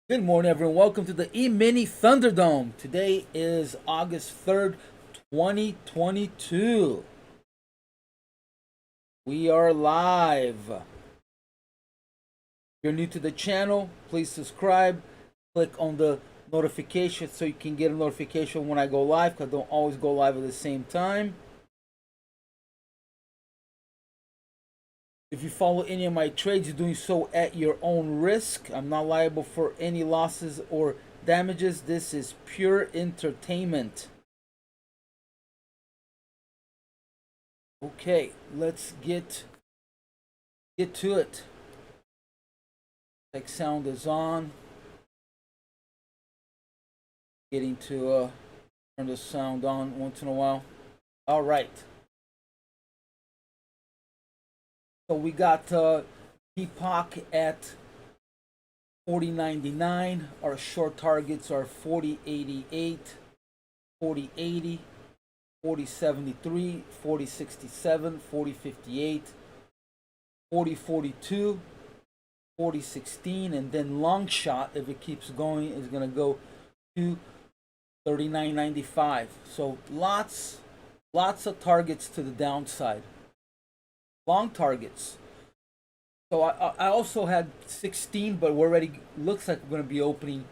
Good morning, everyone. Welcome to the E-mini Thunderdome. Today is August 3rd, 2022. We are live. If you're new to the channel, please subscribe. Click on the notification so you can get a notification when I go live, because I don't always go live at the same time. If you follow any of my trades, you're doing so at your own risk. I'm not liable for any losses or damages. This is pure entertainment. Okay, let's get to it. Like sound is on. Getting to turn the sound on once in a while. All right. So we got Deepak at 40.99. Our short targets are 40.88, 40.80, 40.73, 40.67, 40.58, 40.42, 40.16, and then long shot, if it keeps going, is going to go to 39.95. So lots of targets to the downside. Long targets. So I also had 16, but we're already looks like we're going to be opening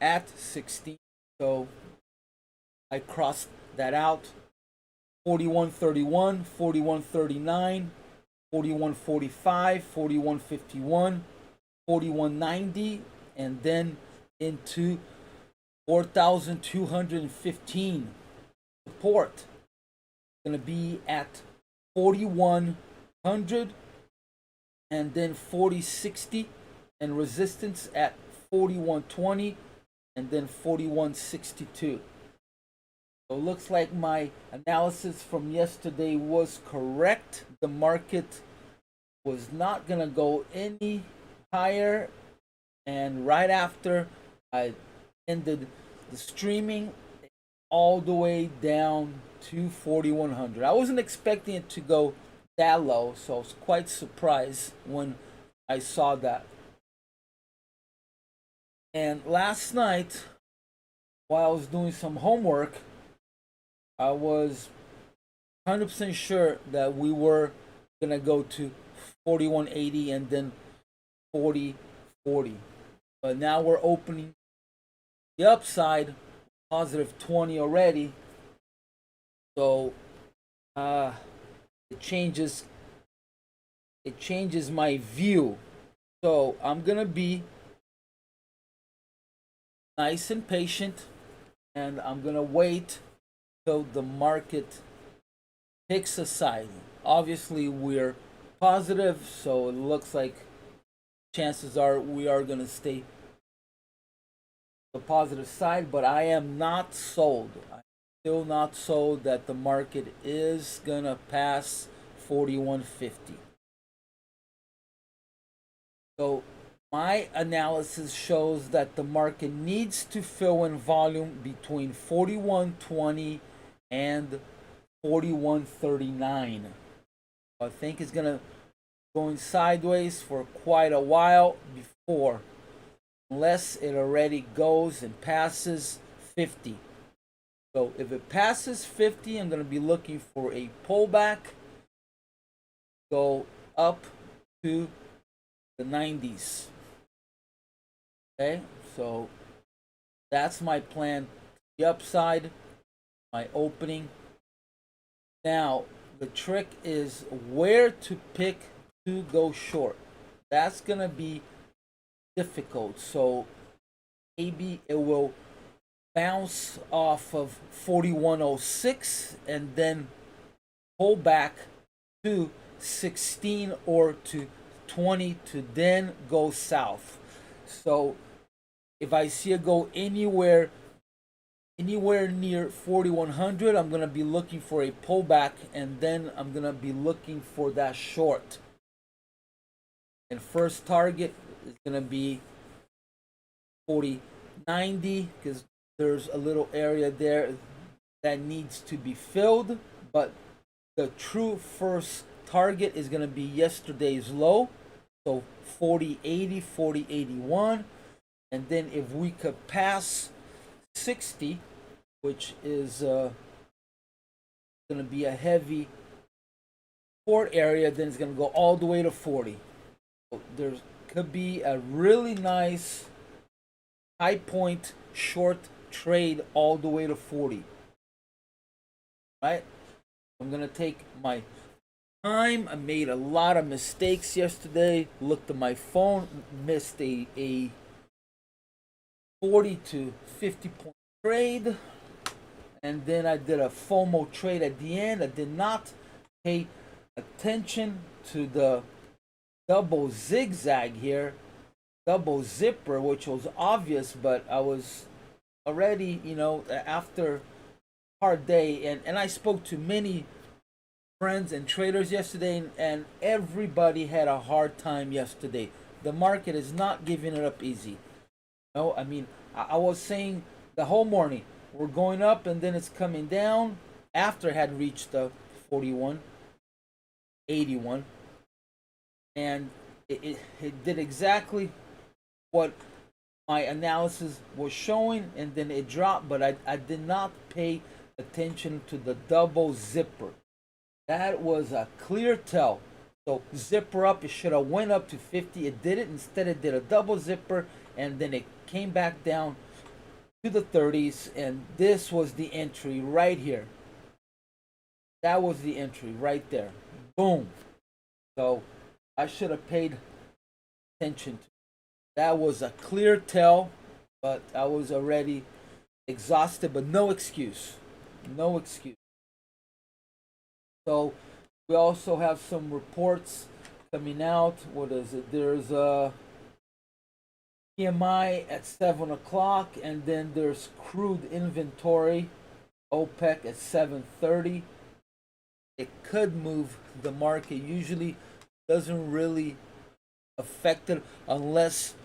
at 16. So I crossed that out. 41.31, 41.39, 41.45, 41.51, 41.90, and then into 4,215. Support going to be at 4100, and then 4060, and resistance at 4120, and then 4162. So it looks like my analysis from yesterday was correct. The market was not going to go any higher, and right after I ended the streaming, all the way down to 4100. I wasn't expecting it to go that low, so I was quite surprised when I saw that. And last night, while I was doing some homework, I was 100% sure that we were gonna go to 4180 and then 4040. But now we're opening the upside, positive 20 already. So it changes my view. So I'm gonna be nice and patient, and I'm gonna wait till the market picks a side. Obviously we're positive, so it looks like chances are we are gonna stay the positive side, but I am not sold. I'm still not sold that the market is gonna pass 4150. So my analysis shows that the market needs to fill in volume between 4120 and 4139. I think it's gonna going sideways for quite a while before, unless it already goes and passes 50. So if it passes 50, I'm going to be looking for a pullback, go up to the 90s. Okay, so that's my plan. The upside, my opening. Now the trick is where to pick to go short. That's going to be difficult. So maybe it will bounce off of 4106 and then pull back to 16 or to 20 to then go south. So if I see it go anywhere near 4100, I'm going to be looking for a pullback, and then I'm going to be looking for that short. And first target is going to be 4090, because there's a little area there that needs to be filled, but the true first target is going to be yesterday's low. So 4080, 4081, And then if we could pass 60, which is going to be a heavy support area, then it's going to go all the way to 40. So there could be a really nice high point short trade all the way to 40. Right? I'm going to take my time. I made a lot of mistakes yesterday. Looked at my phone, missed a 40 to 50 point trade. And then I did a FOMO trade at the end. I did not pay attention to the double zigzag here, double zipper, which was obvious, but I was already, after a hard day. And I spoke to many friends and traders yesterday, and everybody had a hard time yesterday. The market is not giving it up easy. No, I mean, I was saying the whole morning, we're going up and then it's coming down after it had reached the 41.81, and it did exactly what my analysis was showing, and then it dropped, but I did not pay attention to the double zipper. That was a clear tell. So zipper up, it should have went up to 50. It did it. Instead, it did a double zipper, and then it came back down to the 30s, and this was the entry right here. That was the entry right there. Boom. So I should have paid attention to it. That was a clear tell, but I was already exhausted, but no excuse. No excuse. So we also have some reports coming out. What is it? There's a PMI at 7 o'clock, and then there's crude inventory, OPEC at 7:30. It could move the market. Usually doesn't really affect it unless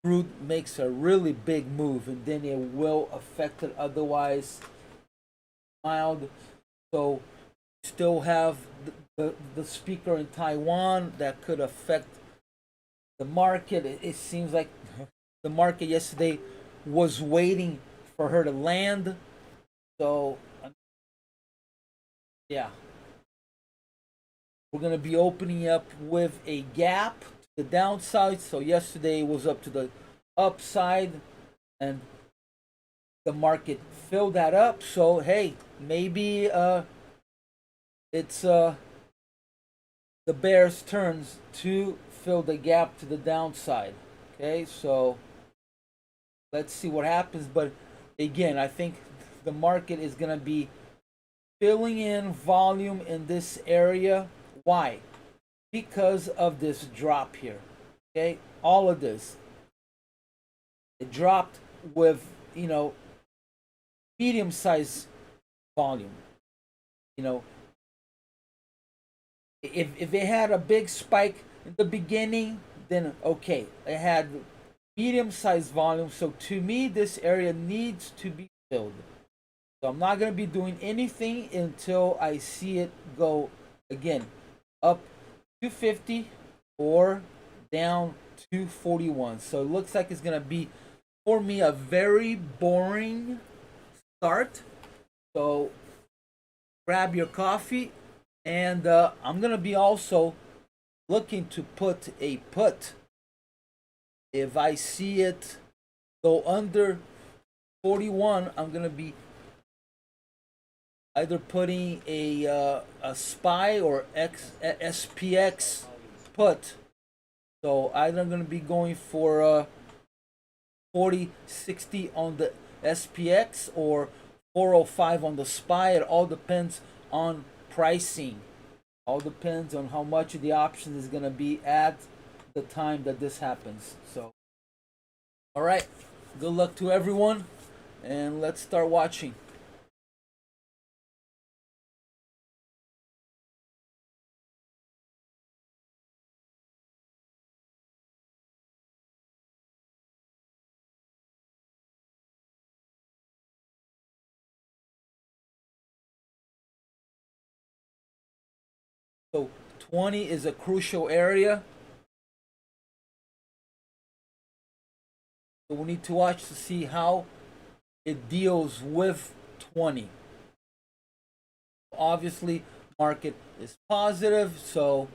crude makes a really big move, and then it will affect it. Otherwise, mild. So still have the speaker in Taiwan that could affect the market. It seems like the market yesterday was waiting for her to land. So, yeah. We're going to be opening up with a gap to the downside. So, yesterday was up to the upside, and the market filled that up. So, hey, maybe it's the bears' turns to fill the gap to the downside. Okay, so let's see what happens. But again, I think the market is going to be filling in volume in this area. Why? Because of this drop here. Okay, all of this. It dropped with, medium-sized volume. If it had a big spike in the beginning, then okay, it had medium-sized volume. So to me, this area needs to be filled. So I'm not going to be doing anything until I see it go again up to 50 or down to 41. So it looks like it's going to be, for me, a very boring start. So grab your coffee, and I'm going to be also looking to put a put. If I see it go under 41, I'm going to be either putting a SPY or SPX put. So either I'm going to be going for 40.60 on the SPX or 405 on the SPY. It all depends on pricing. All depends on how much the option is going to be at the time that this happens. So, all right, good luck to everyone, and let's start watching. So 20 is a crucial area. So we need to watch to see how it deals with 20. Obviously, market is positive, so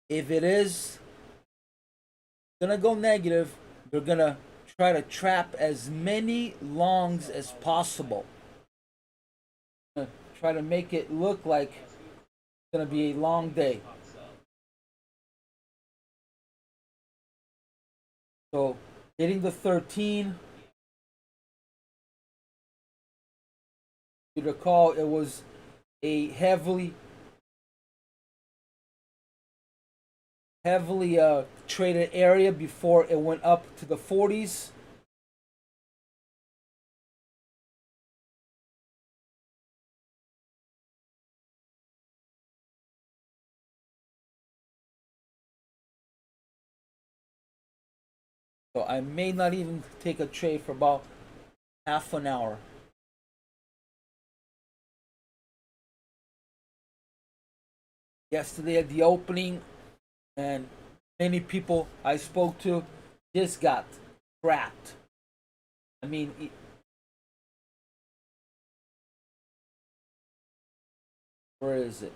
if it is gonna go negative, they're gonna try to trap as many longs as possible. Try to make it look like it's gonna be a long day. So hitting the 13, you recall it was a heavily traded area before it went up to the 40s. So I may not even take a trade for about half an hour. Yesterday at the opening, and many people I spoke to just got trapped. I mean, where is it?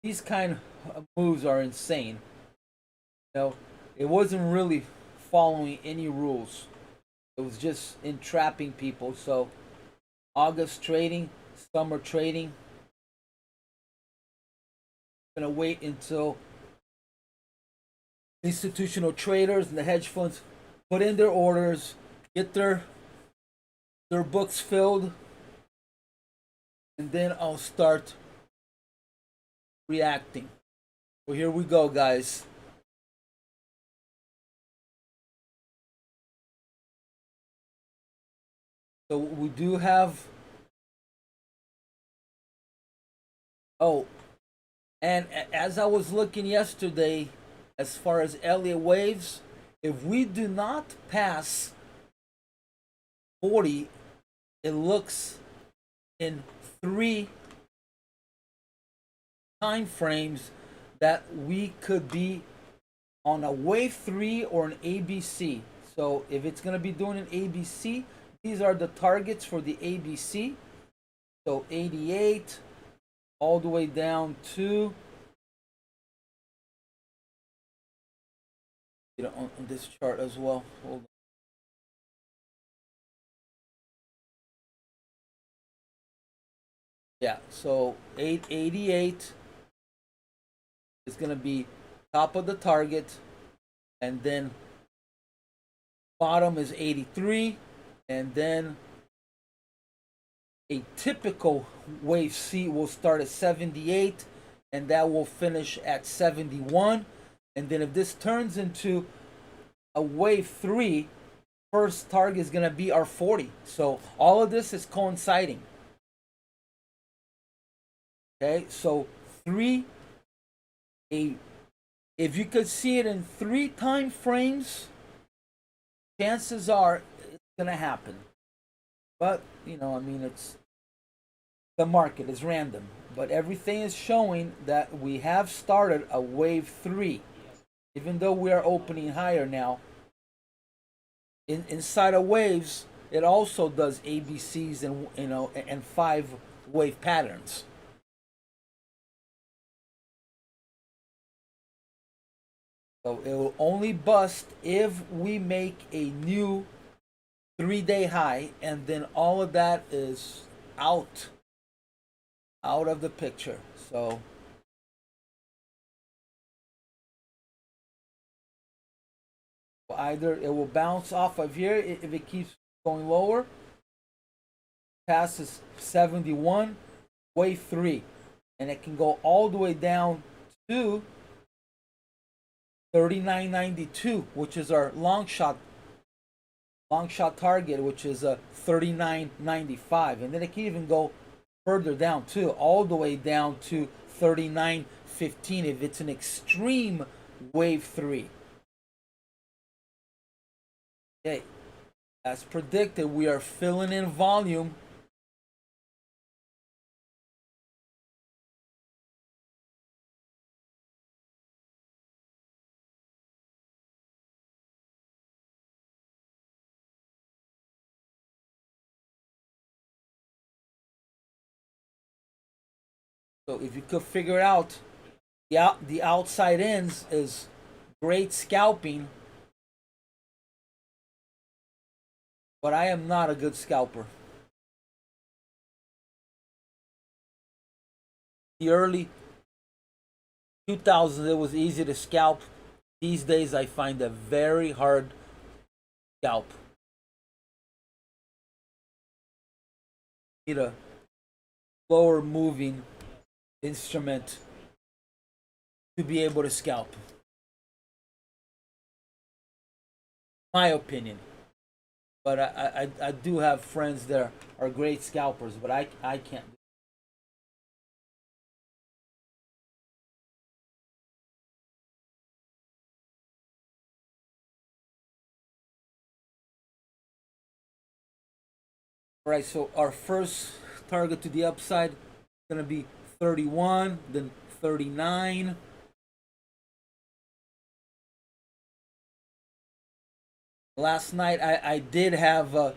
These kind of moves are insane. You know, it wasn't really following any rules. It was just entrapping people. So August trading, summer trading. Gonna wait until institutional traders and the hedge funds put in their orders, get their books filled, and then I'll start reacting. So here we go, guys. So we do have. Oh, and as I was looking yesterday, as far as Elliot waves, if we do not pass 40, it looks in 3 time frames that we could be on a wave 3 or an ABC. So if it's going to be doing an ABC, these are the targets for the ABC. So 88 all the way down to, you know, on this chart as well. Hold on. Yeah, so 888 is going to be top of the target, and then bottom is 83, and then a typical wave C will start at 78, and that will finish at 71. And then if this turns into a wave 3, first target is going to be our 40. So all of this is coinciding. Okay, so if you could see it in 3 time frames, chances are it's gonna happen. But you know, I mean, it's the market is random, but everything is showing that we have started a wave 3, even though we are opening higher now. Inside of waves, it also does ABCs and, you know, and 5 wave patterns. So it will only bust if we make a new 3-day high, and then all of that is out of the picture. So either it will bounce off of here if it keeps going lower, passes 71, wave 3, and it can go all the way down to 39.92, which is our long shot target, which is a 39.95, and then it can even go further down too, all the way down to 39.15 if it's an extreme wave 3. Okay, as predicted, we are filling in volume. So if you could figure out the outside ends is great scalping, but I am not a good scalper. The early 2000s, it was easy to scalp. These days, I find it very hard to scalp. You need a slower moving instrument to be able to scalp. My opinion. But I do have friends that are great scalpers, but I can't. All right, so our first target to the upside is going to be 31, then 39. Last night I did have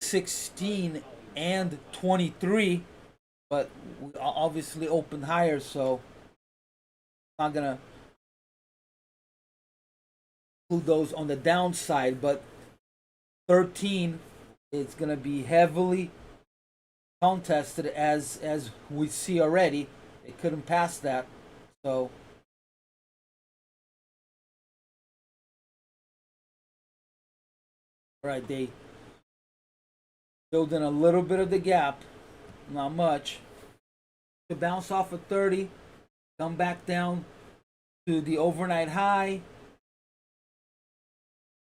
16 and 23, but we obviously opened higher, so I'm not gonna include those on the downside. But 13 is gonna be heavily contested, as we see already. It couldn't pass that, so. All right, they filled in a little bit of the gap, not much. To bounce off of 30, come back down to the overnight high,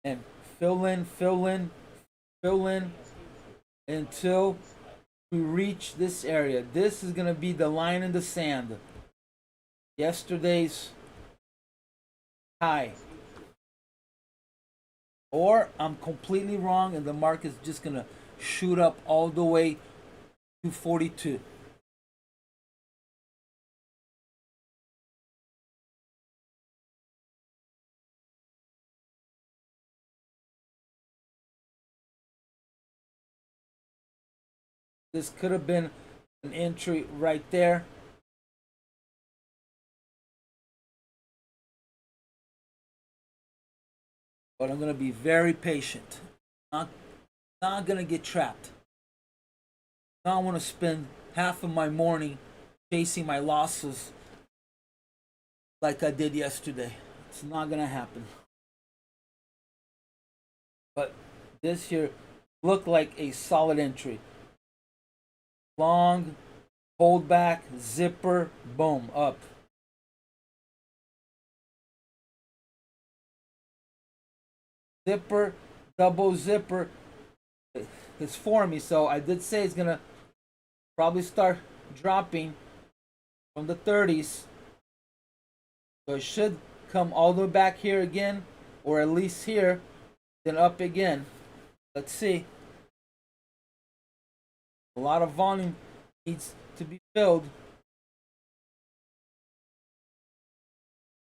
and fill in, fill in, fill in until we reach this area. This is going to be the line in the sand. Yesterday's high. Or I'm completely wrong and the market's just going to shoot up all the way to 42. This could have been an entry right there. But I'm going to be very patient. Not going to get trapped. I don't want to spend half of my morning chasing my losses like I did yesterday. It's not going to happen. But this here looked like a solid entry. Long, hold back, zipper, boom, up. Zipper, double zipper. It's for me, so I did say it's gonna probably start dropping from the 30s. So it should come all the way back here again, or at least here, then up again. Let's see. A lot of volume needs to be filled.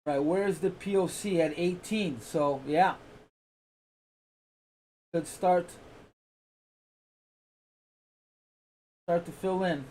Right, where's the POC at 18? So yeah, could start to fill in.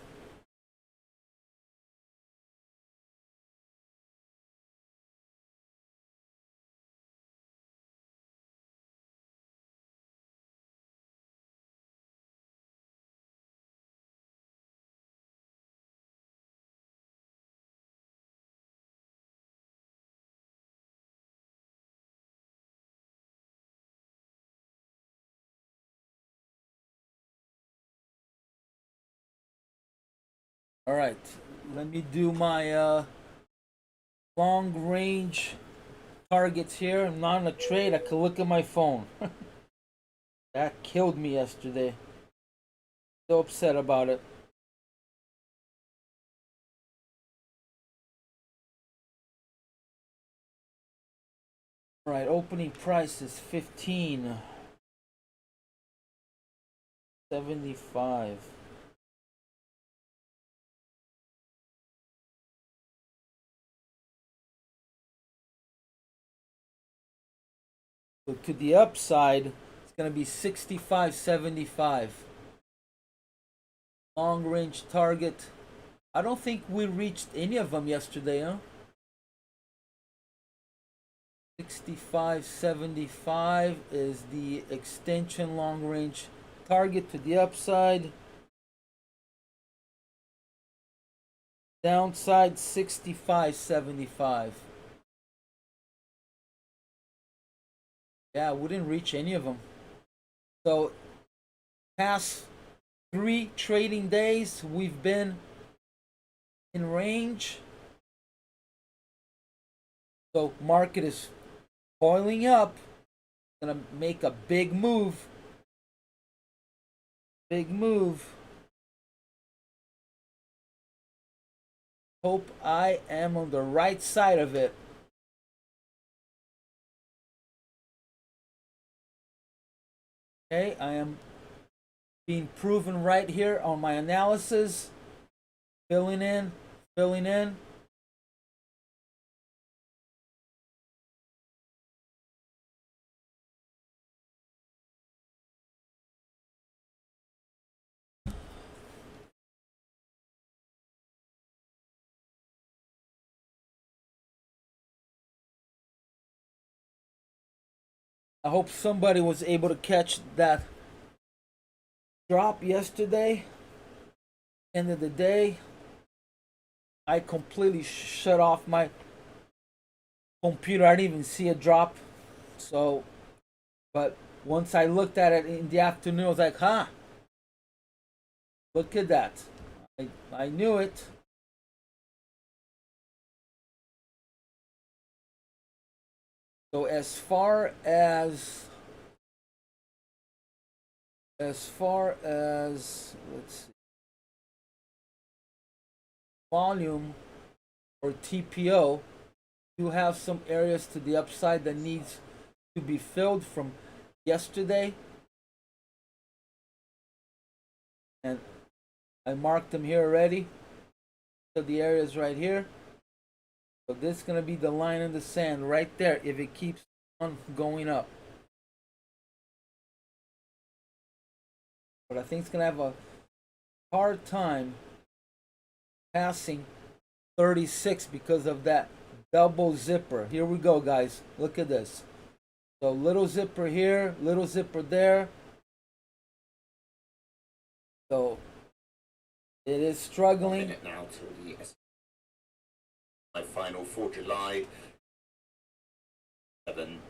All right, let me do my long range targets here. I'm not in a trade. I can look at my phone. That killed me yesterday. So upset about it. All right, opening price is 15.75. So to the upside, it's going to be 65.75. Long range target I don't think we reached any of them yesterday, huh? 65.75 is the extension long range target to the upside. Downside 65.75. Yeah, we didn't reach any of them. So past 3 trading days we've been in range. So market is coiling up, gonna make a big move. Big move. Hope I am on the right side of it. Okay, I am being proven right here on my analysis. Filling in, filling in. I hope somebody was able to catch that drop yesterday. End of the day, I completely shut off my computer. I didn't even see a drop. So, but once I looked at it in the afternoon, I was like, huh, look at that. I knew it. So as far as let's see, volume or TPO, you have some areas to the upside that needs to be filled from yesterday, and I marked them here already. So the areas right here. So this is gonna be the line in the sand right there if it keeps on going up. But I think it's gonna have a hard time passing 36 because of that double zipper. Here we go, guys. Look at this. So little zipper here, little zipper there. So it is struggling. 1 minute now till the final for July 7.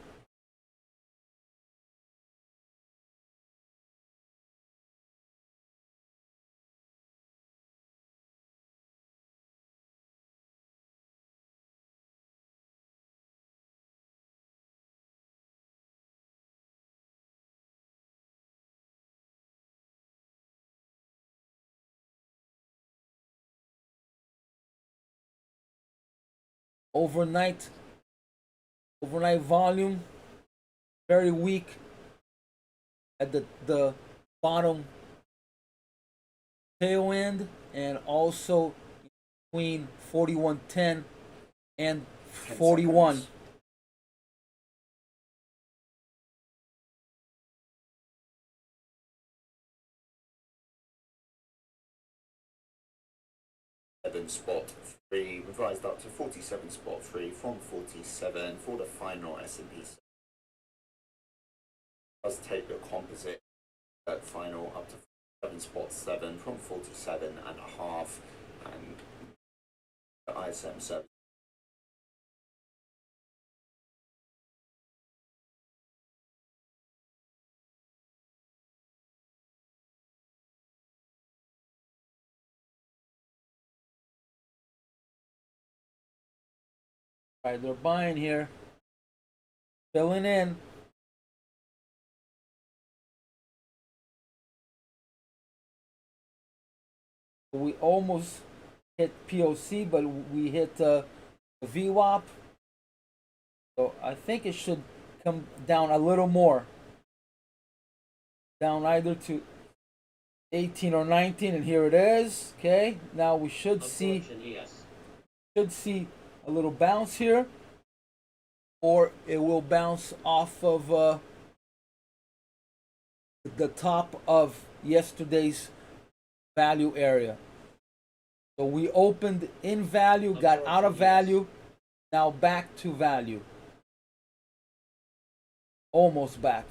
Overnight volume very weak at the bottom tail end, and also between 41.10 and 41. Seconds. Spot 3 revised up to 47 spot 3 from 47 for the final S&P. Does take the composite final up to 7 spot 7 from 47 and a half, and the ISM service. Right, they're buying here, filling in. We almost hit POC, but we hit VWAP. So I think it should come down a little more. Down either to 18 or 19, and here it is. Okay, now we should see a little bounce here, or it will bounce off of the top of yesterday's value area. So we opened in value, got out of value, now back to value. Almost back.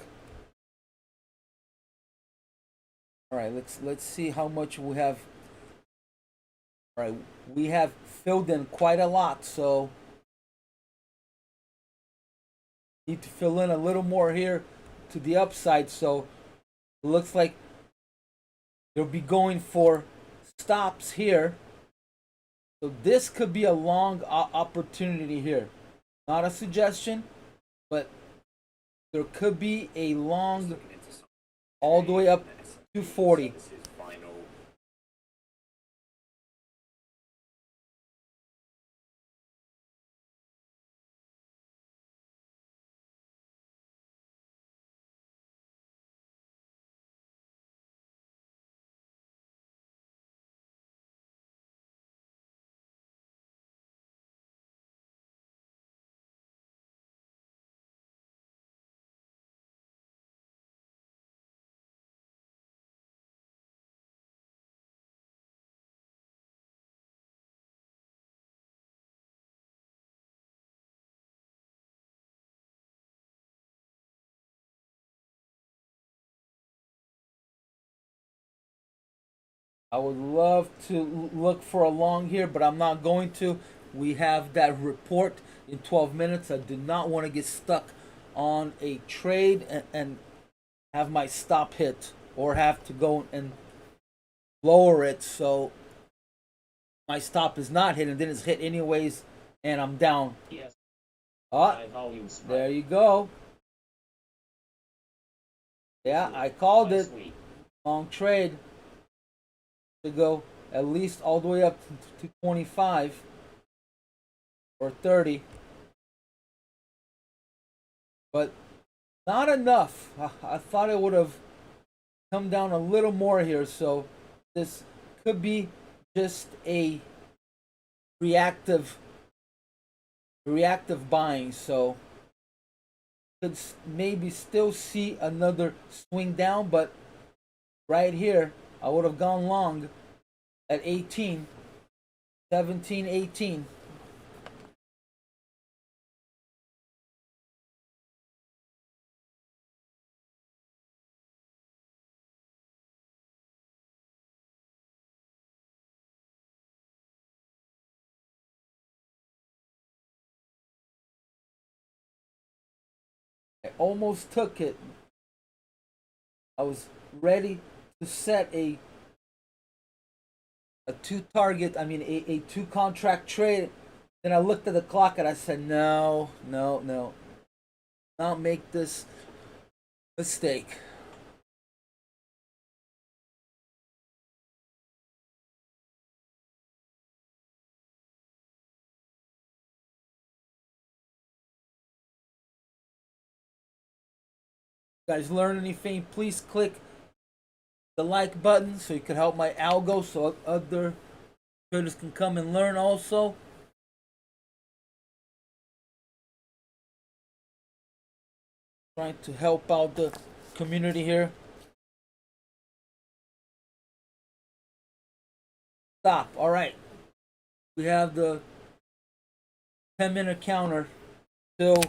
All right, let's see how much we have. All right, we have filled in quite a lot, so need to fill in a little more here to the upside. So it looks like they'll be going for stops here. So this could be a long opportunity here. Not a suggestion, but there could be a long all the way up to 40. I would love to look for a long here, but I'm not going to. We have that report in 12 minutes. I do not want to get stuck on a trade and have my stop hit or have to go and lower it so my stop is not hit and then it's hit anyways and I'm down. Yes. Oh, there you go. Yeah, I called it. Long trade to go at least all the way up to 25 or 30. But not enough. I thought it would have come down a little more here. So this could be just a reactive buying. So could maybe still see another swing down, but right here I would have gone long at 18, 17, 18. I almost took it. I was ready to set a a two contract trade. Then I looked at the clock and I said, no, not make this mistake. You guys learn anything, please click the like button so you can help my algo so other traders can come and learn also. Trying to help out the community here. Stop. All right. We have the 10-minute counter till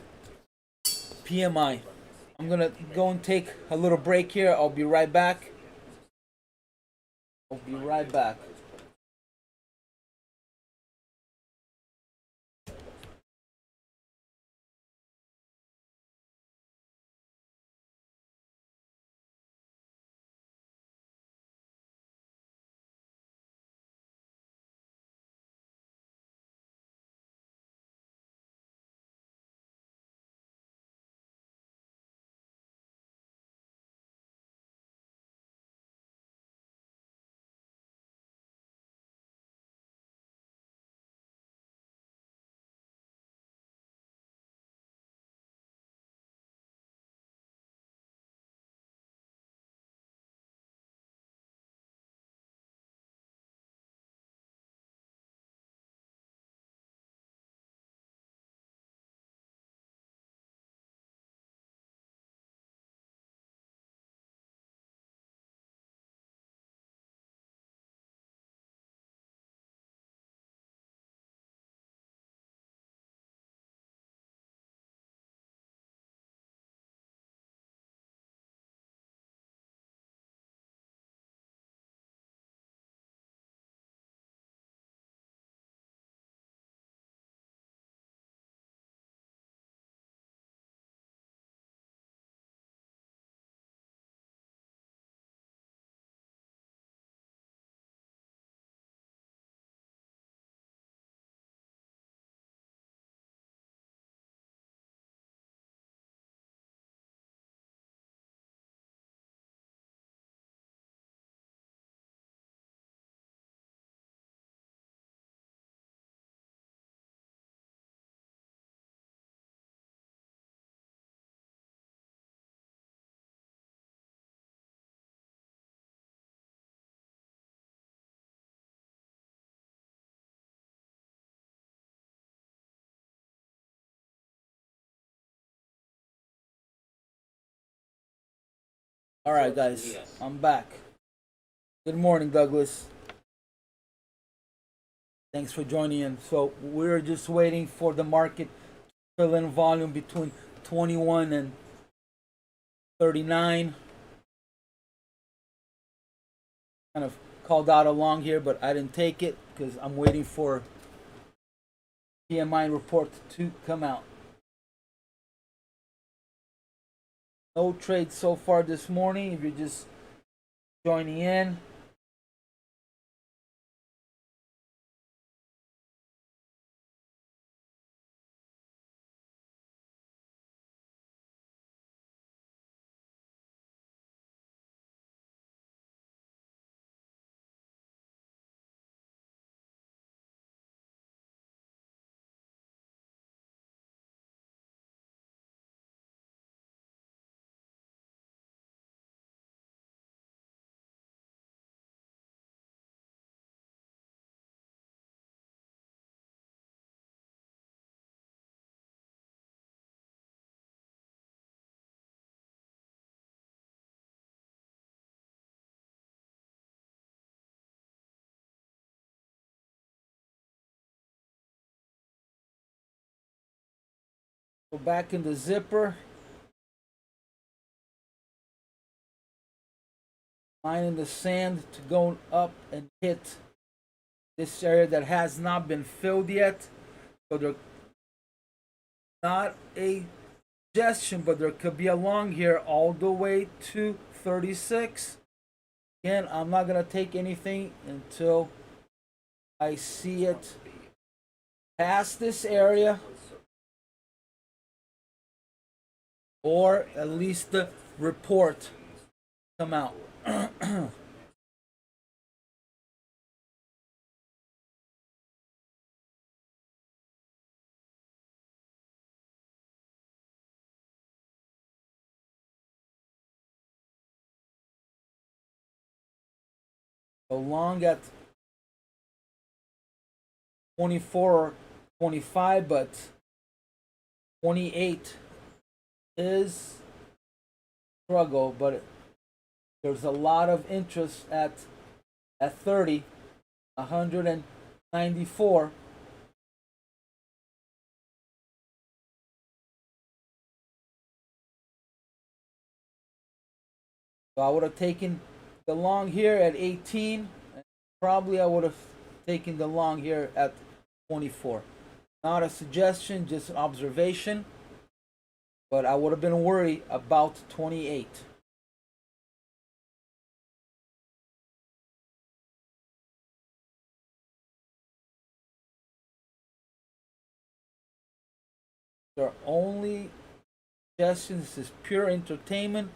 PMI. I'm gonna go and take a little break here. I'll be right back. I'll be right back. All right, guys, I'm back. Good morning, Douglas. Thanks for joining in. So we're just waiting for the market to fill in volume between 21 and 39. Kind of called out along here, but I didn't take it because I'm waiting for PMI report to come out. No trades so far this morning. If you're just joining in, go back in the zipper. Line in the sand to go up and hit this area that has not been filled yet. So there not a suggestion, but there could be a long here all the way to 36. Again, I'm not gonna take anything until I see it past this area, or at least the report come out. So long at 24 or 25, but 28 is struggle, but there's a lot of interest at 30, 194. So I would have taken the long here at 18. And probably I would have taken the long here at 24. Not a suggestion, just an observation. But I would have been worried about 28. There are only suggestions. This is pure entertainment.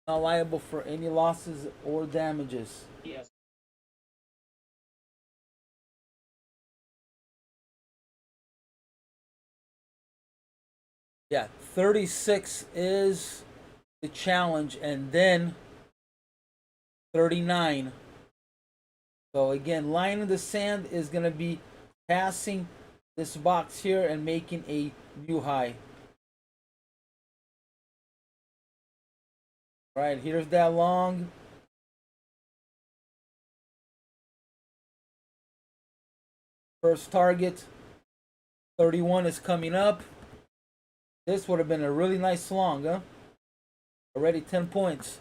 Not liable for any losses or damages. Yes. Yeah, 36 is the challenge, and then 39. So again, line in the sand is going to be passing this box here and making a new high. All right, here's that long. First target, 31 is coming up. This would have been a really nice long, huh? Already 10 points.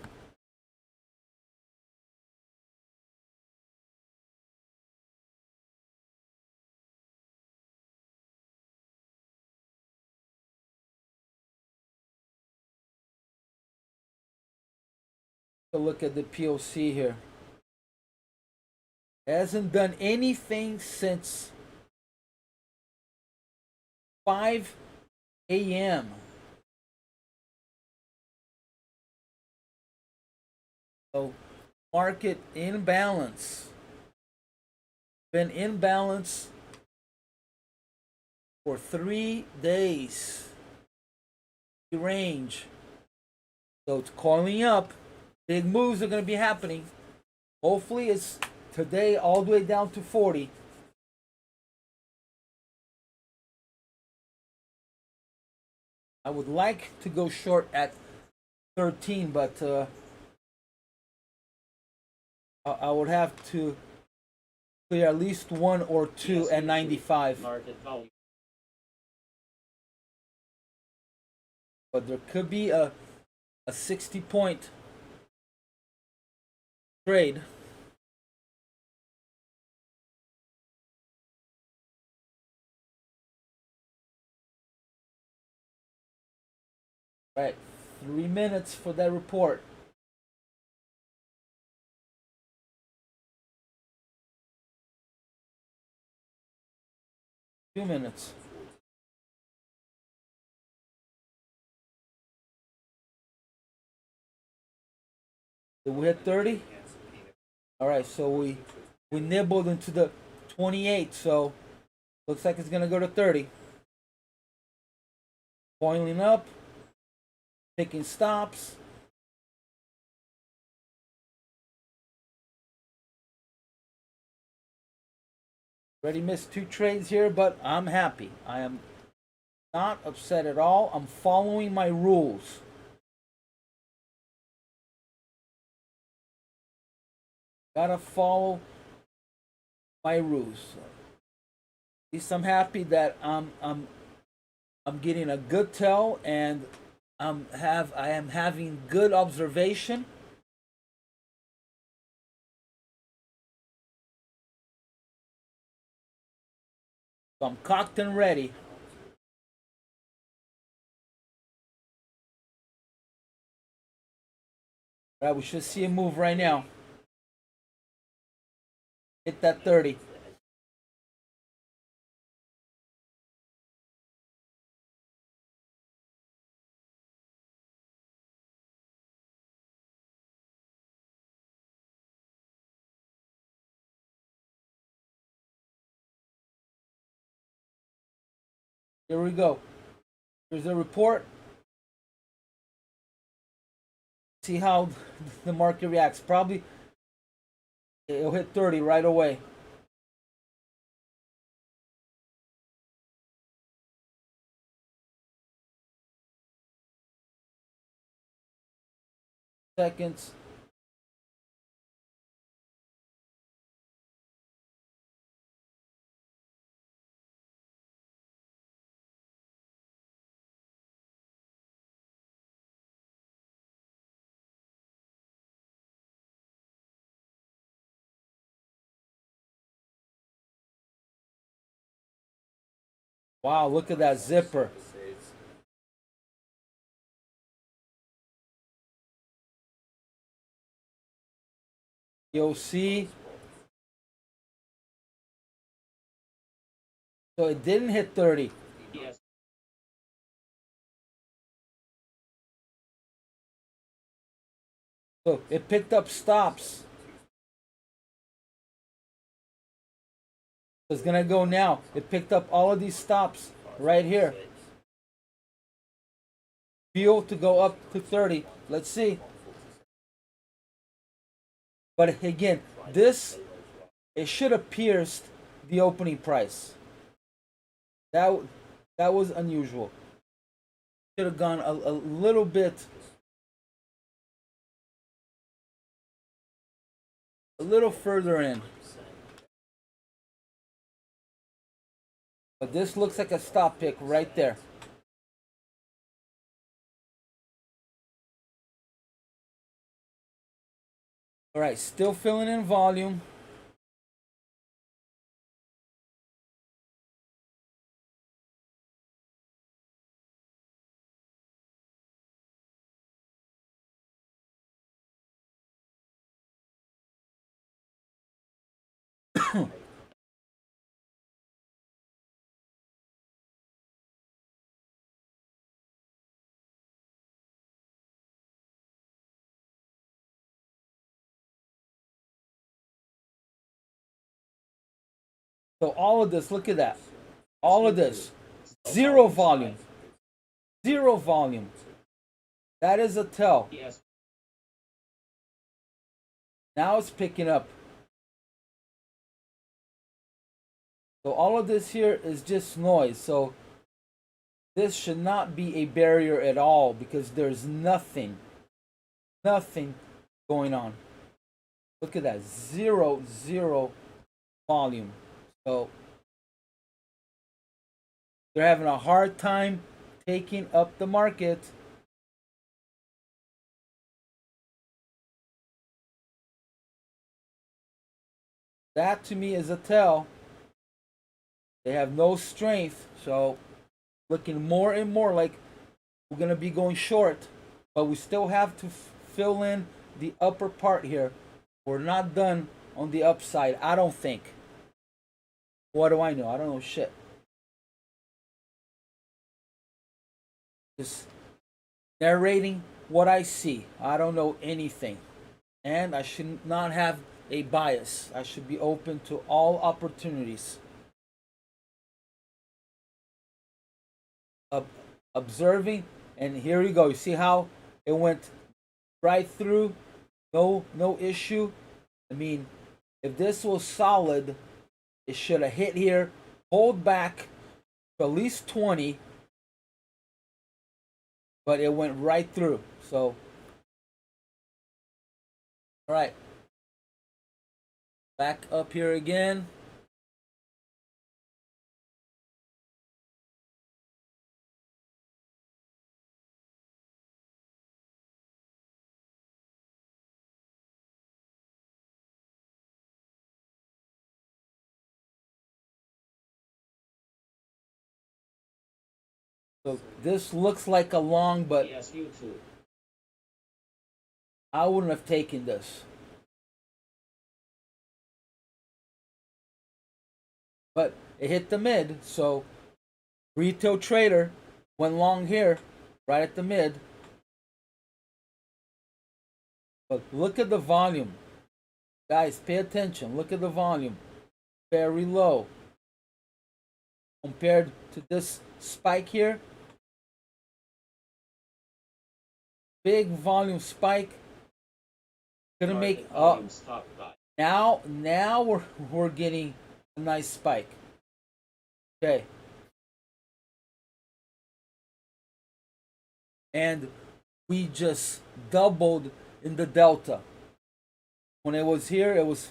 Look at the POC here. Hasn't done anything since 5 a.m. So market imbalance. Been in balance for 3 days. Range. So it's coiling up. Big moves are going to be happening. Hopefully it's today all the way down to 40. I would like to go short at 13, but I would have to clear at least one or two at 95. Market volume. But there could be a 60-point trade. Right, 3 minutes for that report. Two minutes. Did we hit 30? All right, so we nibbled into the 28, so looks like it's gonna go to 30. Coiling up, picking stops. Already missed 2 trades here, but I'm happy. I am not upset at all. I'm following my rules. Gotta follow my rules. At least I'm happy that I'm getting a good tell, and I am having good observation. So I'm cocked and ready. All right, we should see a move right now. Hit that 30. Here we go. Here's the report. See how the market reacts. Probably it'll hit 30 right away. Seconds. Wow, look at that zipper. You'll see. So it didn't hit 30. Yes. So it picked up stops. It's gonna go now. It picked up all of these stops right here. Fuel to go up to 30. Let's see. But again, this, it should have pierced the opening price. That was unusual. Should have gone a little bit, a little further in. But this looks like a stop pick right there. All right, still filling in volume. So all of this, look at that. All of this, zero volume. Zero volume. That is a tell. Yes. Now it's picking up. So all of this here is just noise. So this should not be a barrier at all because there's nothing going on. Look at that, zero volume. So they're having a hard time taking up the market. That to me is a tell. They have no strength, so looking more and more like we're gonna be going short, but we still have to fill in the upper part here. We're not done on the upside, I don't think. What do I know? I don't know shit. Just narrating what I see. I don't know anything. And I should not have a bias. I should be open to all opportunities. Observing, and here you go. You see how it went right through? No issue. I mean, if this was solid, it should have hit here, hold back to at least 20, but it went right through. So, all right, back up here again. So this looks like a long, but Yes, you too. I wouldn't have taken this. But it hit the mid, so retail trader went long here, right at the mid. But look at the volume. Guys, pay attention. Look at the volume. Very low. Compared to this spike here. Big volume spike. Gonna make now we're getting a nice spike. Okay. And we just doubled in the delta. When it was here, it was,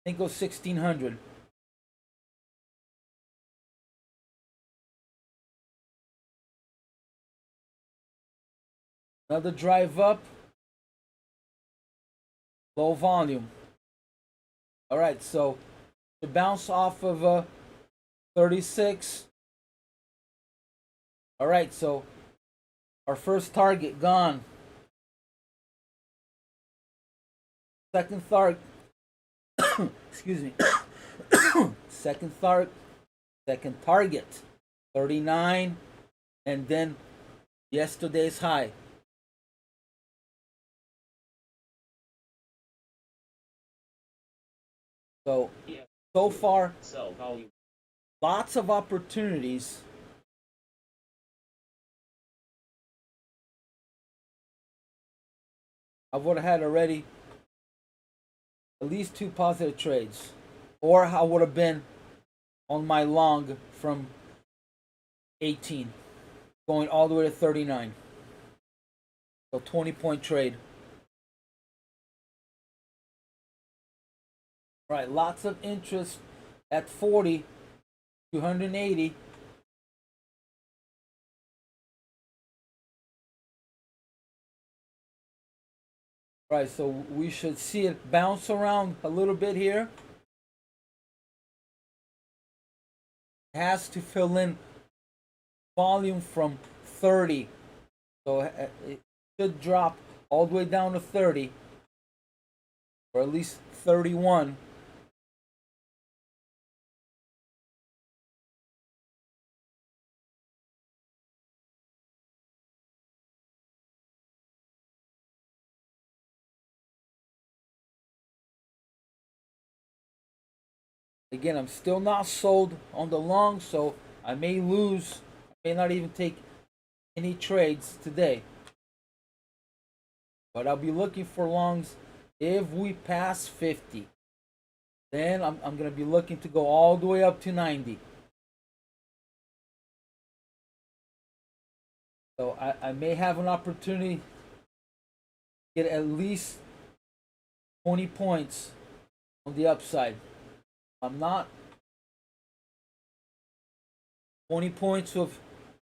I think it was 1600. Another drive up. Low volume. All right, so to bounce off of 36. All right, so our first target gone. Second target, excuse me. second target, 39, and then yesterday's high. So far, lots of opportunities. I would have had already at least 2 positive trades, or I would have been on my long from 18 going all the way to 39. So 20-point trade. Right, lots of interest at 40, 280. Right, so we should see it bounce around a little bit here. It has to fill in volume from 30. So it should drop all the way down to 30, or at least 31. Again, I'm still not sold on the long, so I may lose. I may not even take any trades today. But I'll be looking for longs if we pass 50. Then I'm going to be looking to go all the way up to 90. So I may have an opportunity to get at least 20 points on the upside. I'm not 20 points with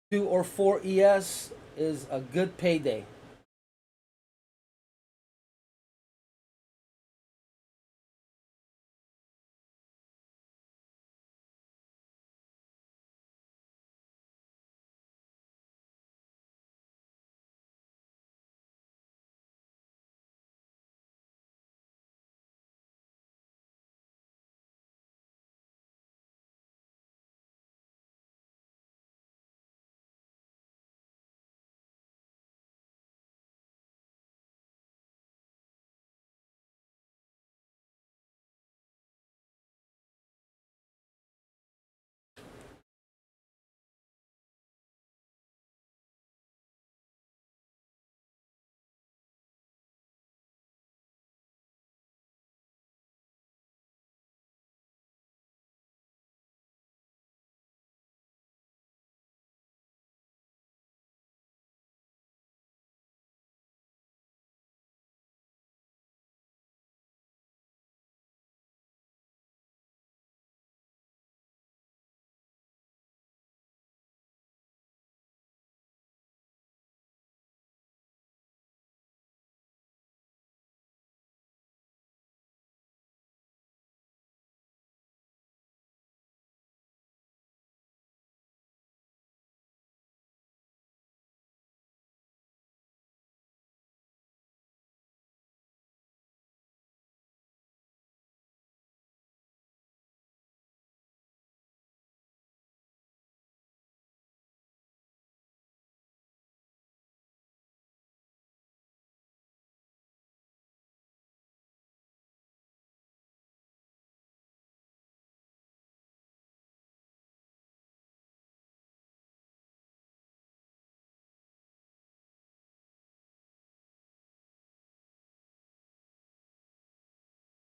2 or 4 ES is a good payday.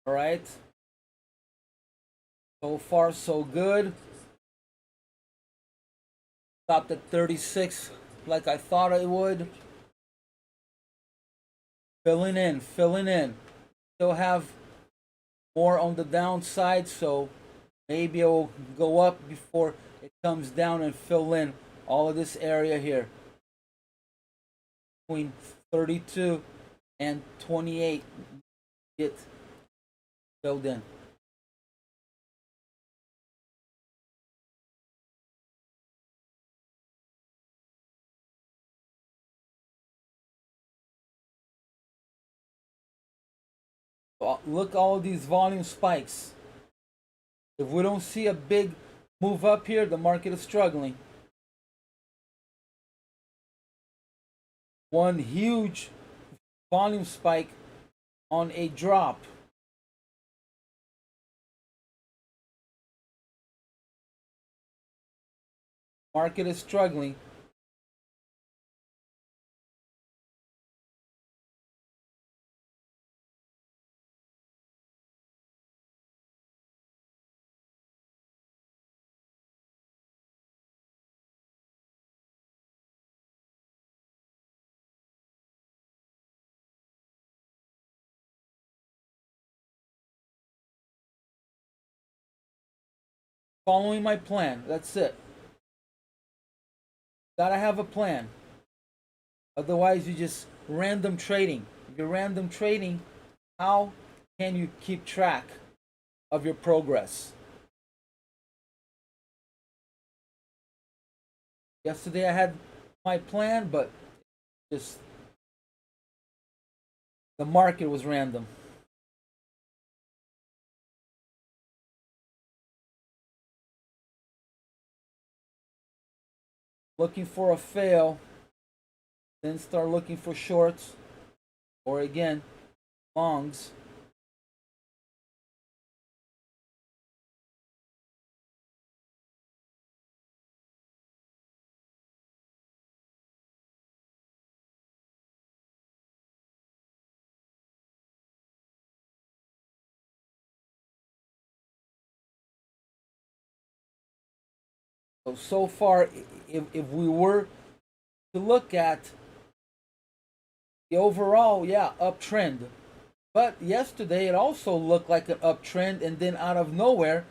All right. So far, so good. Stopped at 36 like I thought it would. Filling in, filling in. Still have more on the downside, so maybe it will go up before it comes down and fill in all of this area here. Between 32 and 28 get filled in. Look, all these volume spikes. If we don't see a big move up here, the market is struggling. One huge volume spike on a drop. Market is struggling. Following my plan. That's it. Gotta have a plan. Otherwise, you just random trading. If you're random trading, how can you keep track of your progress? Yesterday I had my plan, but just the market was random. Looking for a fail, then start looking for shorts, or again, longs. So far, if we were to look at the overall, yeah, uptrend. But yesterday it also looked like an uptrend, and then out of nowhere,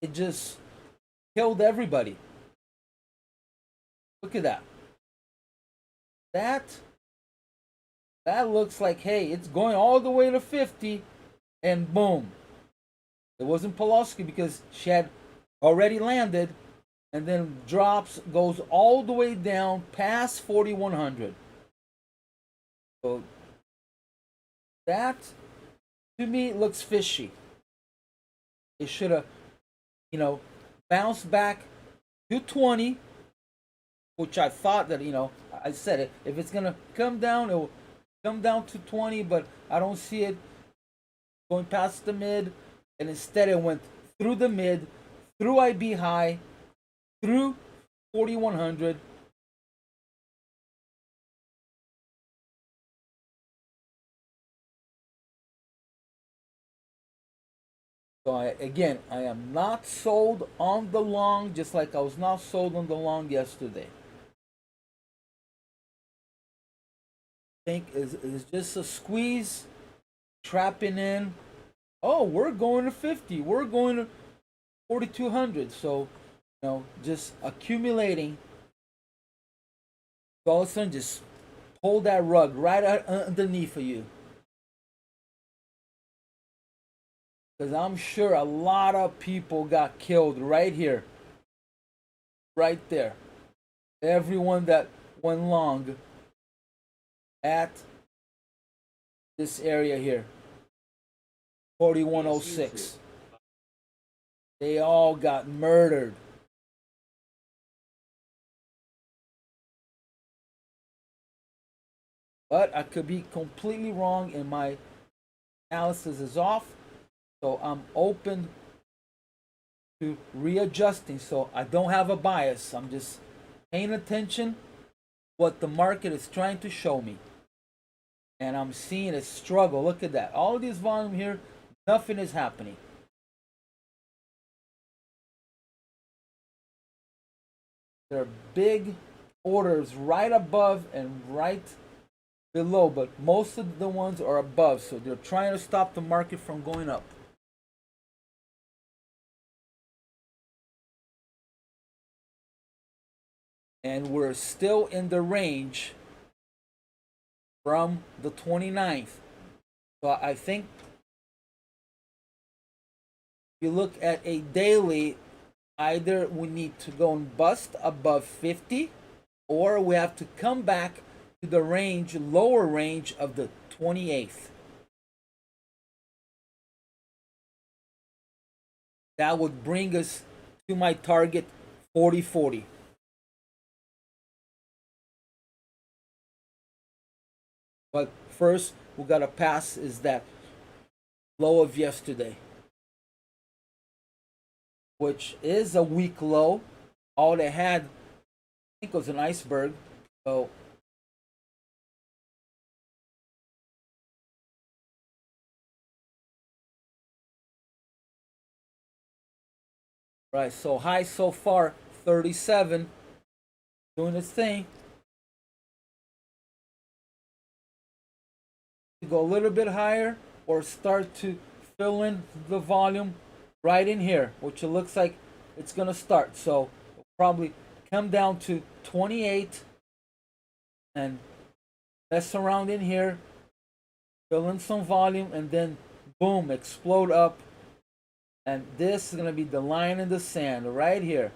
it just killed everybody. Look at that. That looks like, hey, it's going all the way to 50, and boom. It wasn't Pulaski because she had already landed, and then drops, goes all the way down past 4,100. So that, to me, looks fishy. It should have, bounced back to 20, which I thought that, I said it. If it's gonna come down, it will come down to 20, but I don't see it going past the mid, and instead it went through the mid, through IB high, through 4,100. So I am not sold on the long, just like I was not sold on the long yesterday. I think is just a squeeze, trapping in. Oh, we're going to 50. We're going to 4,200. So, just accumulating. All of a sudden, just pull that rug right underneath of you. Because I'm sure a lot of people got killed right here. Right there. Everyone that went long at this area here. 4106. They all got murdered. But I could be completely wrong, and my analysis is off. So I'm open to readjusting. So I don't have a bias. I'm just paying attention what the market is trying to show me. And I'm seeing a struggle. Look at that. All of this volume here, nothing is happening. There are big orders right above and right below, but most of the ones are above. So they're trying to stop the market from going up. And we're still in the range from the 29th. So I think if you look at a daily, either we need to go and bust above 50, or we have to come back to the range, lower range of the 28th. That would bring us to my target 40.40. But first, we gotta pass is that low of yesterday, which is a weak low. All they had, I think, was an iceberg. So right, so high so far 37, doing its thing. Go a little bit higher or start to fill in the volume right in here, which it looks like it's gonna start. So it'll probably come down to 28 and mess around in here, fill in some volume, and then boom, explode up. And this is gonna be the line in the sand right here.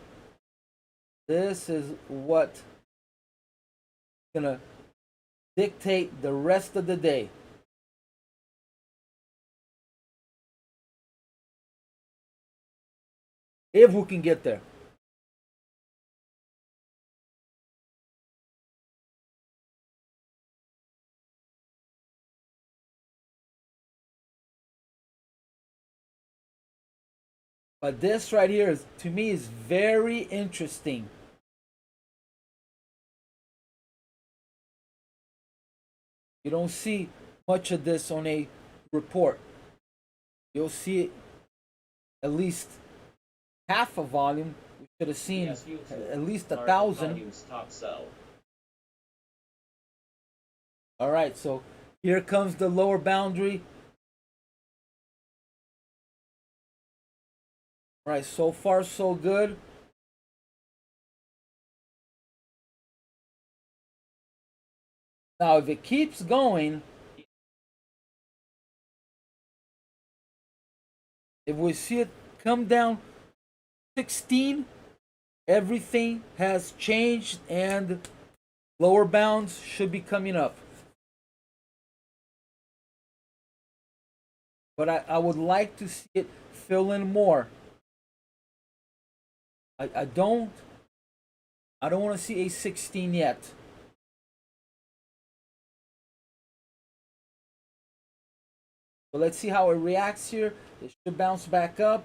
This is what gonna dictate the rest of the day. If we can get there. But this right here is, to me, is very interesting. You don't see much of this on a report. You'll see at least half a volume. We should have seen at least 1,000. All right, so here comes the lower boundary. Right, so far so good. Now, if it keeps going, if we see it come down 16, everything has changed and lower bounds should be coming up. But I would like to see it fill in more. I don't want to see a 16 yet. But let's see how it reacts here. It should bounce back up.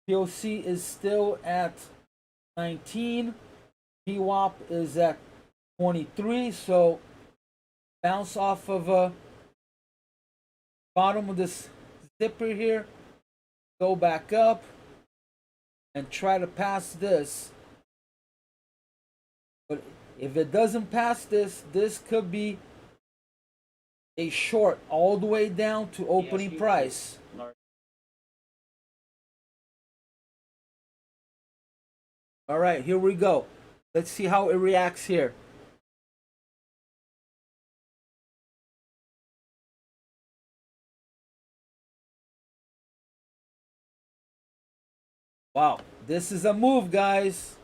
POC is still at 19. VWAP is at 23. So bounce off of bottom of this zipper here. Go back up and try to pass this. But if it doesn't pass this, this could be a short all the way down to opening price. All right, here we go. Let's see how it reacts here. Wow, this is a move, guys.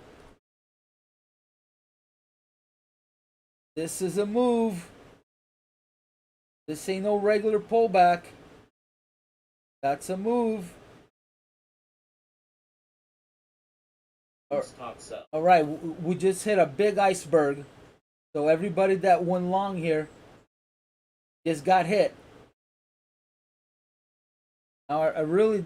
This is a move. This ain't no regular pullback. That's a move. All right, we just hit a big iceberg. So everybody that went long here just got hit. Now, I really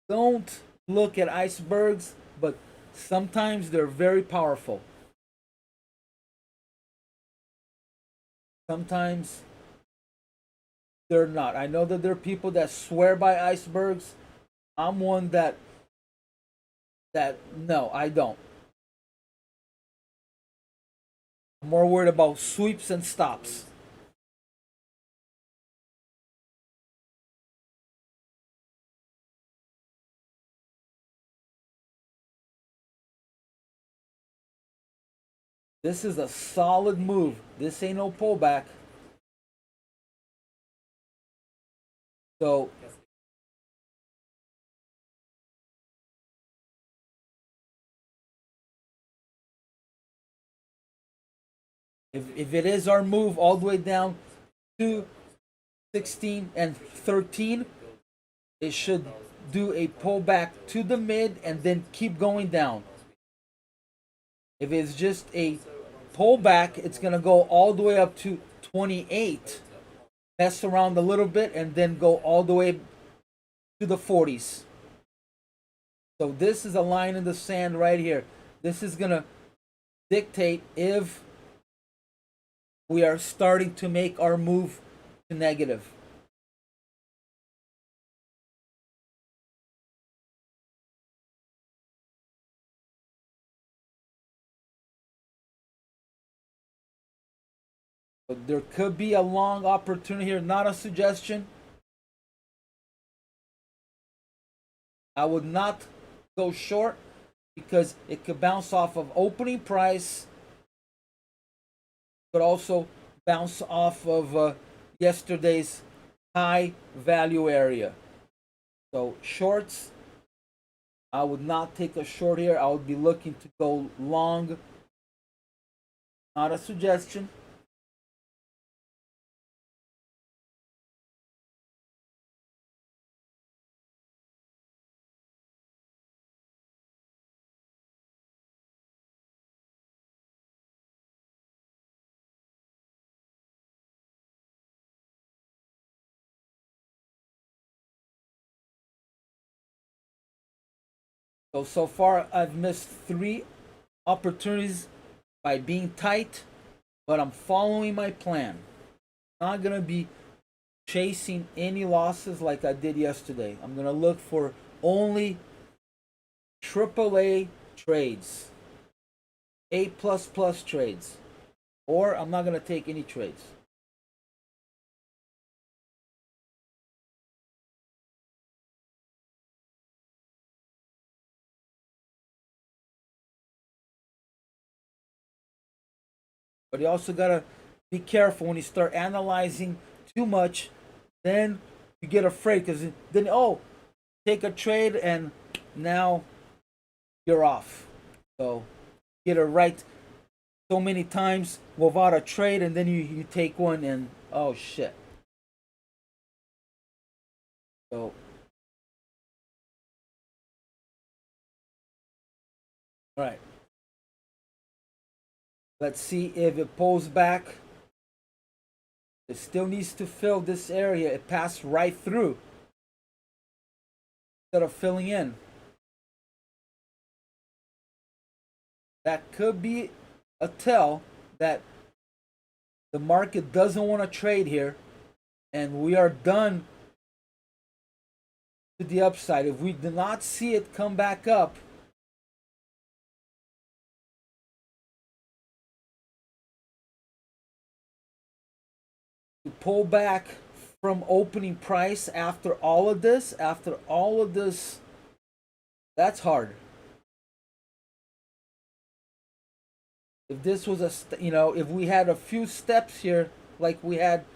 don't look at icebergs, but sometimes they're very powerful. Sometimes they're not. I know that there are people that swear by icebergs. I'm one that no, I don't. I'm more worried about sweeps and stops. This is a solid move. This ain't no pullback. So if it is our move all the way down to 16 and 13, it should do a pullback to the mid and then keep going down. If it's just a pullback, it's going to go all the way up to 28, mess around a little bit, and then go all the way to the 40s. So this is a line in the sand right here. This is going to dictate if we are starting to make our move to negative. But there could be a long opportunity here, not a suggestion. I would not go short because it could bounce off of opening price, but also bounce off of yesterday's high value area. So shorts, I would not take a short here. I would be looking to go long. Not a suggestion. So far I've missed 3 opportunities by being tight, but I'm following my plan. Not gonna be chasing any losses like I did yesterday. I'm gonna look for only AAA trades, A++ trades. or I'm not going to take any trades. But you also got to be careful when you start analyzing too much. Then you get afraid because then, oh, take a trade and now you're off. So get it right so many times without a trade, and then you take one and oh shit. So all right, let's see if it pulls back. It still needs to fill this area. It passed right through instead of filling in. That could be a tell that the market doesn't want to trade here, and we are done to the upside. If we do not see it come back up, to pull back from opening price after all of this, that's hard. If this was if we had a few steps here like we had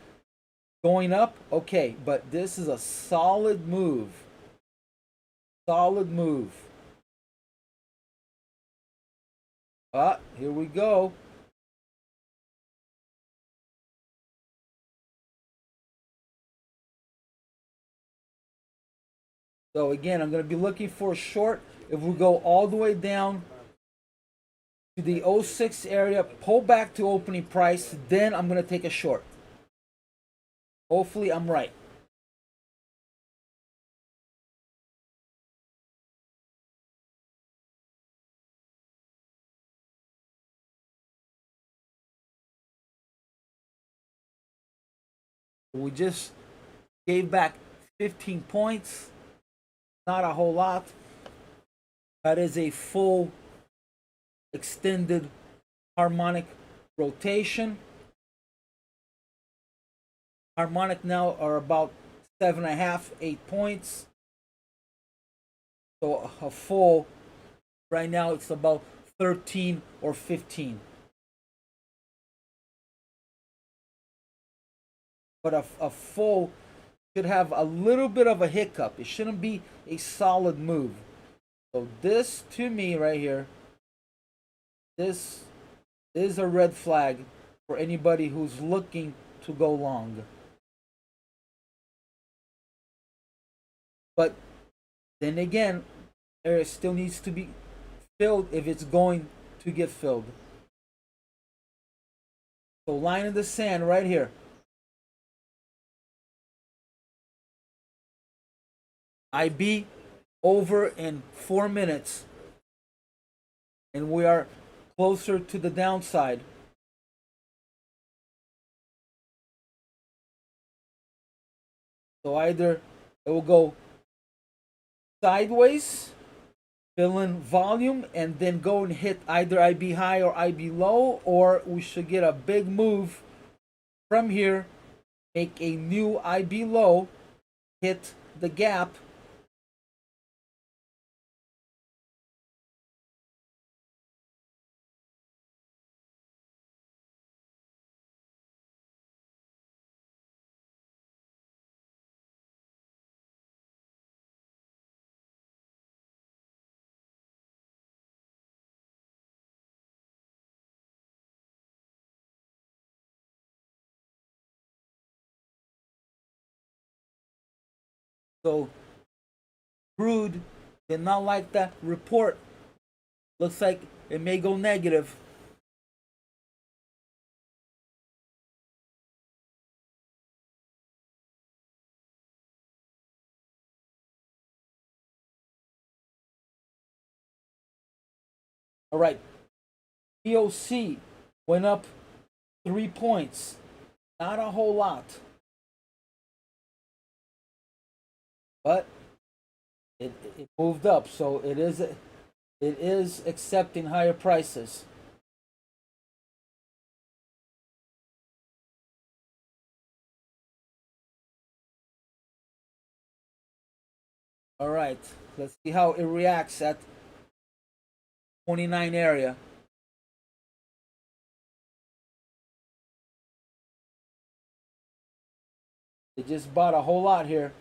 going up, okay, but this is a solid move. Solid move. Here we go. So again, I'm going to be looking for a short. If we go all the way down to the 06 area, pull back to opening price, then I'm going to take a short. Hopefully I'm right. We just gave back 15 points. Not a whole lot. That is a full extended harmonic rotation. Harmonic now are about 7.5, 8 points. So a full, right now it's about 13 or 15. But a full should have a little bit of a hiccup. It shouldn't be a solid move. So this, to me right here, this is a red flag for anybody who's looking to go long. But then again, area still needs to be filled if it's going to get filled. So line in the sand right here. IB over in 4 minutes, and we are closer to the downside. So either it will go sideways, fill in volume, and then go and hit either IB high or IB low, or we should get a big move from here, make a new IB low, hit the gap, so crude did not like that report. Looks like it may go negative. All right, POC went up 3 points. Not a whole lot, but it moved up, so it is accepting higher prices. All right, let's see how it reacts at 29 area. They just bought a whole lot here.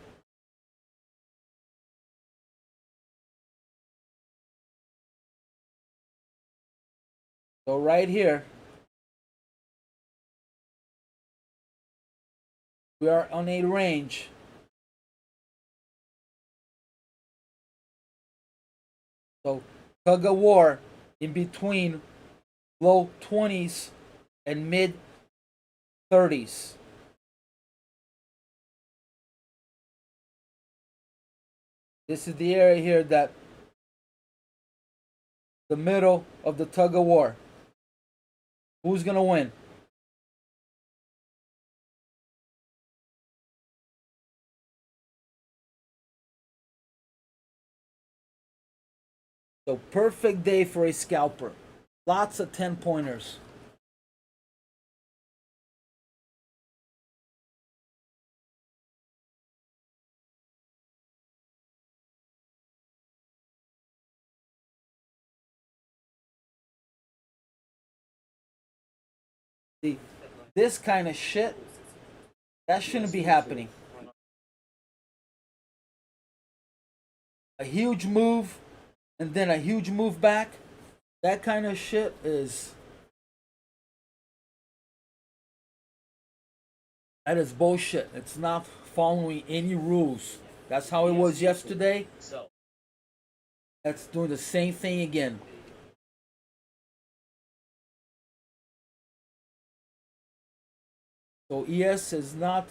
So right here, we are on a range. So tug of war in between low 20s and mid 30s. This is the area here that the middle of the tug of war. Who's gonna win? So perfect day for a scalper. Lots of 10-pointers. See, this kind of shit, that shouldn't be happening. A huge move and then a huge move back, that kind of shit is, that is bullshit. It's not following any rules. That's how it was yesterday. That's doing the same thing again. So ES is not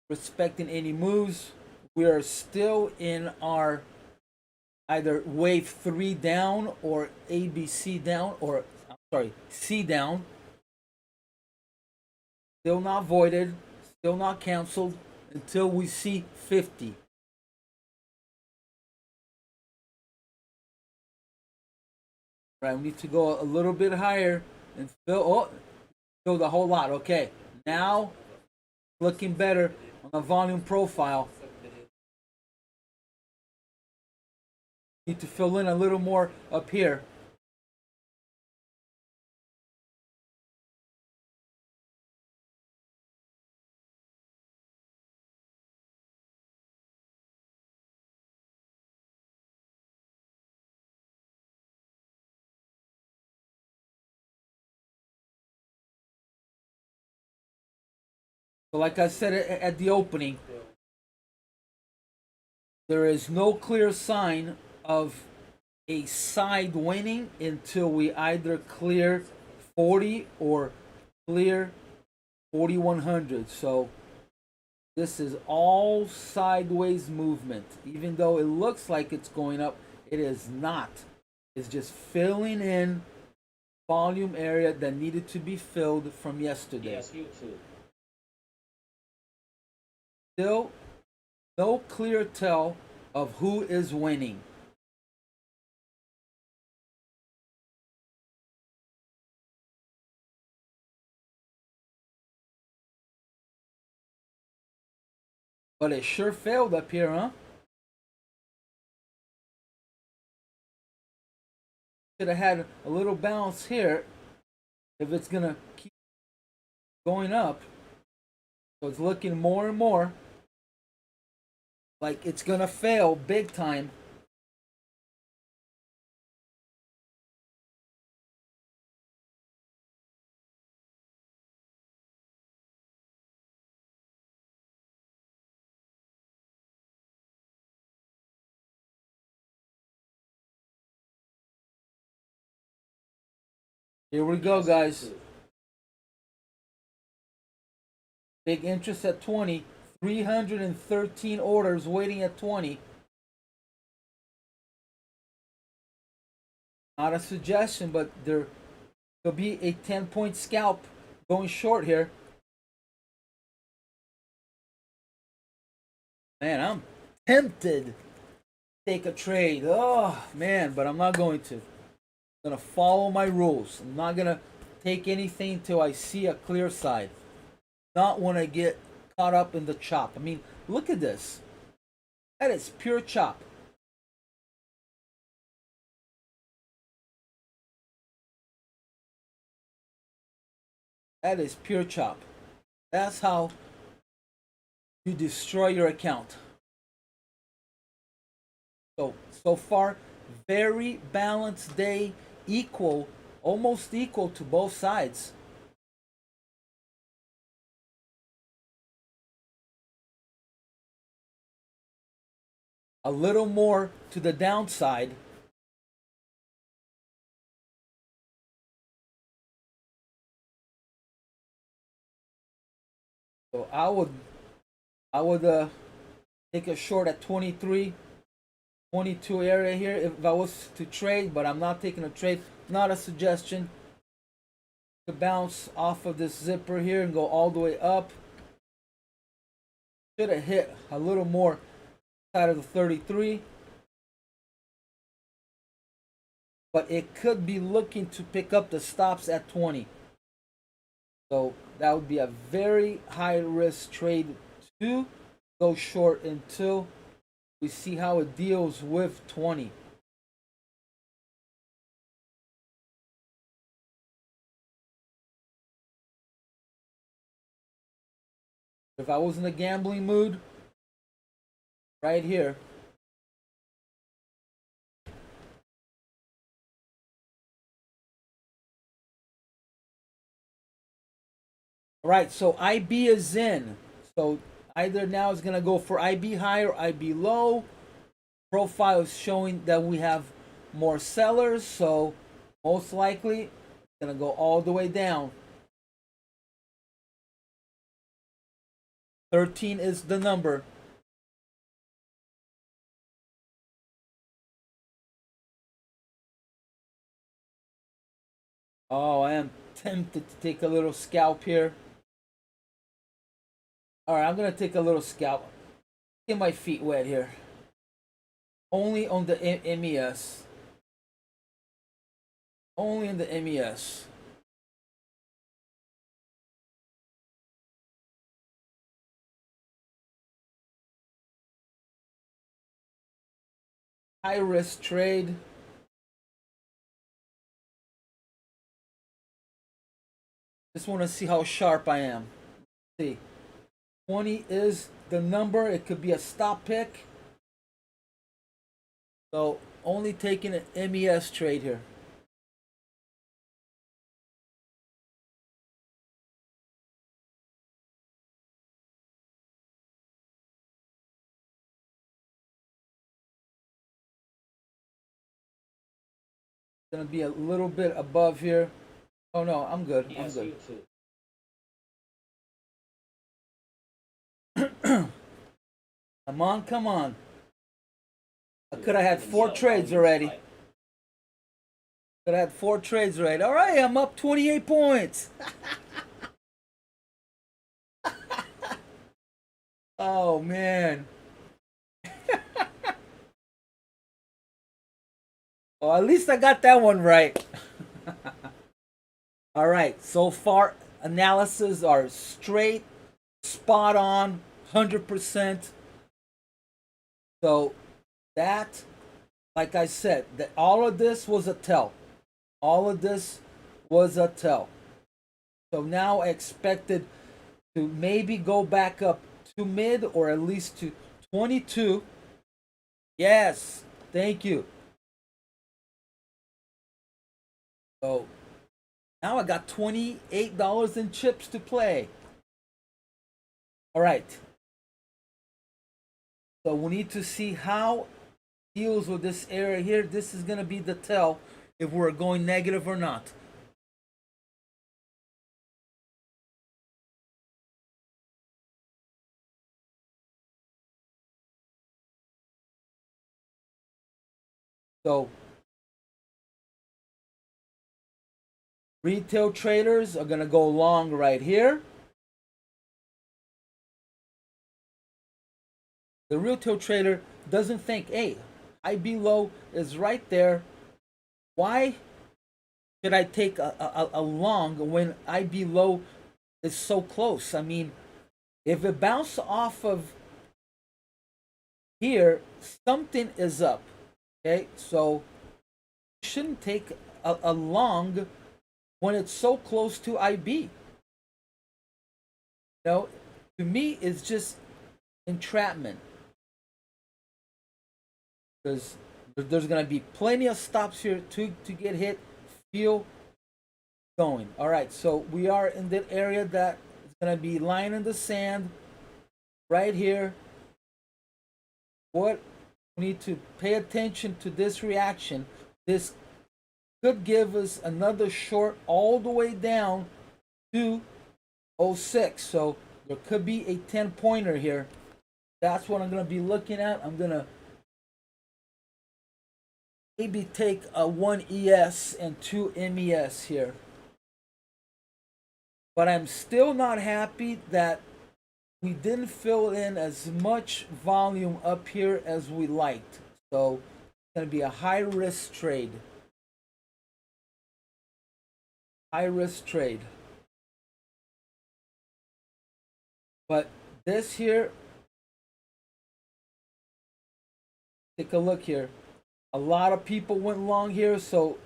respecting any moves. We are still in our either wave 3 down or ABC down, or I'm sorry, C down. Still not voided, still not canceled until we see 50. Right, we need to go a little bit higher and fill the whole lot. Okay, now looking better on the volume profile. Need to fill in a little more up here. So like I said at the opening, there is no clear sign of a side winning until we either clear 40 or clear 4100. So this is all sideways movement. Even though it looks like it's going up, it is not. It's just filling in volume area that needed to be filled from yesterday. Yes, you too. Still no clear tell of who is winning. But it sure failed up here, huh? Should have had a little bounce here if it's gonna keep going up. So it's looking more and more like it's gonna fail big time. Here we go, guys. Big interest at 20. 313 orders waiting at 20. Not a suggestion, but there could be a 10-point scalp going short here. Man, I'm tempted to take a trade. Oh, man, but I'm not going to. I'm going to follow my rules. I'm not going to take anything until I see a clear side. Not when I get caught up in the chop. I mean, look at this. That is pure chop. That is pure chop. That's how you destroy your account. So far, very balanced day, equal, almost equal to both sides. A little more to the downside. So I would take a short at 23, 22 area here if I was to trade, but I'm not taking a trade. Not a suggestion. To bounce off of this zipper here and go all the way up. Should have hit a little more side of the 33. But it could be looking to pick up the stops at 20. So that would be a very high risk trade to go short until we see how it deals with 20. If I was in a gambling mood, right here, all right, so IB is in. So either now it's gonna go for IB high or IB low. Profile is showing that we have more sellers, so most likely it's gonna go all the way down. 13 is the number. Oh, I am tempted to take a little scalp here. All right, I'm gonna take a little scalp. Get my feet wet here. Only on the MES. Only in the MES. High risk trade. Just want to see how sharp I am. Let's see. 20 is the number. It could be a stop pick. So only taking an MES trade here. Gonna be a little bit above here. Oh no, I'm good. I'm good. Come on, come on. I could have had 4 trades already. Could have had 4 trades already. All right, I'm up 28 points. Oh man. Well, at least I got that one right. All right, so far analysis are straight, spot on, 100%. So that, like I said, that all of this was a tell. All of this was a tell. So now I expected to maybe go back up to mid or at least to 22. Yes, thank you. So now I got $28 in chips to play. All right. So we need to see how it deals with this area here. This is going to be the tell if we're going negative or not. So retail traders are going to go long right here. The retail trader doesn't think, hey, IB low is right there. Why should I take a long when IB low is so close? I mean, if it bounced off of here, something is up. Okay, so you shouldn't take a long when it's so close to IB. You know, to me, it's just entrapment because there's gonna be plenty of stops here to get hit. Feel going. All right, so we are in the area that is gonna be lying in the sand right here. What we need to pay attention to this reaction. This could give us another short all the way down to 06. So there could be a 10 pointer here. That's what I'm going to be looking at. I'm going to maybe take a 1 ES and 2 MES here. But I'm still not happy that we didn't fill in as much volume up here as we liked. So it's going to be a high risk trade. High risk trade. But this here, take a look here. A lot of people went long here, so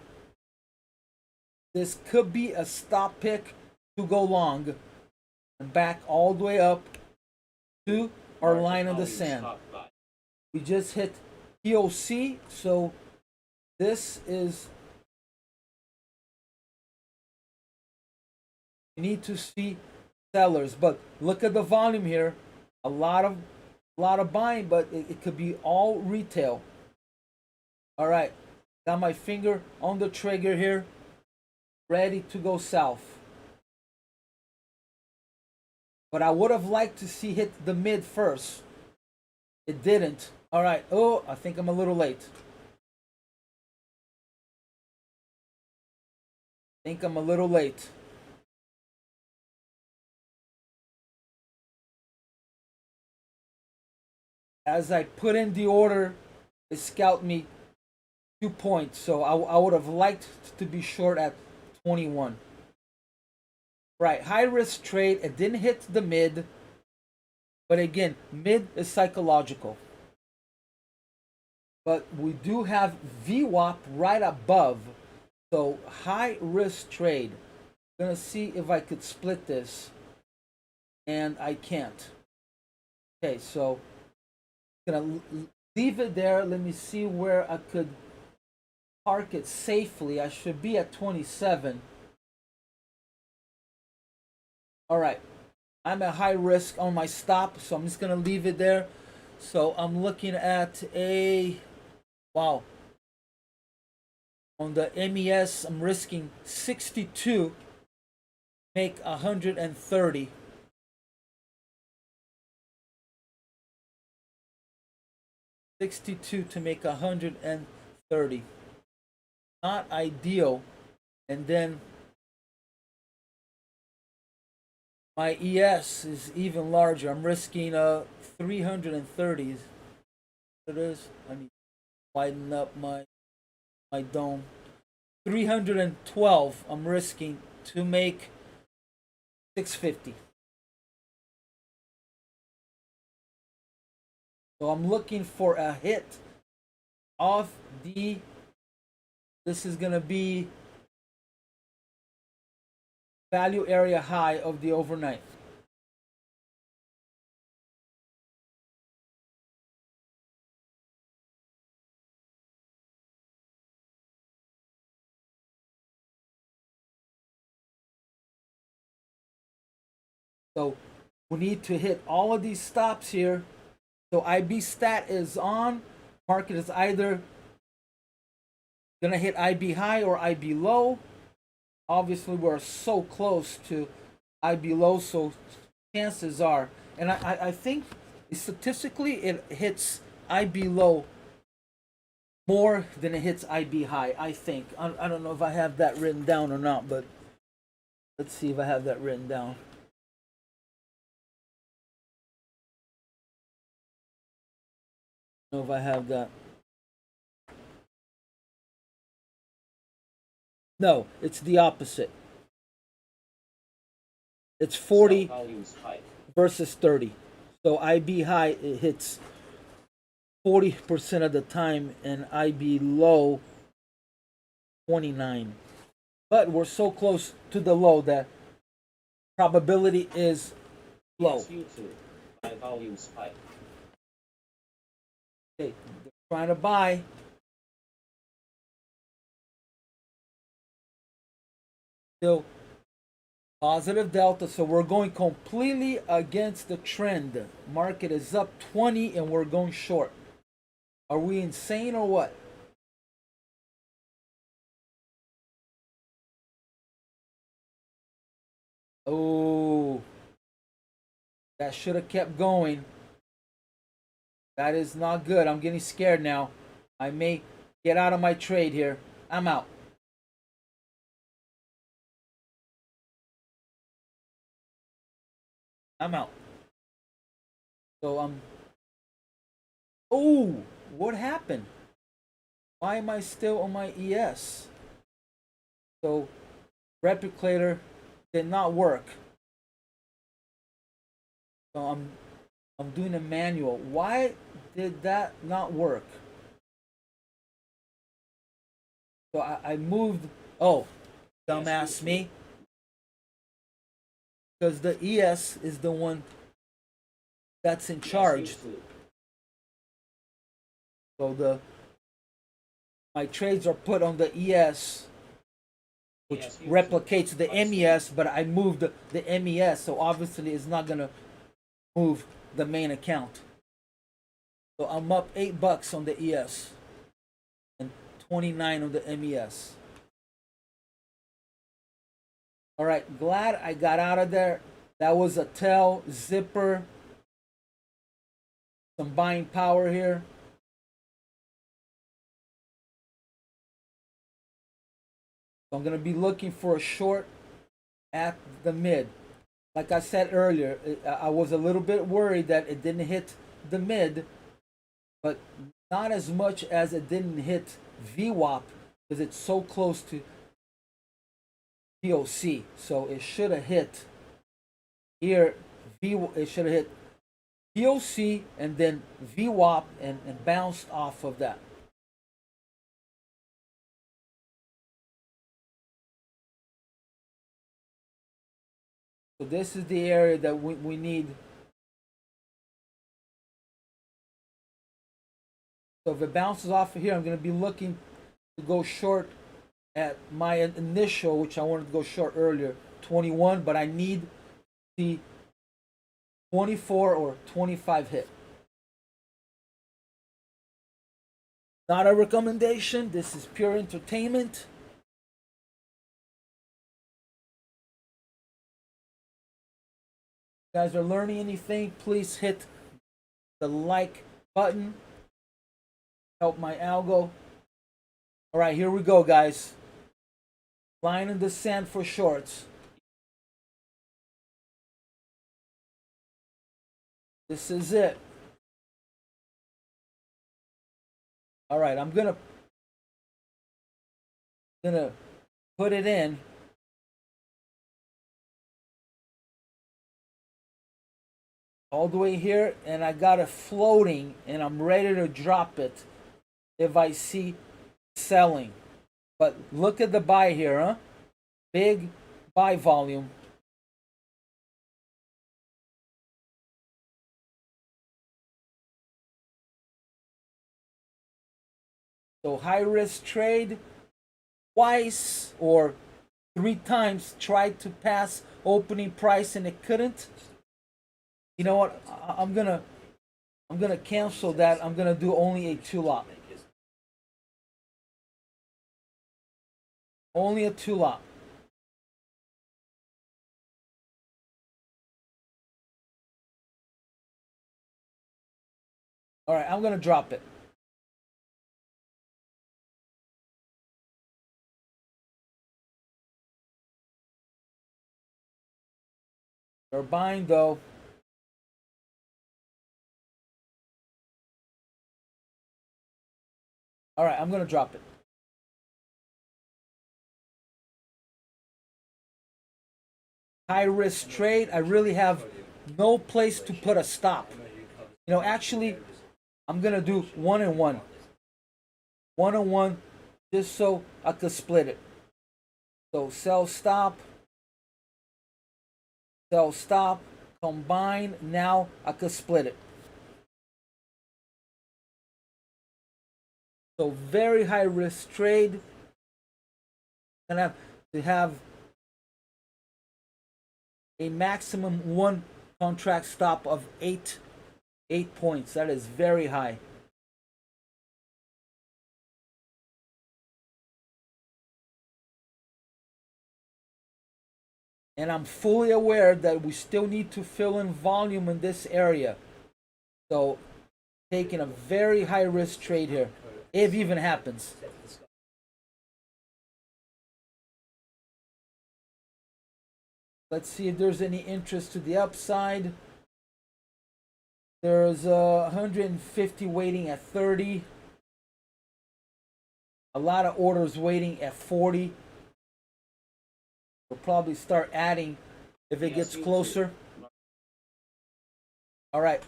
this could be a stop pick to go long and back all the way up to our line in the sand. We just hit POC, so this is, you need to see sellers, but look at the volume here. A lot of buying, but it could be all retail. All right, got my finger on the trigger here, ready to go south. But I would have liked to see hit the mid first. It didn't. All right. Oh, I think I'm a little late. As I put in the order, it scalped me 2 points. So I would have liked to be short at 21. Right, high risk trade. It didn't hit the mid. But again, mid is psychological. But we do have VWAP right above. So high risk trade. I'm gonna see if I could split this. And I can't. Okay, so I'm gonna leave it there. Let me see where I could park it safely. I should be at 27. All right, I'm at high risk on my stop, so I'm just gonna leave it there. So I'm looking at a, wow, on the MES I'm risking 62, make 130. 62 to make 130. Not ideal. And then my ES is even larger. I'm risking 330. It is. I need to widen up my dome. 312 I'm risking to make 650. So I'm looking for a hit off the, this is gonna be value area high of the overnight. So we need to hit all of these stops here. So IB stat is on. Market is either gonna hit IB high or IB low. Obviously, we're so close to IB low, so chances are, and I think statistically it hits IB low more than it hits IB high. I think. I don't know if I have that written down or not, but let's see if I have that written down. I don't know if I have that. No, it's the opposite. It's 40 versus 30. So IB high, it hits 40% of the time, and IB low 29. But we're so close to the low that probability is flow. Yes, YouTube. Buy volume spike. Okay, they're trying to buy. Still positive delta, so we're going completely against the trend. Market is up 20 and we're going short. Are we insane or what? Oh, that should have kept going. That is not good. I'm getting scared now. I may get out of my trade here. I'm out. I'm out. So oh, what happened? Why am I still on my ES? So replicator did not work. So I'm doing a manual. Why did that not work? So I moved. Oh, dumbass me. Because the ES is the one that's in charge. So my trades are put on the ES, which replicates the MES, but I moved the MES, so obviously it's not gonna move the main account. So I'm up $8 on the ES and 29 on the MES. All right, glad I got out of there. That was a tail zipper. Some buying power here. So I'm going to be looking for a short at the mid. Like I said earlier, I was a little bit worried that it didn't hit the mid, but not as much as it didn't hit VWAP because it's so close to POC. So it should have hit here. It should have hit POC and then VWAP and bounced off of that. So this is the area that we need. So if it bounces off of here, I'm going to be looking to go short at my initial, which I wanted to go short earlier, 21, but I need the 24 or 25 hit. Not a recommendation. This is pure entertainment. If you guys are learning anything, please hit the like button. Help my algo. All right, here we go, guys. Line in the sand for shorts. This is it. All right, I'm gonna put it in. All the way here, and I got it floating, and I'm ready to drop it if I see selling. But look at the buy here, huh? Big buy volume. So high risk trade, twice or 3 times tried to pass opening price and it couldn't. You know what? I'm gonna cancel that. I'm gonna do only a 2-lot. Only a 2-lot. All right, I'm gonna drop it. They're buying though. All right, I'm gonna drop it. High risk trade. I really have no place to put a stop. You know, actually, I'm gonna do 1-and-1. 1-and-1, just so I could split it. So sell stop, combine, now I could split it. So very high risk trade. Gonna have to have a maximum one contract stop of 8 points. That is very high. And I'm fully aware that we still need to fill in volume in this area. So taking a very high risk trade here, if even happens. Let's see if there's any interest to the upside. There's 150 waiting at 30. A lot of orders waiting at 40. We'll probably start adding if it gets closer. All right. I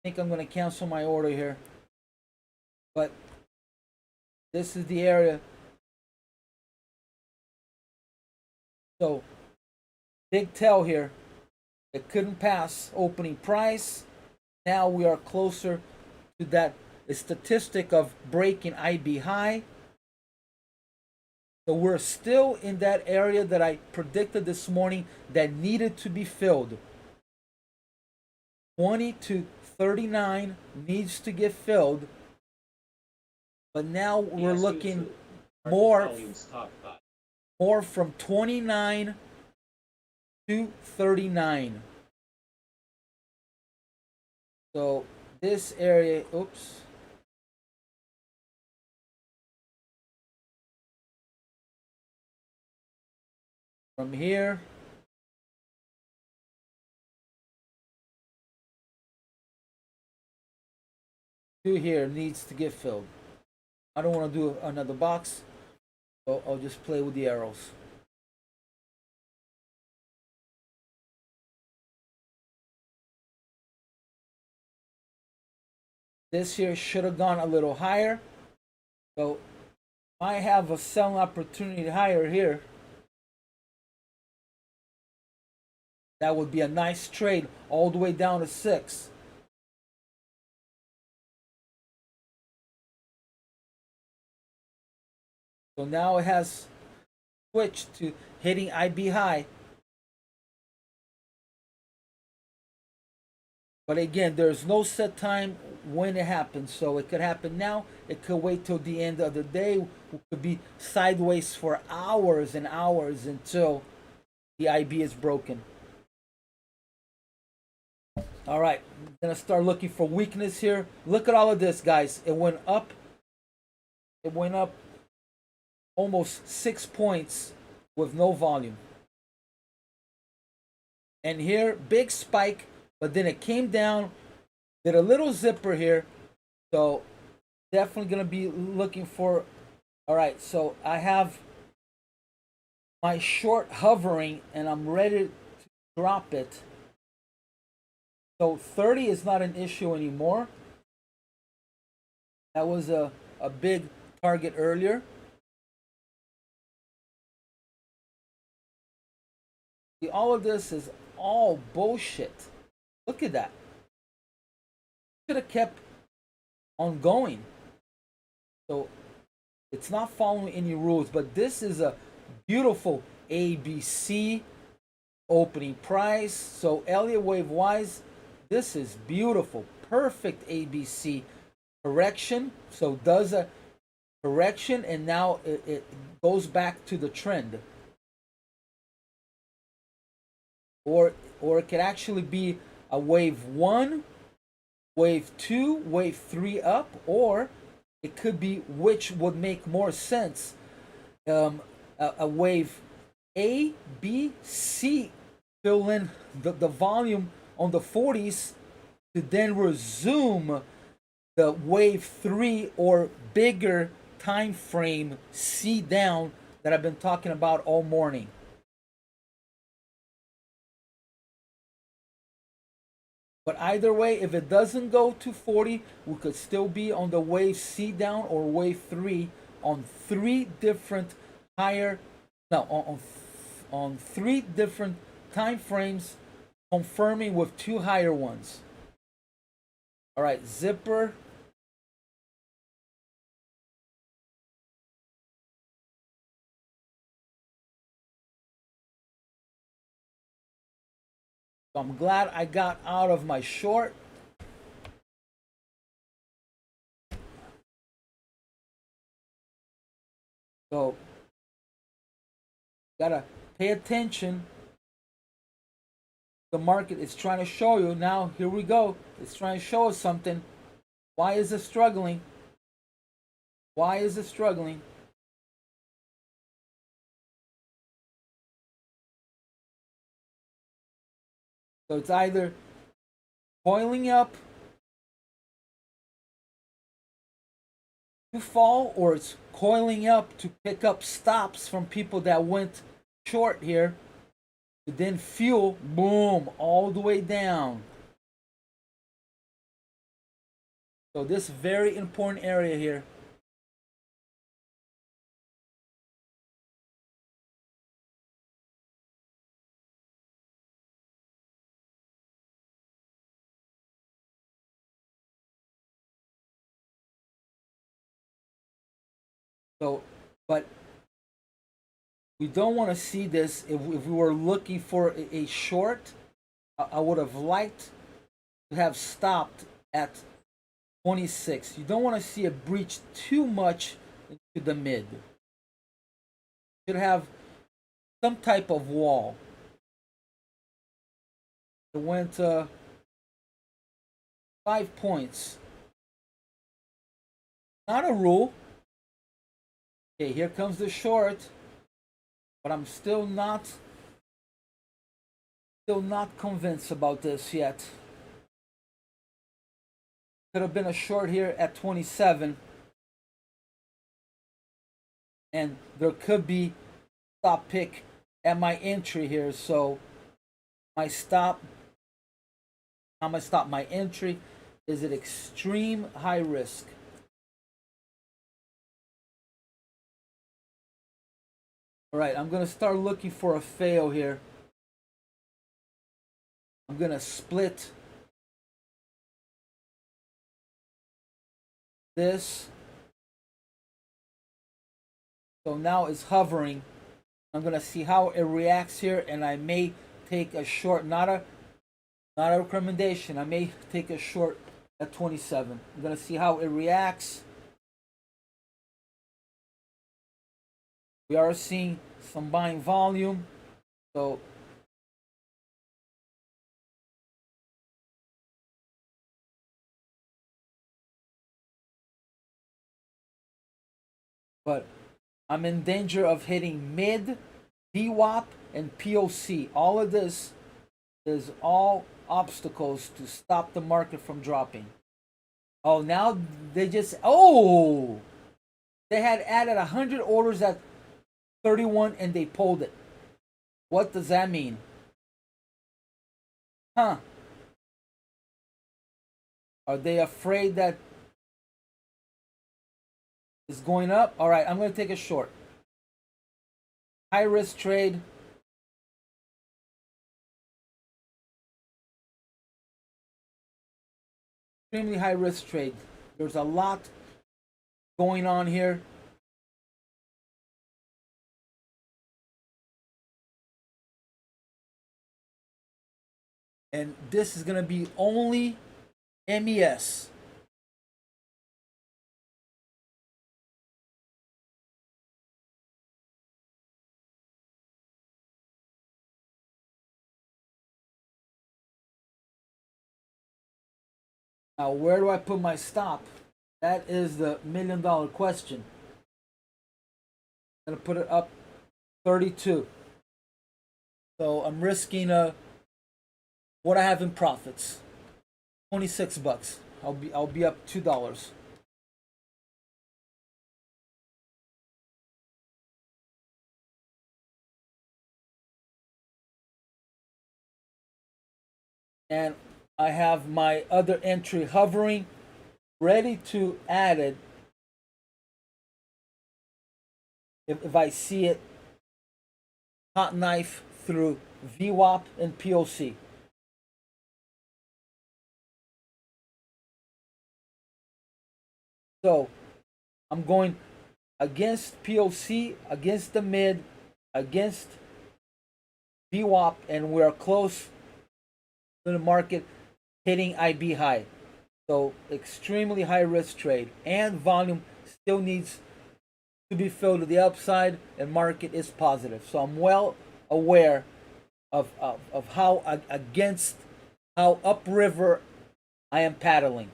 think I'm going to cancel my order here. But this is the area. So, big tell here. It couldn't pass opening price. Now we are closer to that statistic of breaking IB high. So we're still in that area that I predicted this morning that needed to be filled. 20 to 39 needs to get filled. But now we're looking more from 29 to 39. So this area, oops. From here to here needs to get filled. I don't want to do another box, so I'll just play with the arrows. This here should have gone a little higher, so I have a selling opportunity higher here. That would be a nice trade all the way down to 6. So now it has switched to hitting IB high. But again, there's no set time when it happens. So it could happen now. It could wait till the end of the day. It could be sideways for hours and hours until the IB is broken. All right, I'm gonna start looking for weakness here. Look at all of this, guys. It went up. It went up almost 6 points with no volume. And here, big spike, but then it came down, did a little zipper here. So definitely gonna be looking for. All right, so I have my short hovering and I'm ready to drop it. So 30 is not an issue anymore. That was a big target earlier. See, all of this is all bullshit. Look at that. Should have kept on going. So it's not following any rules, but this is a beautiful ABC opening price. So Elliot wave wise, this is beautiful, perfect ABC correction. So does a correction and now it goes back to the trend. Or it could actually be a wave 1, wave 2, wave 3 up, or it could be, which would make more sense, a wave A, B, C, fill in the volume on the 40s to then resume the wave 3 or bigger time frame C down that I've been talking about all morning. But either way, if it doesn't go to 40, we could still be on the wave C down or wave 3 on 3 different higher, no, on 3 different time frames confirming with two higher ones. All right, zipper. So I'm glad I got out of my short. So gotta pay attention. The market is trying to show you now. Here we go. It's trying to show us something. Why is it struggling? Why is it struggling? So it's either coiling up to fall, or it's coiling up to pick up stops from people that went short here, to then fuel, boom, all the way down. So this very important area here. So, but we don't want to see this. If we were looking for a short, I would have liked to have stopped at 26. You don't want to see it breach too much into the mid. You should have some type of wall. It went 5 points. Not a rule. Okay, here comes the short, but I'm still not convinced about this yet. Could have been a short here at 27, and there could be stop pick at my entry here. So my stop, how my stop, my entry is at extreme high risk. All right, I'm gonna start looking for a fail here. I'm gonna split this. So now it's hovering. I'm gonna see how it reacts here, and I may take a short. Not a recommendation. I may take a short at 27. I'm gonna see how it reacts. We are seeing some buying volume, so but I'm in danger of hitting mid, VWAP, and POC. All of this is all obstacles to stop the market from dropping. Oh, now they just, oh, they had added 100 orders at 31 and they pulled it. What does that mean? Huh? Are they afraid that it's going up? All right, I'm going to take a short. High risk trade. Extremely high risk trade. There's a lot going on here. And this is going to be only MES. Now, where do I put my stop? That is the million-dollar question. I'm going to put it up 32. So I'm risking what I have in profits. 26 bucks. I'll be up $2. And I have my other entry hovering, ready to add it if I see it hot knife through VWAP and POC. So I'm going against POC, against the mid, against VWAP, and we're close to the market hitting IB high. So extremely high risk trade, and volume still needs to be filled to the upside, and market is positive. So I'm well aware of how against how upriver I am paddling.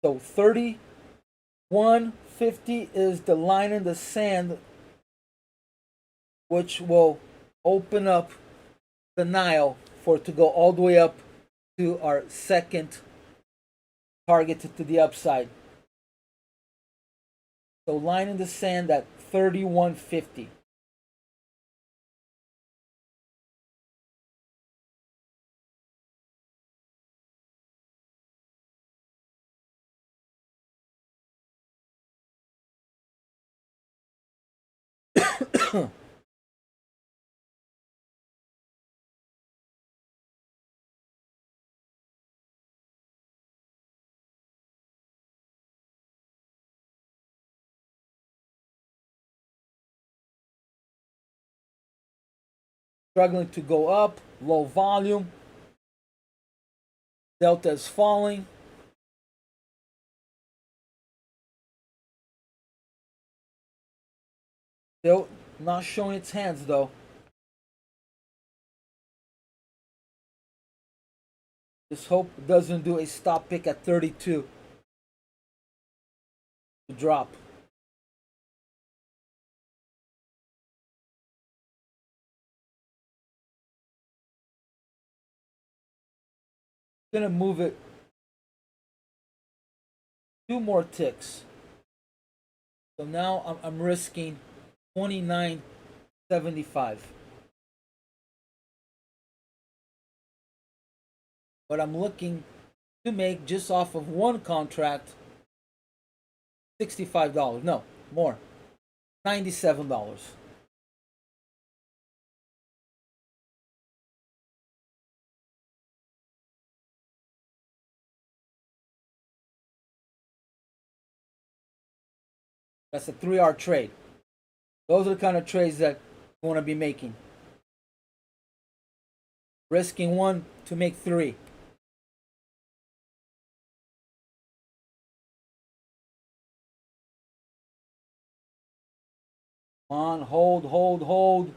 So 31.50 is the line in the sand, which will open up the Nile for it to go all the way up to our second target to the upside. So line in the sand at 31.50. Struggling to go up, low volume. Delta is falling. Still not showing its hands though. Just hope it doesn't do a stop pick at 32 to drop. Gonna move it 2 more ticks. So now I'm risking 29.75. But I'm looking to make just off of one contract $65. No, more. $97. That's a 3-hour trade. Those are the kind of trades that you want to be making. Risking 1 to make 3. On, hold, hold, hold.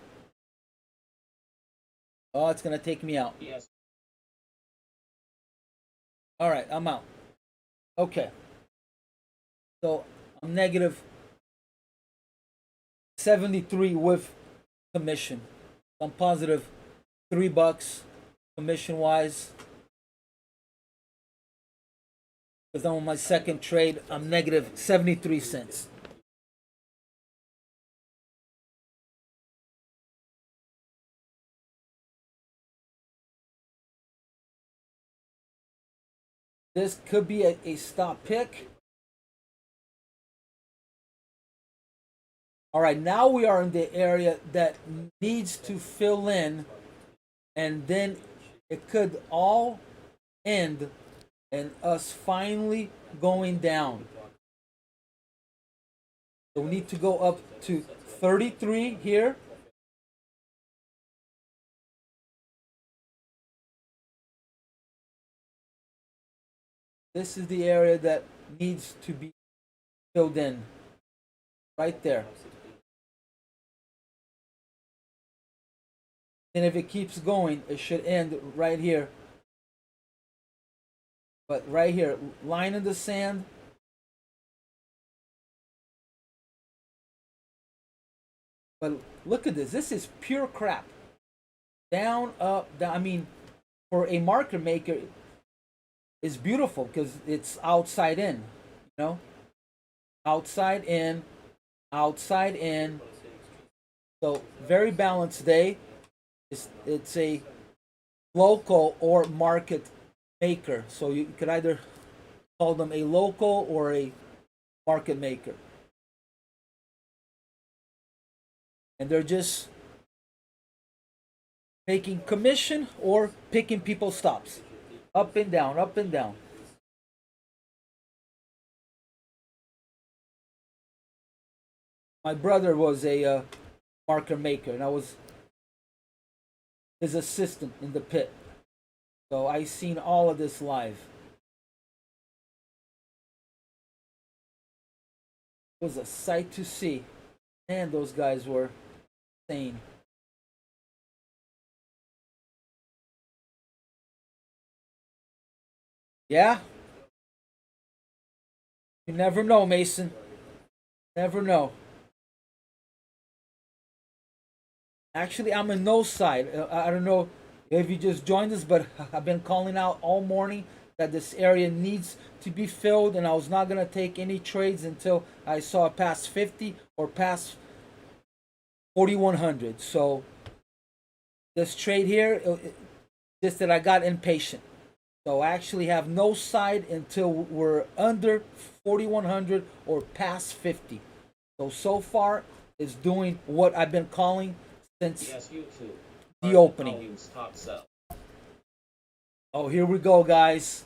Oh, it's going to take me out. Yes. All right, I'm out. Okay. So I'm negative 73 with commission. I'm positive $3 commission wise. Because I'm on my second trade, I'm negative 73 cents. This could be a stop pick. All right, now we are in the area that needs to fill in, and then it could all end in us finally going down. So we need to go up to 33 here. This is the area that needs to be filled in. Right there. And if it keeps going, it should end right here. But right here, line in the sand. But look at this. This is pure crap. Down, up, down. I mean, for a market maker, it's beautiful because it's outside in. You know? Outside in. outside in. So very balanced day. It's a local or market maker. So you could either call them a local or a market maker. And they're just making commission or picking people's stops. Up and down, up and down. My brother was a market maker, and I was his assistant in the pit. So I seen all of this live. It was a sight to see. And those guys were insane. Yeah? You never know, Mason. Never know. Actually, I'm in no side. I don't know if you just joined us, but I've been calling out all morning that this area needs to be filled, and I was not going to take any trades until I saw it past 50 or past 4,100. So this trade here, just that I got impatient. So I actually have no side until we're under 4,100 or past 50. So far, it's doing what I've been calling since the opening. Oh, here we go, guys.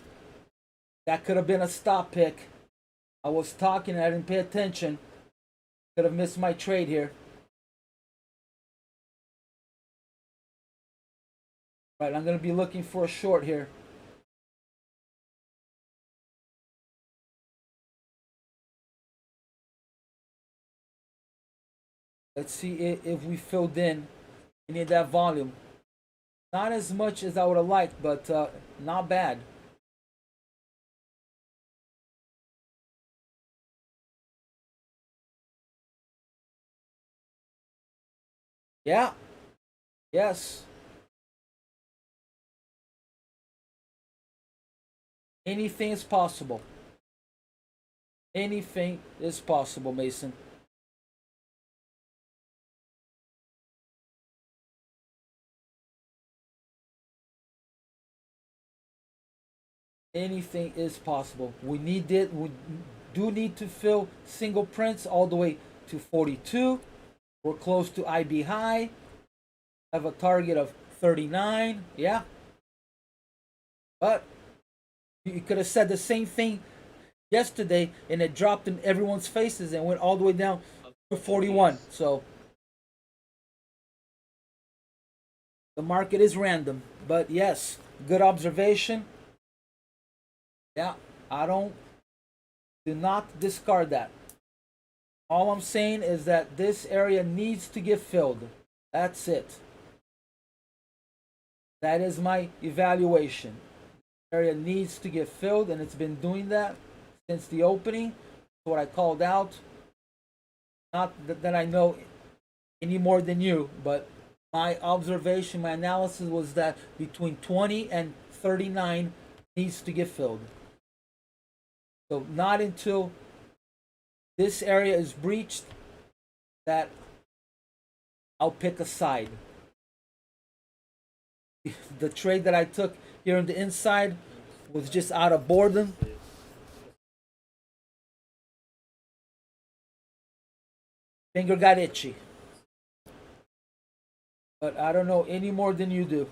That could have been a stop pick. I was talking and I didn't pay attention. Could have missed my trade here. Right, I'm going to be looking for a short here. Let's see if we filled in any of that volume. Not as much as I would have liked, but not bad. Yeah. Yes. Anything is possible. Anything is possible, Mason. Anything is possible. We do need to fill single prints all the way to 42. We're close to IB high. Have a target of 39. Yeah. But you could have said the same thing yesterday and it dropped in everyone's faces and went all the way down to 41. So the market is random. But yes, good observation. Yeah, do not discard that. All I'm saying is that this area needs to get filled. That's it. That is my evaluation. The area needs to get filled, and it's been doing that since the opening. That's what I called out. Not that I know any more than you, but my observation, my analysis was that between 20 and 39 needs to get filled. So not until this area is breached that I'll pick a side. The trade that I took here on the inside was just out of boredom. Finger got itchy. But I don't know any more than you do.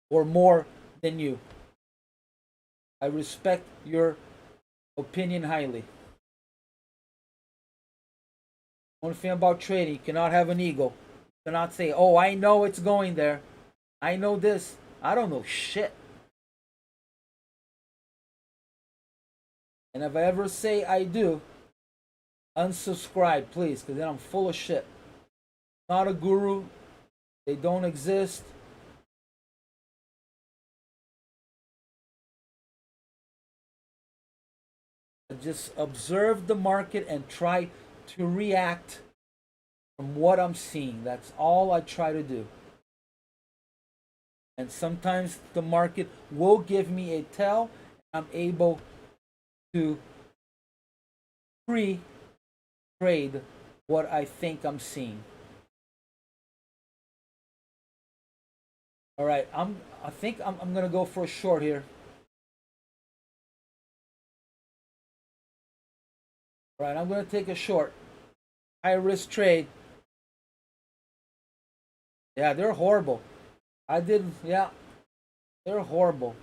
Or more than you. I respect your opinion highly. One thing about trading, you cannot have an ego. You cannot say, oh, I know it's going there. I know this. I don't know shit. And if I ever say I do, unsubscribe, please, because then I'm full of shit. Not a guru. They don't exist. Just observe the market and try to react from what I'm seeing. That's all I try to do. And sometimes the market will give me a tell. I'm able to trade what I think I'm seeing. All right, I think I'm gonna go for a short here. All right, I'm gonna take a short. High risk trade. Yeah, they're horrible. Yeah, they're horrible.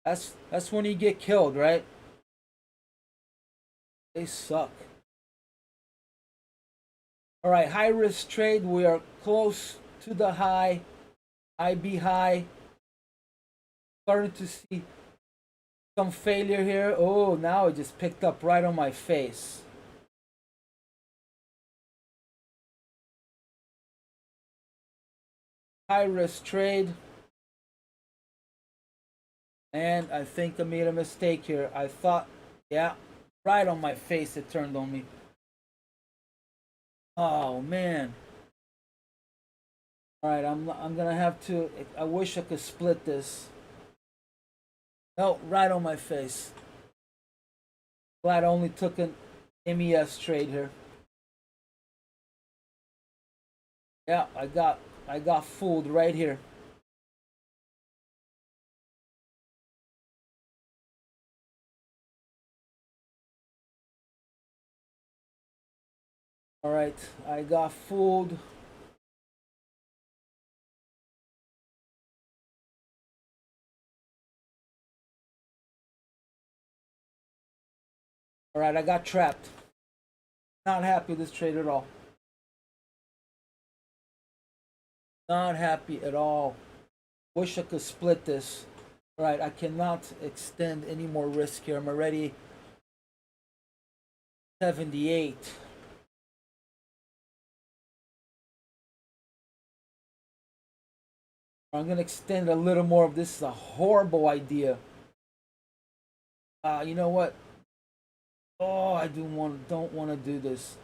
That's when you get killed, right? They suck. All right, high risk trade. We are close to the high. IB high. Starting to see some failure here. Oh, now it just picked up right on my face. High risk trade. And I think I made a mistake here. I thought, yeah, right on my face it turned on me. Oh man. All right, I'm gonna have to. I wish I could split this. No, right on my face. Glad I only took an MES trade here. Yeah, I got fooled right here. All right, I got fooled. All right, I got trapped. Not happy with this trade at all. Not happy at all. Wish I could split this. All right, I cannot extend any more risk here. I'm already 78. I'm gonna extend a little more of this. Is a horrible idea. You know what? Oh, I don't want to do this.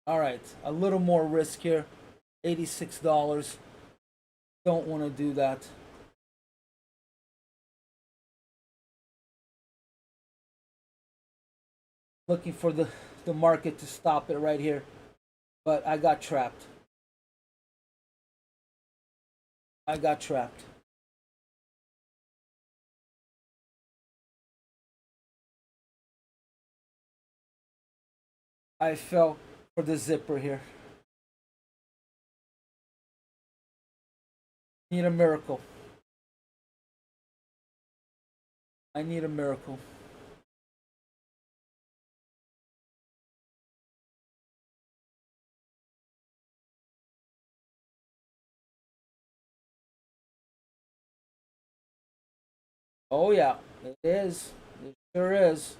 All right, a little more risk here. $86. Don't want to do that. Looking for the market to stop it right here, but I got trapped. I got trapped. I fell for the zipper here. Need a miracle. I need a miracle. Oh yeah, it is. It sure is.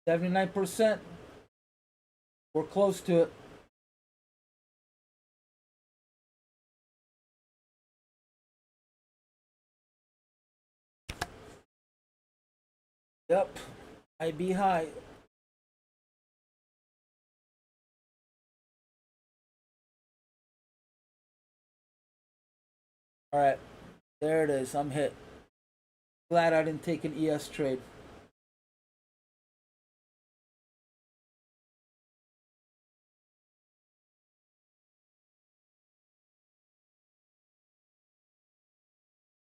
79%. We're close to it. Yep. IB high. All right. There it is. I'm hit. Glad I didn't take an ES trade.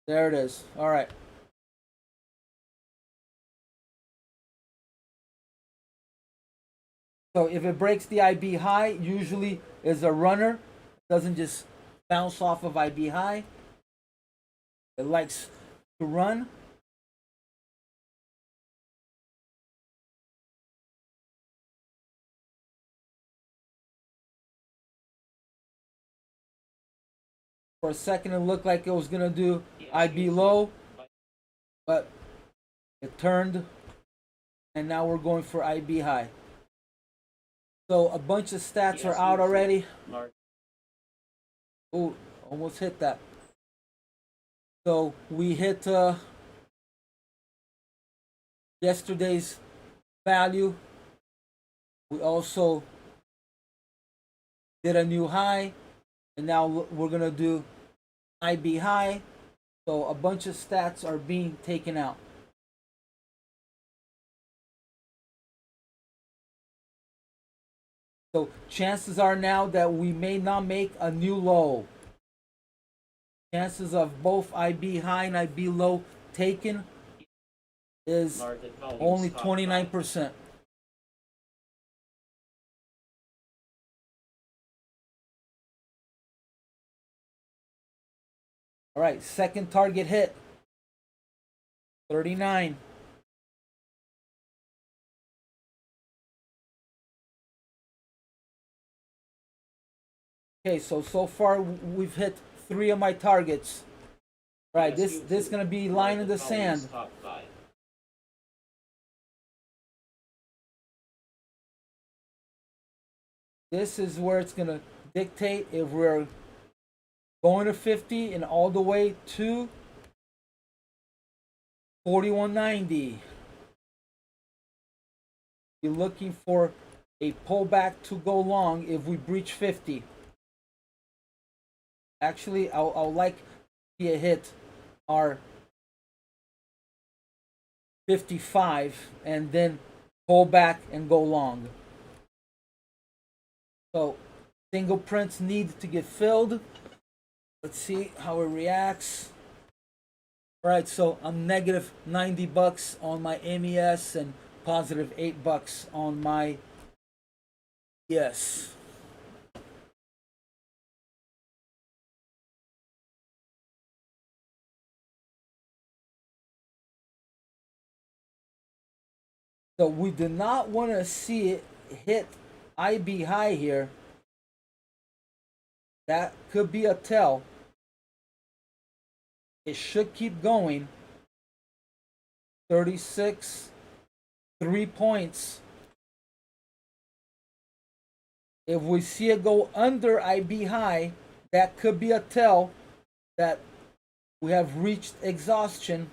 There it is. All right. So if it breaks the IB high, usually is a runner. It doesn't just bounce off of IB high. It likes to run. For a second, it looked like it was gonna do IB low, but it turned, and now we're going for IB high. So a bunch of stats are out already. Oh, almost hit that. So we hit yesterday's value. We also did a new high, and now we're gonna do IB high. So a bunch of stats are being taken out. So chances are now that we may not make a new low. Chances of both IB high and IB low taken is Market volume only stop 29%. All right, second target hit, 39. Okay, so far we've hit 3 of my targets. All right, this is gonna be line in the sand. Stop buy. This is where it's gonna dictate if we're going to 50 and all the way to 41.90. You're looking for a pullback to go long if we breach 50. Actually, I'll like to see a hit our 55 and then pull back and go long. So single prints need to get filled. Let's see how it reacts. All right, so I'm negative $90 on my MES and positive $8 on my yes. So we do not want to see it hit IB high here. That could be a tell. It should keep going. 36, 3 points. If we see it go under IB high, that could be a tell that we have reached exhaustion.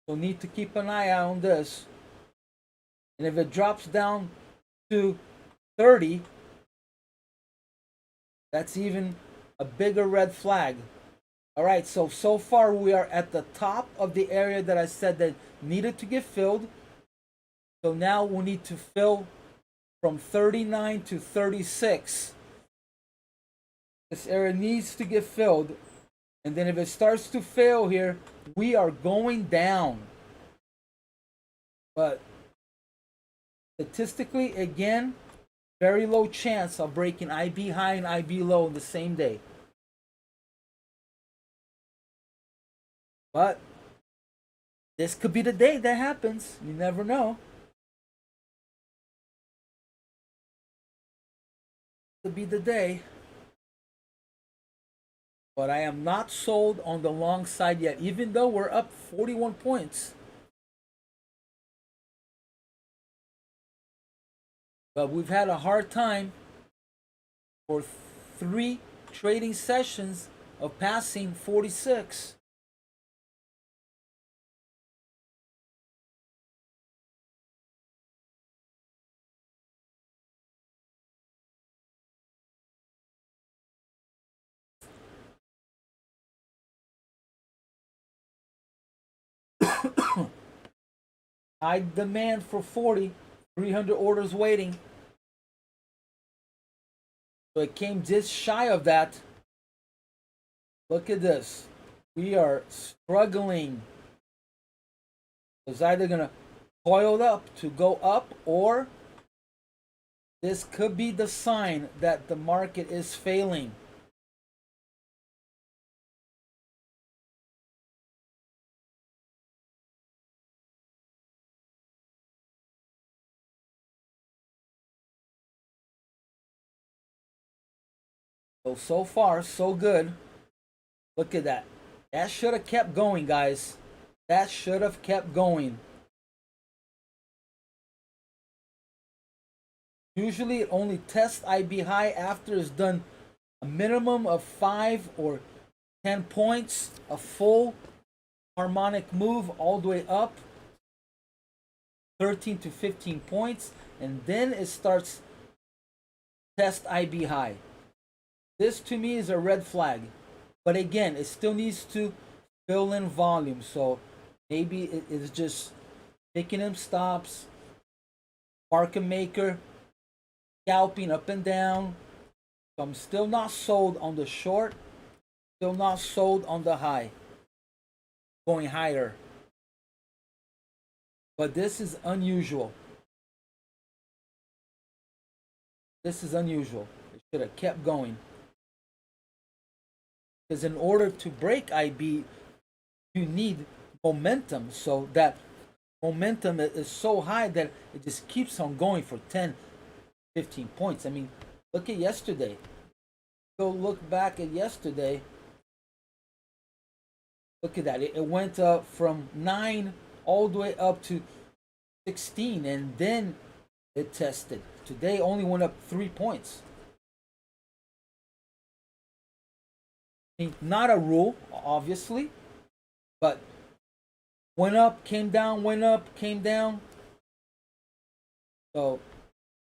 So need to keep an eye out on this. And if it drops down to 30, that's even a bigger red flag. All right, so far we are at the top of the area that I said that needed to get filled. So now we need to fill from 39 to 36. This area needs to get filled. And then if it starts to fail here, we are going down. But statistically, again, very low chance of breaking IB high and IB low in the same day. But this could be the day that happens. You never know. Could be the day. But I am not sold on the long side yet, even though we're up 41 points. But we've had a hard time for 3 trading sessions of passing 46. High demand for 40, 300 orders waiting. So it came just shy of that. Look at this. We are struggling. It's either going to coil up to go up, or this could be the sign that the market is failing. So far, so good. Look at that. That should have kept going, guys. That should have kept going. Usually it only tests IB high after it's done a minimum of 5 or 10 points, a full harmonic move all the way up, 13 to 15 points, and then it starts test IB high. This to me is a red flag. But again, it still needs to fill in volume. So maybe it's just picking up stops, market maker, scalping up and down. So I'm still not sold on the short, still not sold on the high, going higher. But this is unusual. This is unusual. It should have kept going. Because in order to break IB, you need momentum. So that momentum is so high that it just keeps on going for 10, 15 points. I mean, look at yesterday. Go look back at yesterday. Look at that. It went up from 9 all the way up to 16, and then it tested. Today only went up 3 points. I mean, not a rule, obviously, but went up, came down, went up, came down. So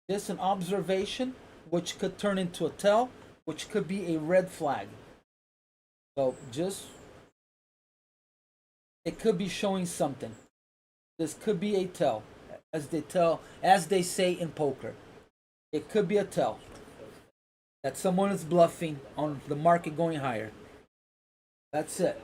just an observation, which could turn into a tell, which could be a red flag. So just, it could be showing something. This could be a tell, as they say in poker. It could be a tell that someone is bluffing on the market going higher. That's it.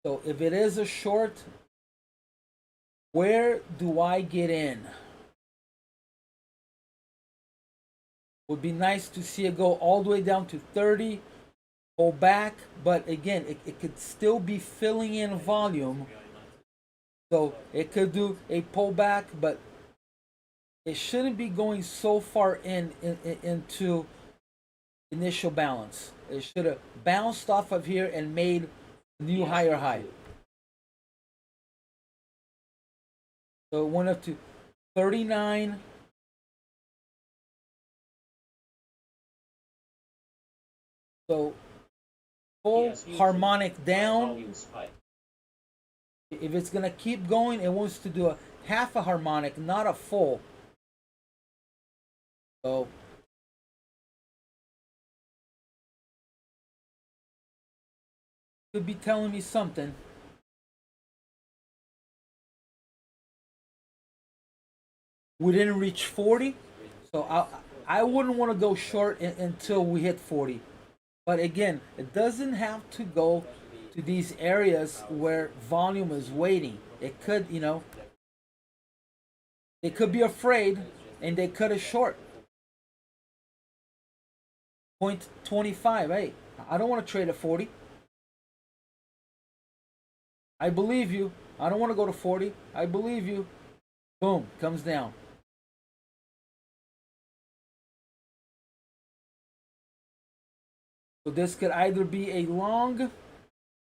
So if it is a short, where do I get in? Would be nice to see it go all the way down to 30, pull back, but again, it could still be filling in volume. So it could do a pullback, but it shouldn't be going so far into initial balance. It should have bounced off of here and made a new higher high. So it went up to 39. So full harmonic down. If it's gonna keep going, it wants to do a half a harmonic, not a full. So could be telling me something. We didn't reach 40, so I wouldn't want to go short until we hit 40. But again, it doesn't have to go to these areas where volume is waiting. It could, they could be afraid and they cut it short. 0.25. Hey, I don't want to trade at 40. I believe you. I don't want to go to 40. I believe you. Boom, comes down. So this could either be a long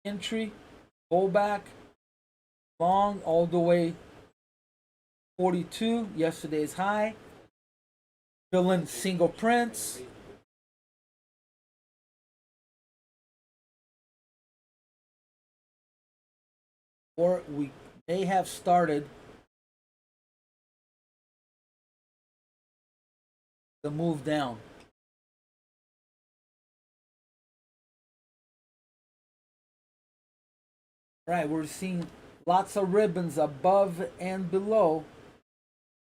entry, pullback, long all the way 42, yesterday's high, fill in single prints. Or we may have started the move down. Right, we're seeing lots of ribbons above and below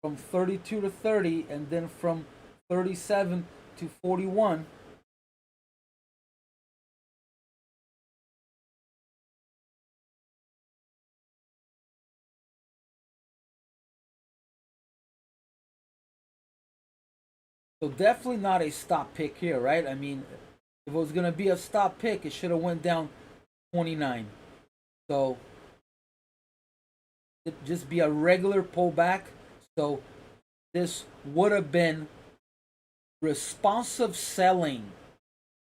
from 32 to 30 and then from 37 to 41. So definitely not a stop pick here, right? I mean, if it was going to be a stop pick, it should have went down 29. So it just be a regular pullback. So this would have been responsive selling,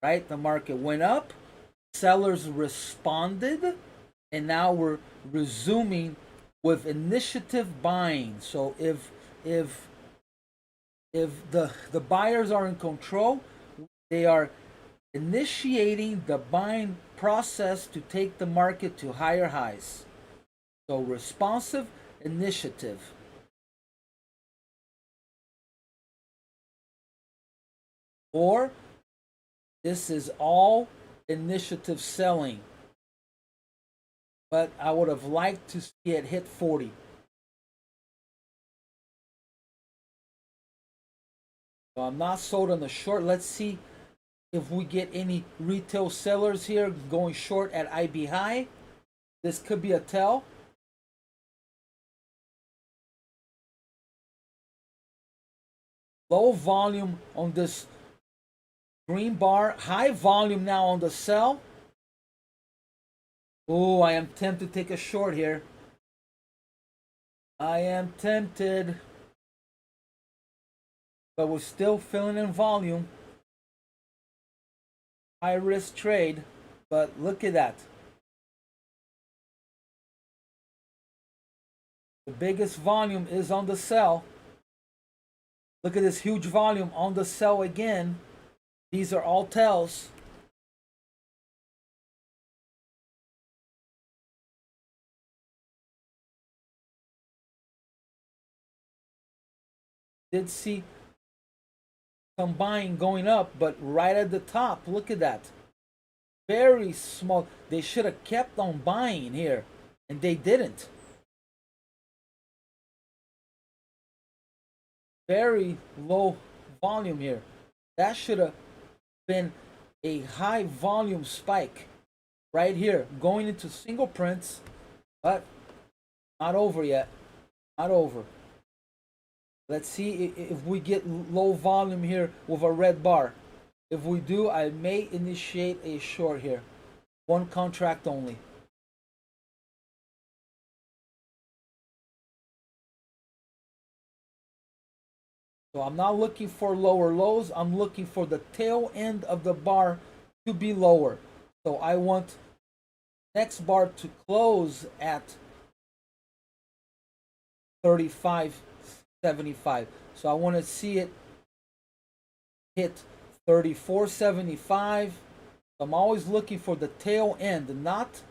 right? The market went up, sellers responded, and now we're resuming with initiative buying. So if the buyers are in control, they are initiating the buying process to take the market to higher highs. So responsive initiative. or this is all initiative selling. But I would have liked to see it hit 40. So I'm not sold on the short. Let's see if we get any retail sellers here going short at IB high. This could be a tell. Low volume on this green bar, high volume now on the sell. Oh, I am tempted to take a short here. I am tempted. But we're still filling in volume. High risk trade, but look at that. The biggest volume is on the sell. Look at this huge volume on the sell again. These are all tells. Did see some buying going up, but right at the top, look at that. Very small. They should have kept on buying here, and they didn't. Very low volume here. That should have been a high volume spike right here, going into single prints, but not over yet. Not over. Let's see if we get low volume here with a red bar. If we do, I may initiate a short here. One contract only. So I'm not looking for lower lows. I'm looking for the tail end of the bar to be lower. So I want next bar to close at 35.75. So I want to see it hit 34.75. I'm always looking for the tail end, not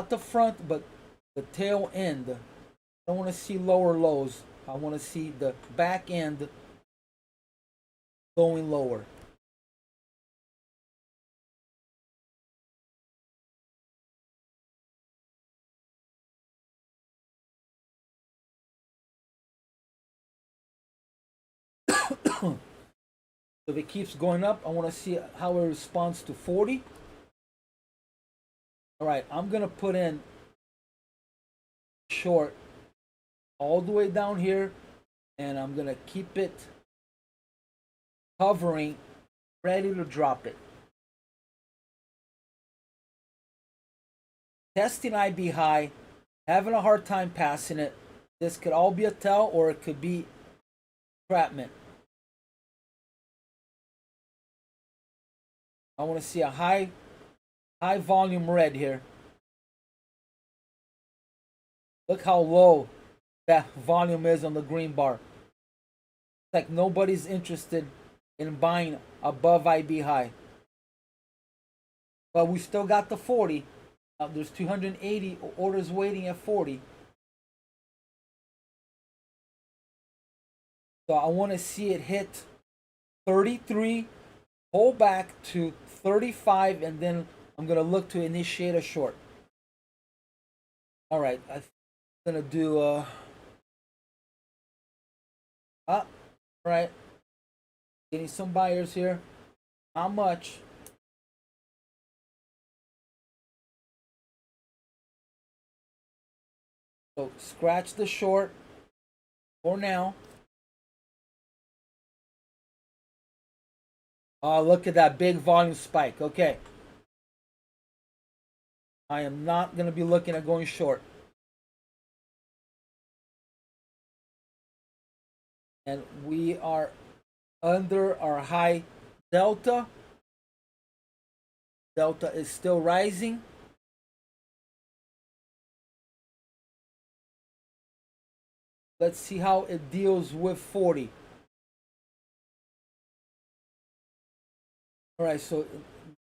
the front, but the tail end. I don't want to see lower lows. I want to see the back end going lower. So if it keeps going up, I want to see how it responds to 40. All right, I'm going to put in short all the way down here, and I'm going to keep it hovering, ready to drop it. Testing IB high, having a hard time passing it. This could all be a tell, or it could be entrapment. I want to see a high volume red here. Look how low that volume is on the green bar. It's like nobody's interested in buying above IB high. But we still got the 40. There's 280 orders waiting at 40. So I want to see it hit 33, pull back to 35, and then I'm going to look to initiate a short. All right, I'm going to do all right, getting some buyers here. Not much. So scratch the short for now. Oh, look at that big volume spike. Okay. I am not going to be looking at going short. And we are under our high delta. Delta is still rising. Let's see how it deals with 40. All right, so it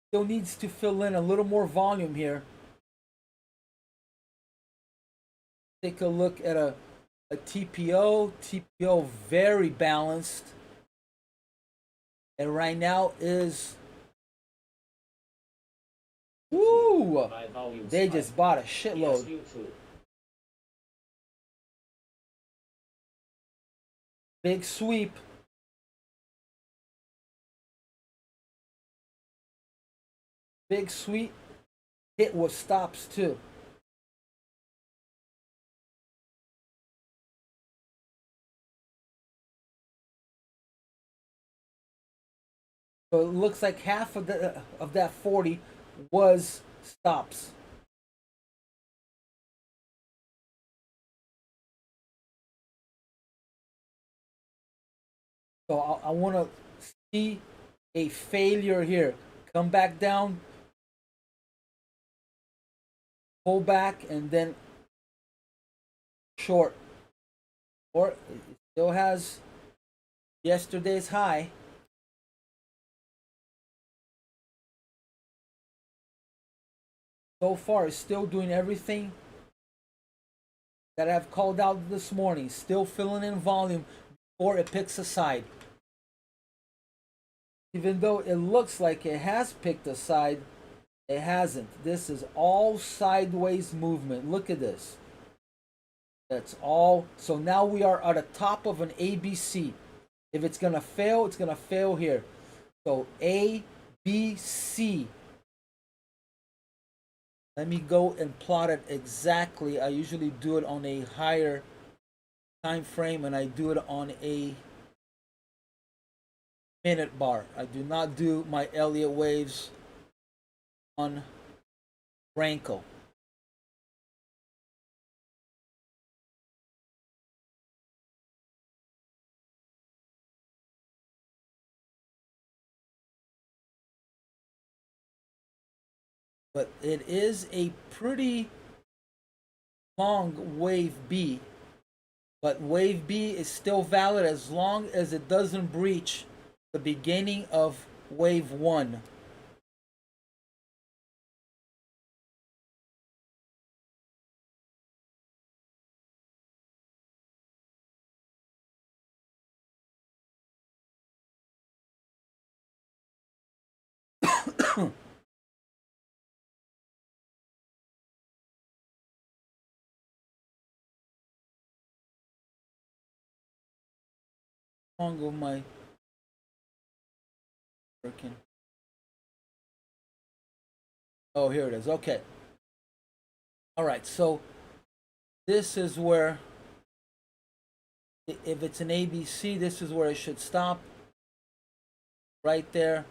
still needs to fill in a little more volume here. Take a look at a a TPO very balanced, and right now is, woo, Buy volume they spike. just bought a shitload. ESU2. Big sweep. Big sweep. Hit with stops too. So it looks like half of that 40 was stops. So I want to see a failure here. Come back down, pull back, and then short. Or it still has yesterday's high. So far, it's still doing everything that I've called out this morning. Still filling in volume before it picks a side. Even though it looks like it has picked a side, it hasn't. This is all sideways movement. Look at this. That's all. So now we are at the top of an ABC. If it's going to fail, it's going to fail here. So A, B, C. Let me go and plot it exactly. I usually do it on a higher time frame, and I do it on a minute bar. I do not do my Elliot waves on Franco. But it is a pretty long wave B. But wave B is still valid as long as it doesn't breach the beginning of wave 1. How long of my working? Oh, here it is. Okay. All right. So this is where, if it's an ABC, this is where it should stop. Right there.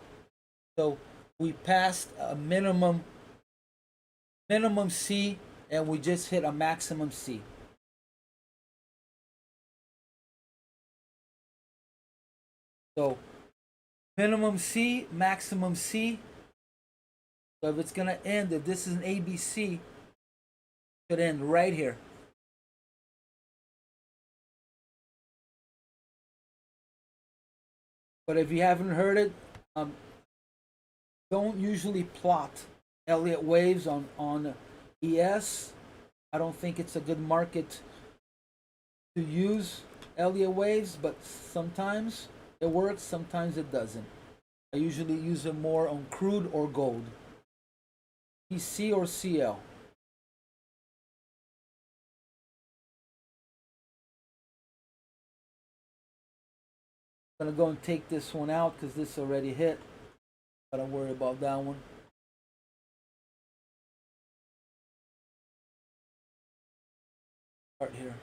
So we passed a minimum C, and we just hit a maximum C. So minimum C, maximum C. So if it's gonna end, if this is an ABC, it should end right here. But if you haven't heard it, don't usually plot Elliott waves on ES. I don't think it's a good market to use Elliott waves, but sometimes it works, sometimes it doesn't. I usually use it more on crude or gold. EC or CL. I'm gonna go and take this one out because this already hit. I don't worry about that one. Start here.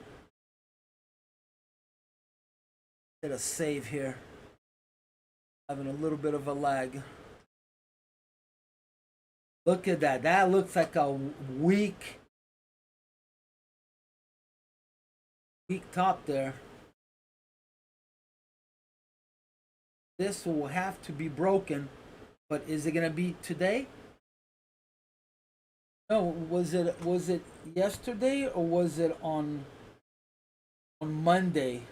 Hit a save here. Having a little bit of a lag. Look at that. That looks like a weak top there. This will have to be broken, but is it gonna be today? No, was it yesterday or was it on Monday?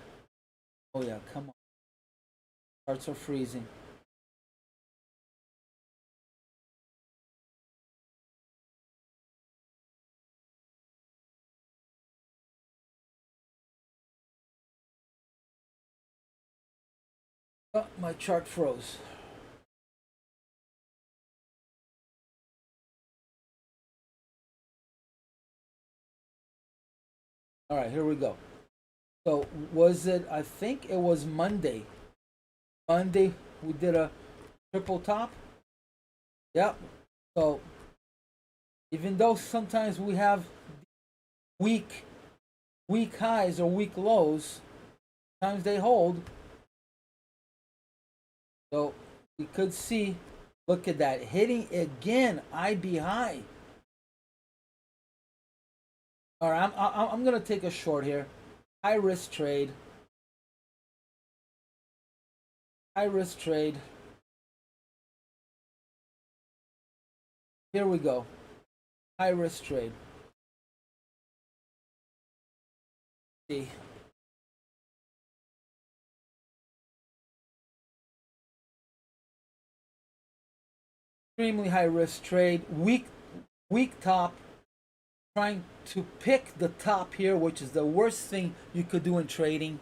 Oh yeah, come on. Charts are freezing. Oh, my chart froze. All right, here we go. So was it? I think it was Monday. Monday we did a triple top. Yep. So even though sometimes we have weak highs or weak lows, sometimes they hold. So we could see, look at that, hitting again IB high. All right, I'm gonna take a short here. High risk trade. High risk trade. Here we go. High risk trade. See. Extremely high risk trade. Weak top. Trying to pick the top here, which is the worst thing you could do in trading.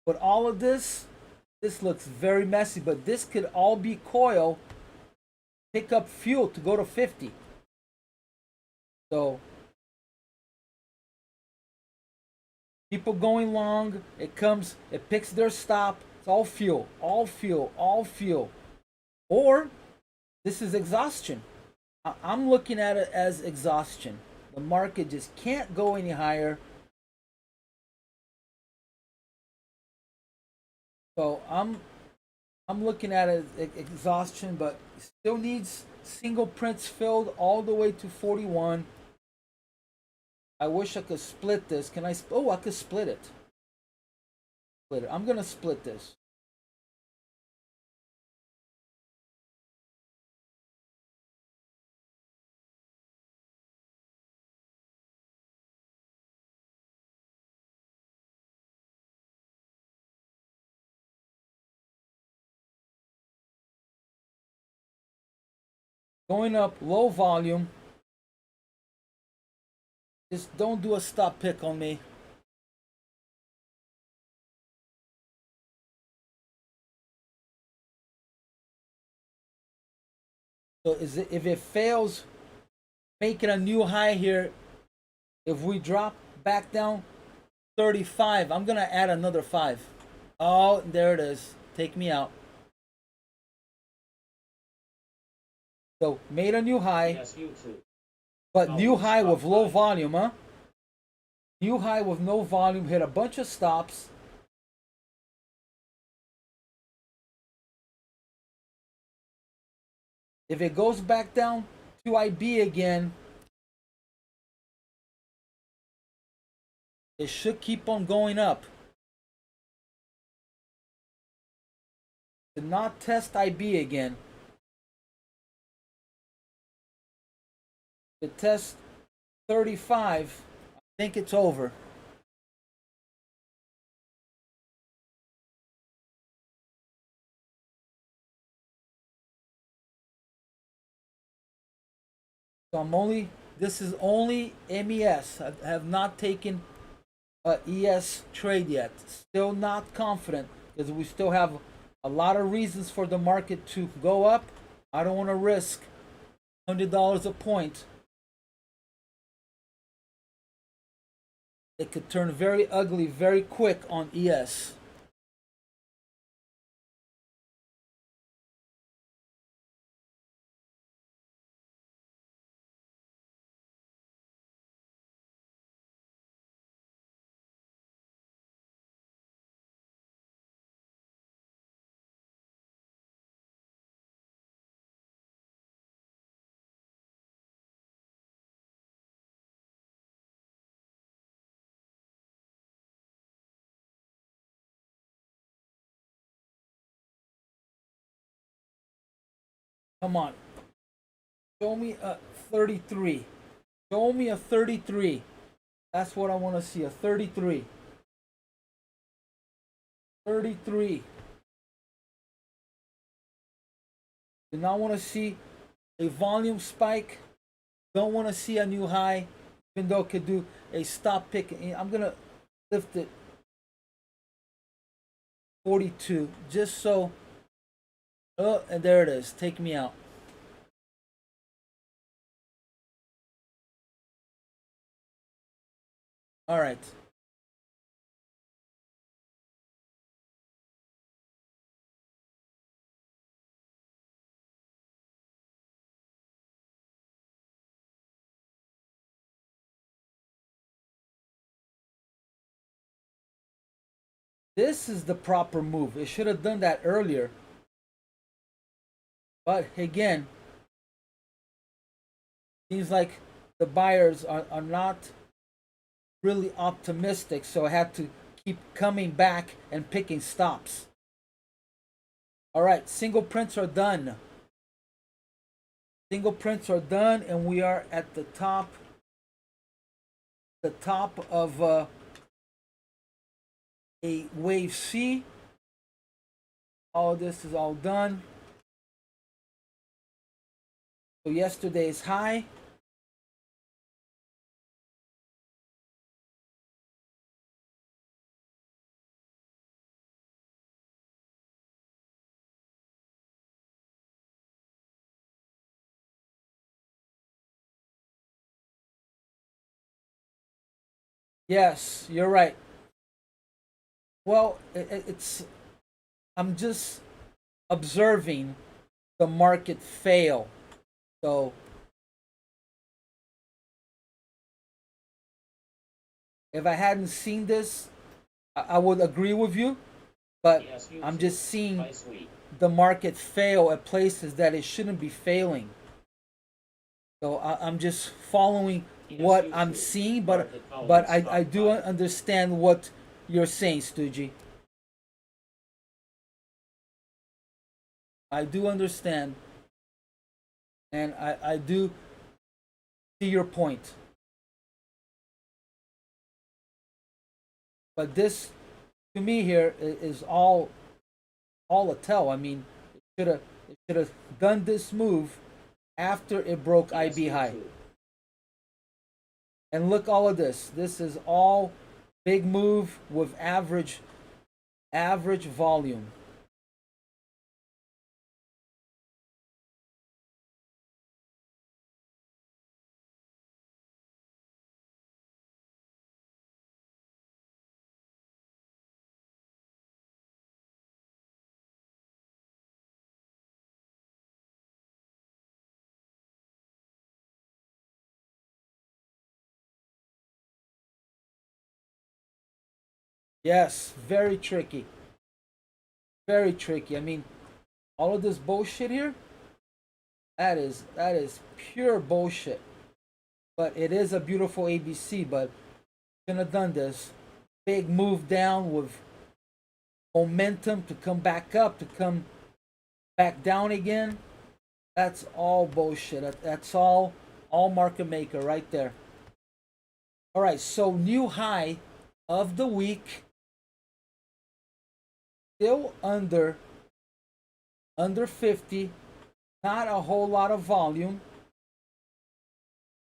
But all of this looks very messy, but this could all be coil, pick up fuel to go to 50. So people going long, it picks their stop. It's all fuel, all fuel, all fuel. Or this is exhaustion. I'm looking at it as exhaustion. The market just can't go any higher. So I'm looking at it as exhaustion, but still needs single prints filled all the way to 41. I wish I could split this. Can I? Oh, I could split it. Split it. I'm gonna split this. Going up low volume. Just don't do a stop pick on me. So if it fails making a new high here, if we drop back down 35, I'm gonna add another 5. Oh, there it is. Take me out. So made a new high. Yes, you too. But new high with low volume, huh? New high with no volume, hit a bunch of stops. If it goes back down to IB again, it should keep on going up. To not test IB again. To test 35, I think it's over. So this is only MES. I have not taken a ES trade yet. Still not confident because we still have a lot of reasons for the market to go up. I don't want to risk $100 a point. It could turn very ugly very quick on ES. Come on. Show me a 33. Show me a 33. That's what I want to see, a 33. 33. Do not want to see a volume spike. Don't want to see a new high, even though it could do a stop pick. I'm going to lift it 42, just so. Oh, and there it is. Take me out. All right. This is the proper move. It should have done that earlier. But again, seems like the buyers are not really optimistic, so I had to keep coming back and picking stops. All right, single prints are done. Single prints are done, and we are at the top of a wave C. All this is all done. So yesterday's high. Yes, you're right. Well, I'm just observing the market fail. So if I hadn't seen this, I would agree with you. But I'm just seeing the market fail at places that it shouldn't be failing. So I'm just following what I'm seeing, but I do understand what you're saying, Stuji. I do understand, and I do see your point. But this, to me, here is all a tell. I mean, it should have done this move after it broke IB high. And look, all of this. This is all big move with average volume. Yes, very tricky. Very tricky. I mean, all of this bullshit here, that is pure bullshit. But it is a beautiful ABC, but shouldn't have done this. Big move down with momentum to come back up, to come back down again. That's all bullshit. That's all market maker right there. All right, so new high of the week, still under 50, not a whole lot of volume.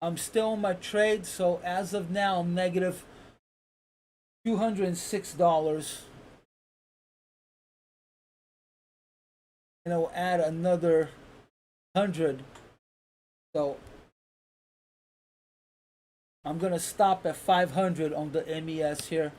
I'm still in my trade, so as of now I'm negative $206. And I'll add another 100. So I'm gonna stop at 500 on the MES here.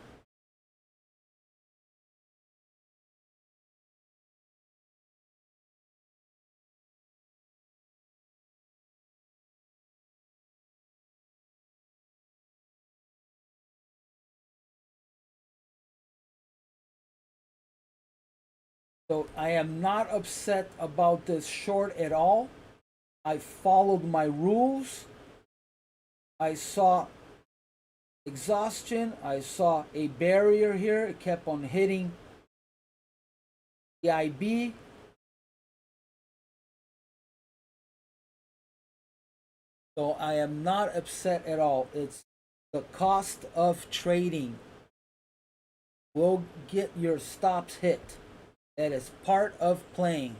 So I am not upset about this short at all. I followed my rules. I saw exhaustion. I saw a barrier here. It kept on hitting the IB. So I am not upset at all. It's the cost of trading will get your stops hit. That is part of playing.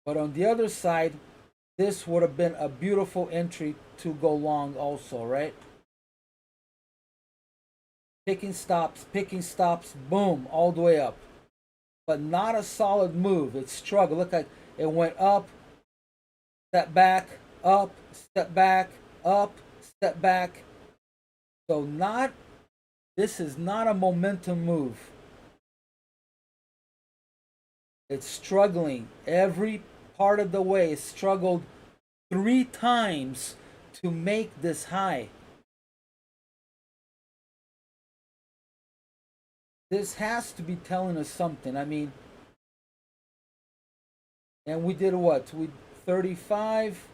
But on the other side, this would have been a beautiful entry to go long also, right? Picking stops, boom, all the way up. But not a solid move. It struggled. Look like it went up, step back, up, step back, up, step back. So this is not a momentum move. It's struggling every part of the way. It struggled 3 times to make this high. This has to be telling us something. I mean, and we did what? We 35.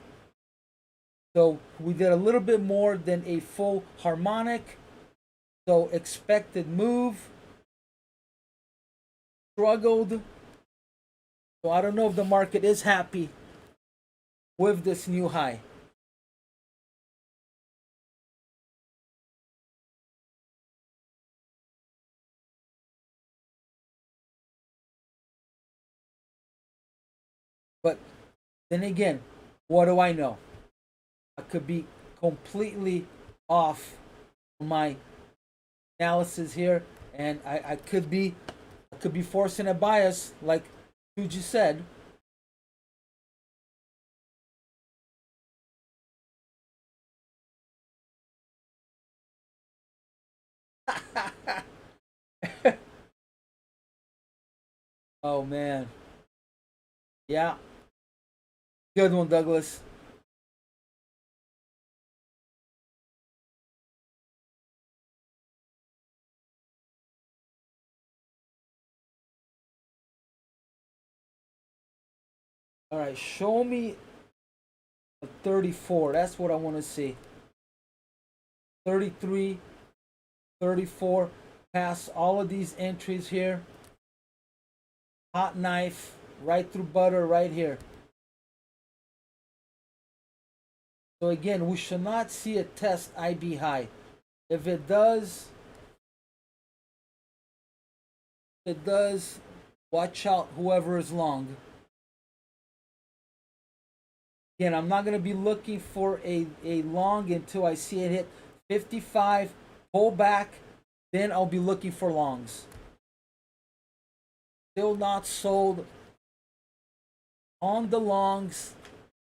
So we did a little bit more than a full harmonic. So expected move. Struggled. So I don't know if the market is happy with this new high. But then again, what do I know? I could be completely off my analysis here, and I could be forcing a bias, like Fuji said. Oh man, yeah, good one, Douglas. All right, show me a 34. That's what I want to see. 33, 34. Pass all of these entries here. Hot knife right through butter right here. So again, we should not see a test IB high. If it does, watch out whoever is long. Again, I'm not going to be looking for a long until I see it hit 55, pull back, then I'll be looking for longs. Still not sold on the longs.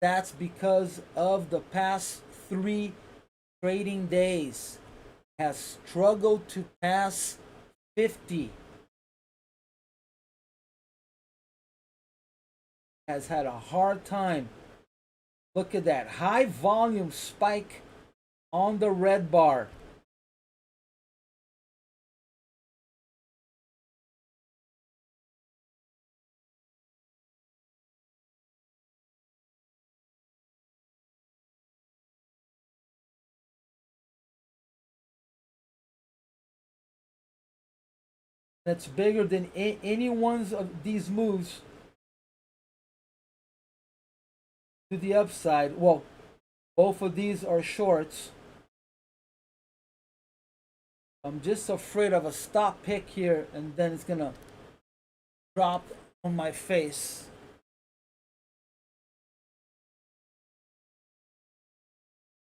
That's because of the past 3 trading days. Has struggled to pass 50. Has had a hard time. Look at that high volume spike on the red bar. That's bigger than any ones of these moves to the upside. Well, both of these are shorts. I'm just afraid of a stop pick here, and then it's gonna drop on my face.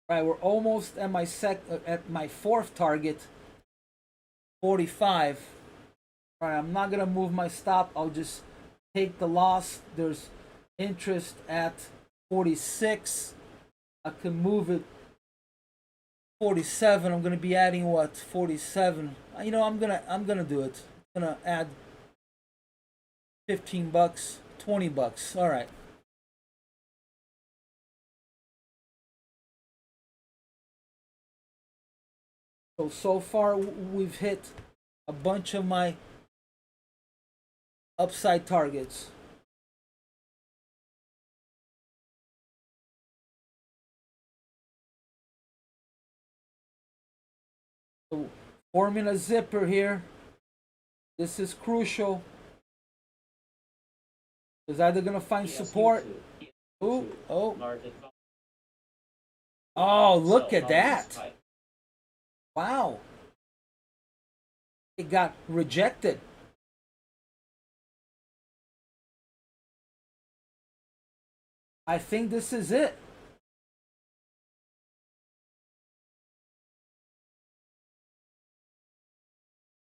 Right, we're almost at my 4th target, 45. All right, I'm not gonna move my stop. I'll just take the loss. There's interest at 46. I can move it 47. I'm gonna be adding what 47. You know, I'm gonna do it. I'm gonna add $15, $20. All right. So far we've hit a bunch of my upside targets. So Forming a zipper here. This is crucial. It's either gonna find support. Ooh, oh, oh, look at that. Wow. It got rejected. I think this is it.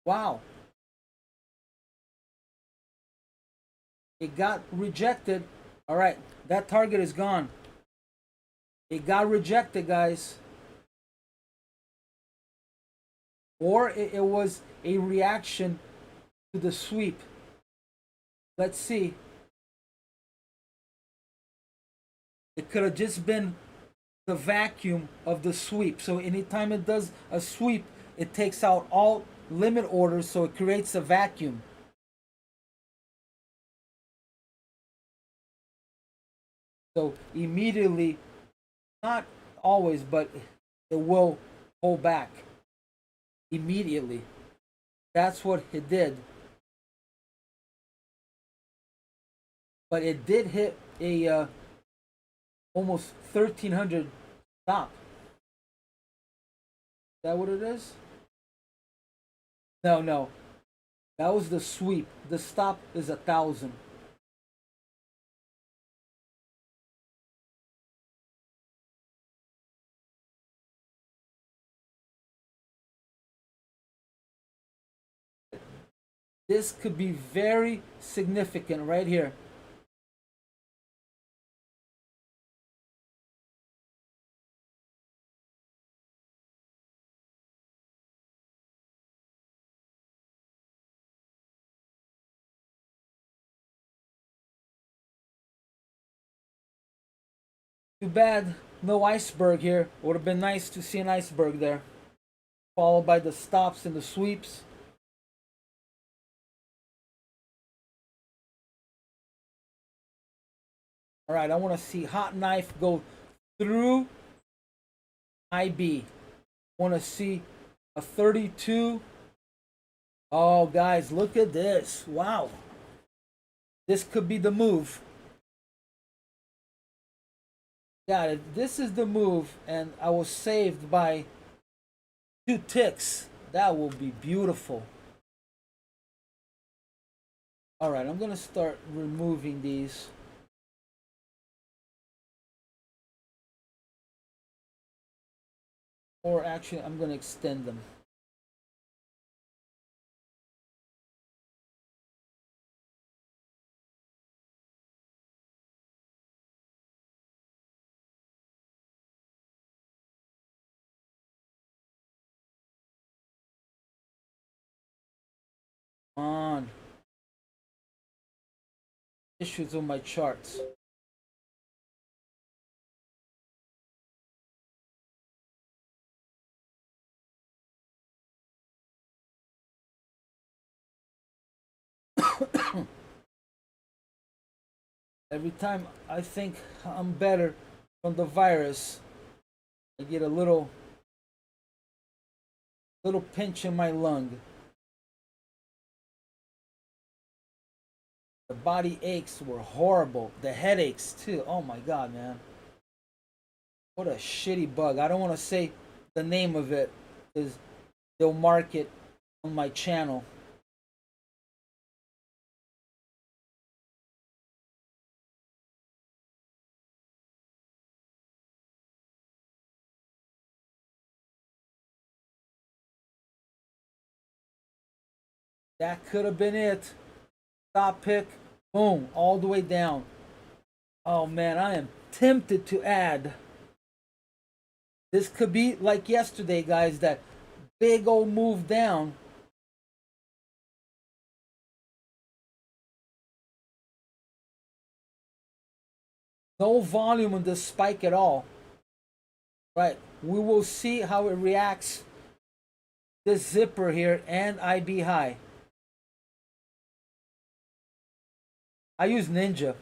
Wow. It got rejected. All right, that target is gone. It got rejected, guys. Or it was a reaction to the sweep. Let's see. It could have just been the vacuum of the sweep. So anytime it does a sweep, it takes out all limit orders, so it creates a vacuum. So immediately, not always, but it will pull back immediately. That's what it did. But it did hit a almost 1300 stop. Is that what it is? No, no. That was the sweep. The stop is 1,000. This could be very significant right here. Too bad no iceberg here. Would have been nice to see an iceberg there. Followed by the stops and the sweeps. All right, I want to see hot knife go through IB. Want to see a 32. Oh, guys, look at this. Wow. This could be the move. Yeah, this is the move, and I was saved by 2 ticks. That will be beautiful. All right, I'm going to start removing these. Or actually, I'm going to extend them. On. Issues on my charts. Every time I think I'm better from the virus, I get a little pinch in my lung. The body aches were horrible. The headaches too. Oh my god, man. What a shitty bug. I don't want to say the name of it because they'll mark it on my channel. That could have been it. Stop pick. Boom. All the way down. Oh man, I am tempted to add. This could be like yesterday, guys. That big old move down. No volume on this spike at all. Right. We will see how it reacts. This zipper here and IB high. I use Ninja.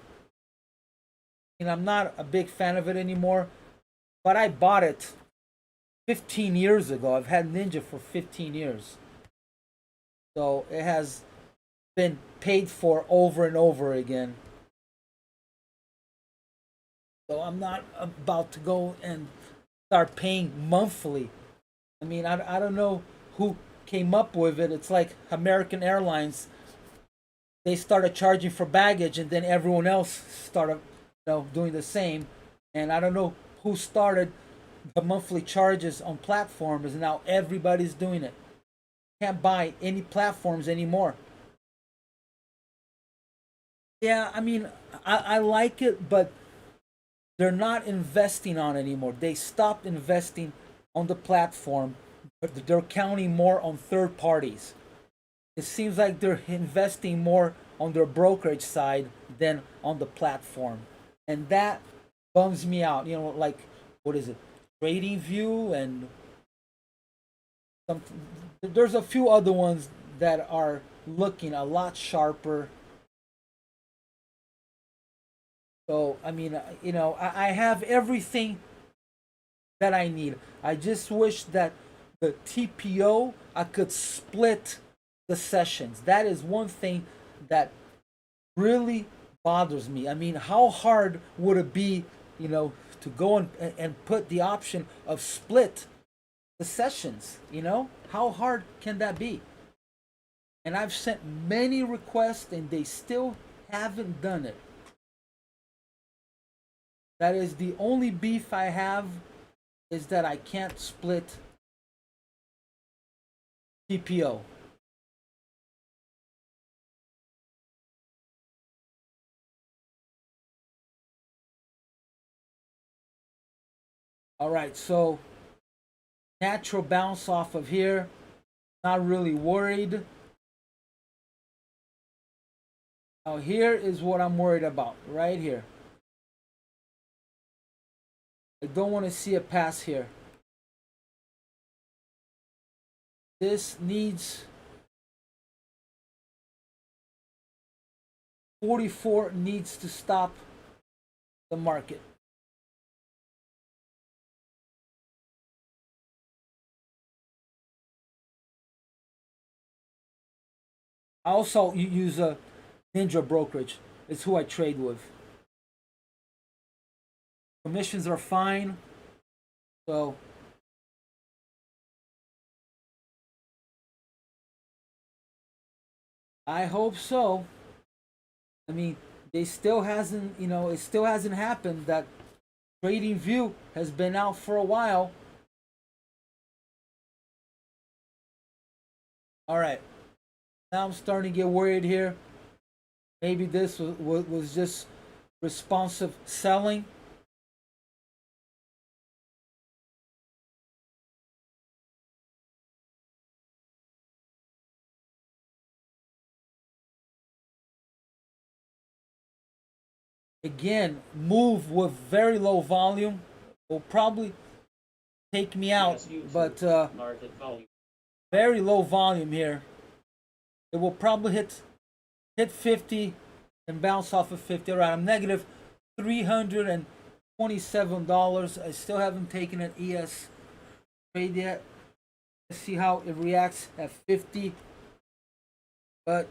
And I'm not a big fan of it anymore, but I bought it 15 years ago. I've had Ninja for 15 years. So it has been paid for over and over again. So I'm not about to go and start paying monthly. I mean, I don't know who came up with it. It's like American Airlines. They started charging for baggage, and then everyone else started, doing the same. And I don't know who started the monthly charges on platforms, and now everybody's doing it. Can't buy any platforms anymore. Yeah, I mean, I like it, but they're not investing on it anymore. They stopped investing on the platform, but they're counting more on third parties. It seems like they're investing more on their brokerage side than on the platform. And that bums me out. Like, what is it? Trading View and some, there's a few other ones that are looking a lot sharper. So, I mean, I have everything that I need. I just wish that the TPO, I could split the sessions. That is one thing that really bothers me. I mean, how hard would it be, to go and put the option of split the sessions? How hard can that be? And I've sent many requests and they still haven't done it. That is the only beef I have, is that I can't split TPO. All right, so natural bounce off of here. Not really worried. Now here is what I'm worried about, right here. I don't want to see a pass here. This needs 44 needs to stop the market. I also use a Ninja brokerage. It's who I trade with. Commissions are fine. So I hope so. I mean, they still hasn't, it still hasn't happened that Trading View has been out for a while. All right. Now I'm starting to get worried here. Maybe this was just responsive selling. Again, move with very low volume will probably take me out, but very low volume here. It will probably hit 50 and bounce off of 50. All right, I'm negative $327. I still haven't taken an ES trade yet. Let's see how it reacts at 50. But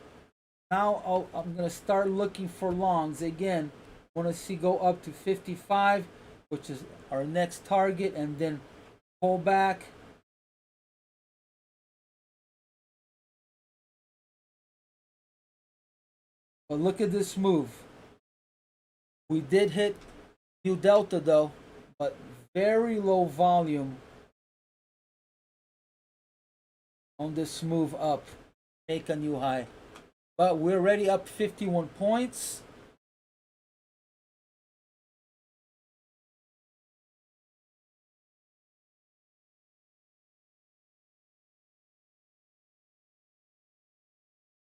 now I'm gonna start looking for longs again. Want to see go up to 55, which is our next target, and then pull back. But look at this move. We did hit new delta though, but very low volume on this move up. Make a new high. But we're already up 51 points.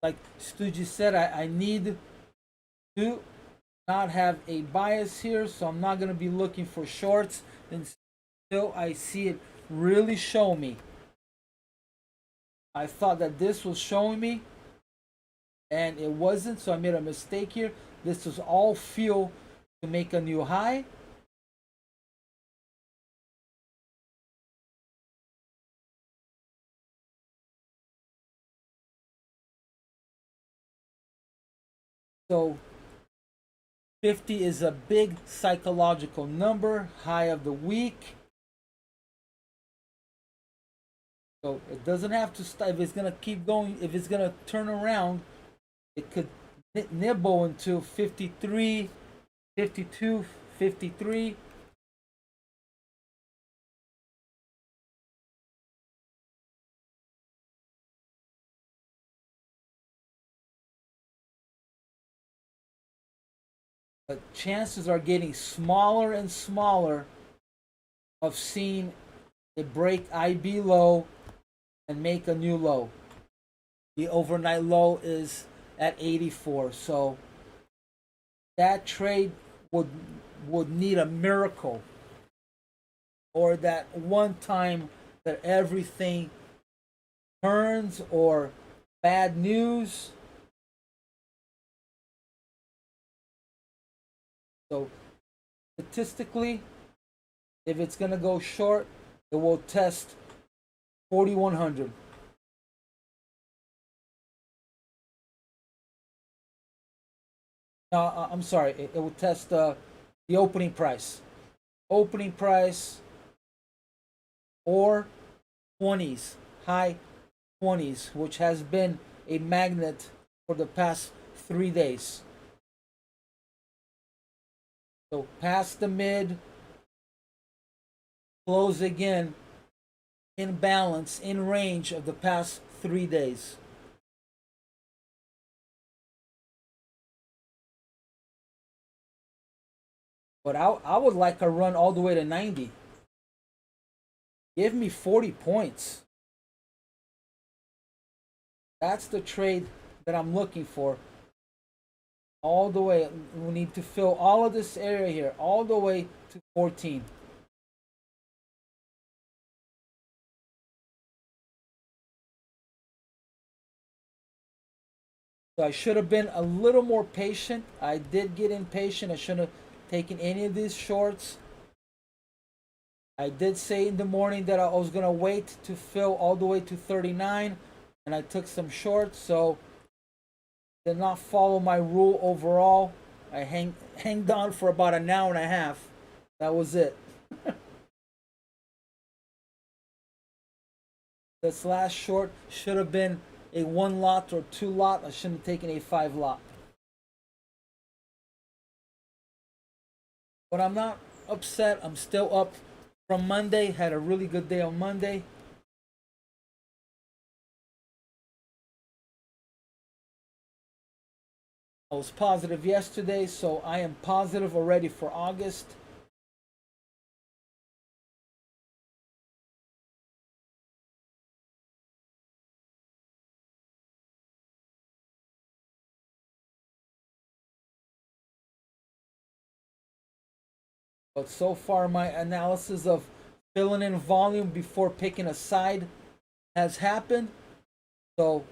Like Stuji said, I need to not have a bias here, so I'm not going to be looking for shorts until I see it really show me. I thought that this was showing me, and it wasn't, so I made a mistake here. This was all fuel to make a new high. So 50 is a big psychological number, high of the week. So it doesn't have to stop. If it's gonna keep going, if it's gonna turn around, it could nibble into 53, 52, 53. But chances are getting smaller and smaller of seeing it break IB low and make a new low. The overnight low is at 84. So that trade would need a miracle, or that one time that everything turns, or bad news. So statistically, if it's going to go short, it will test 4100. I'm sorry, it will test the opening price. Opening price or 20s, high 20s, which has been a magnet for the past 3 days. So past the mid, close again in balance, in range of the past 3 days. But I would like a run all the way to 90. Give me 40 points. That's the trade that I'm looking for. All the way. We need to fill all of this area here, all the way to 14. So I should have been a little more patient. I did get impatient. I shouldn't have taken any of these shorts. I did say in the morning that I was going to wait to fill all the way to 39, and I took some shorts, so did not follow my rule overall. I hanged on for about an hour and a half. That was it. This last short should have been a 1 lot or 2 lot. I shouldn't have taken a 5 lot. But I'm not upset. I'm still up from Monday. Had a really good day on Monday. I was positive yesterday, so I am positive already for August. But so far, my analysis of filling in volume before picking a side has happened. So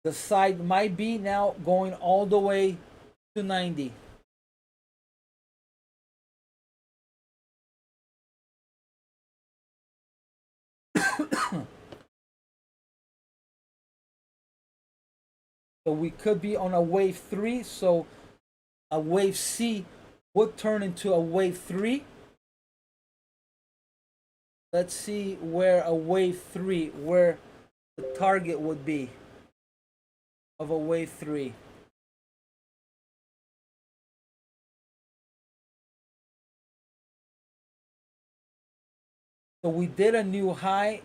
the side might be now going all the way to 90. So we could be on a wave 3. So a wave C would turn into a wave 3. Let's see where a wave 3, where the target would be of a wave 3. So we did a new high.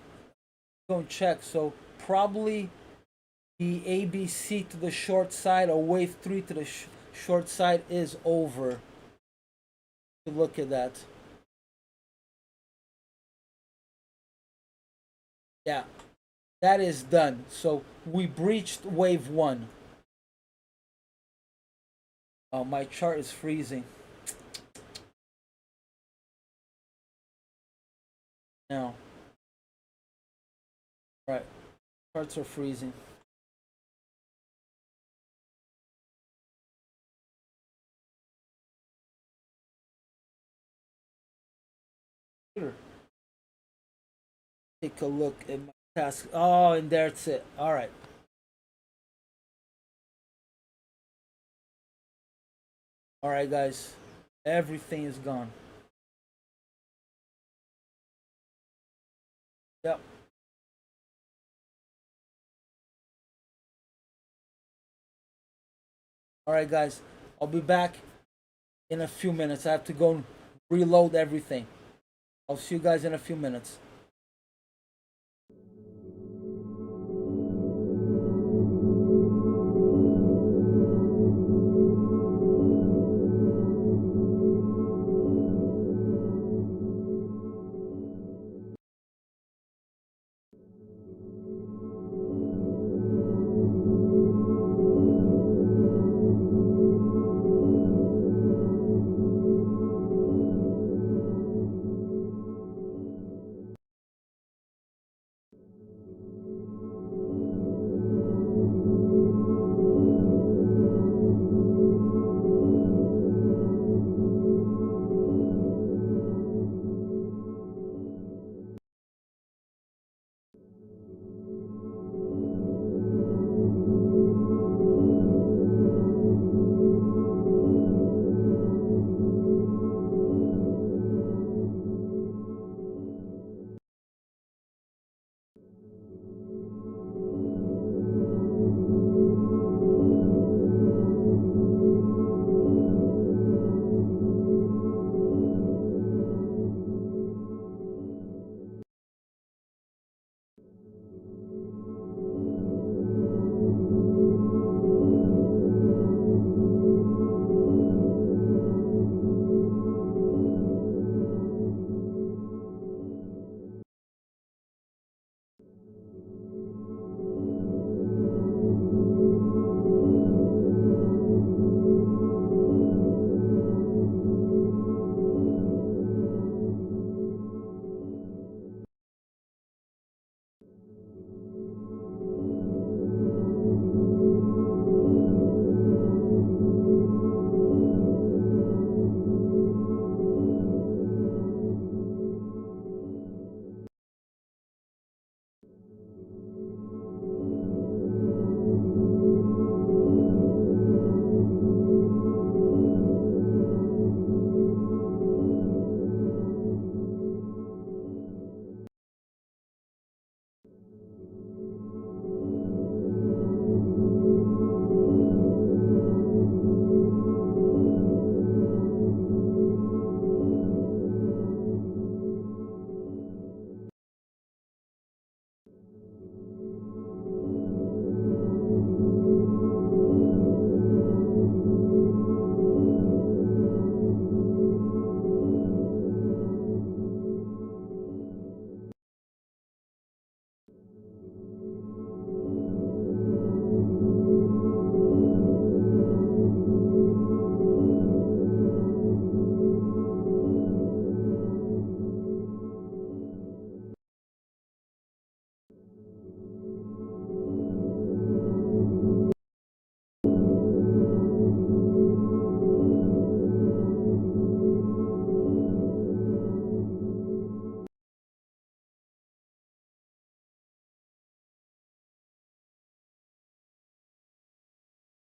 Don't check. So probably the ABC to the short side, or wave 3 to the short side, is over. Look at that. Yeah, that is done. So we breached wave 1. Oh, my chart is freezing. Now, right, charts are freezing. Here. Take a look at my task. Oh, and that's it. All right. All right, guys, everything is gone. Yep. All right, guys, I'll be back in a few minutes. I have to go reload everything. I'll see you guys in a few minutes.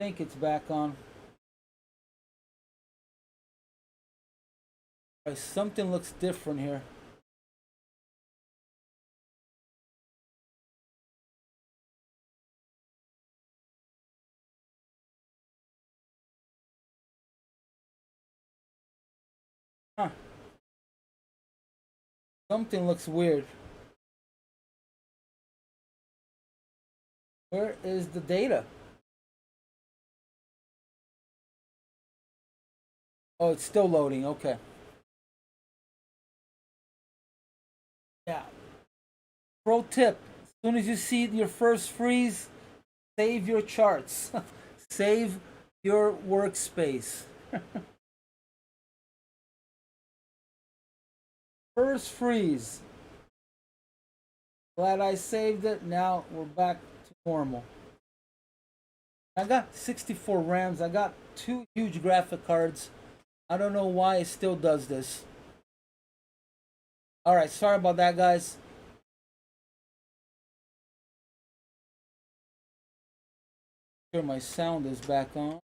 I think it's back on. Something looks different here. Huh. Something looks weird. Where is the data? Oh, it's still loading. Okay. Yeah. Pro tip: as soon as you see your first freeze, save your charts. Save your workspace. First freeze. Glad I saved it. Now we're back to normal. I got 64 RAMs. I got two huge graphic cards. I don't know why it still does this. Alright, sorry about that, guys. Sure, my sound is back on.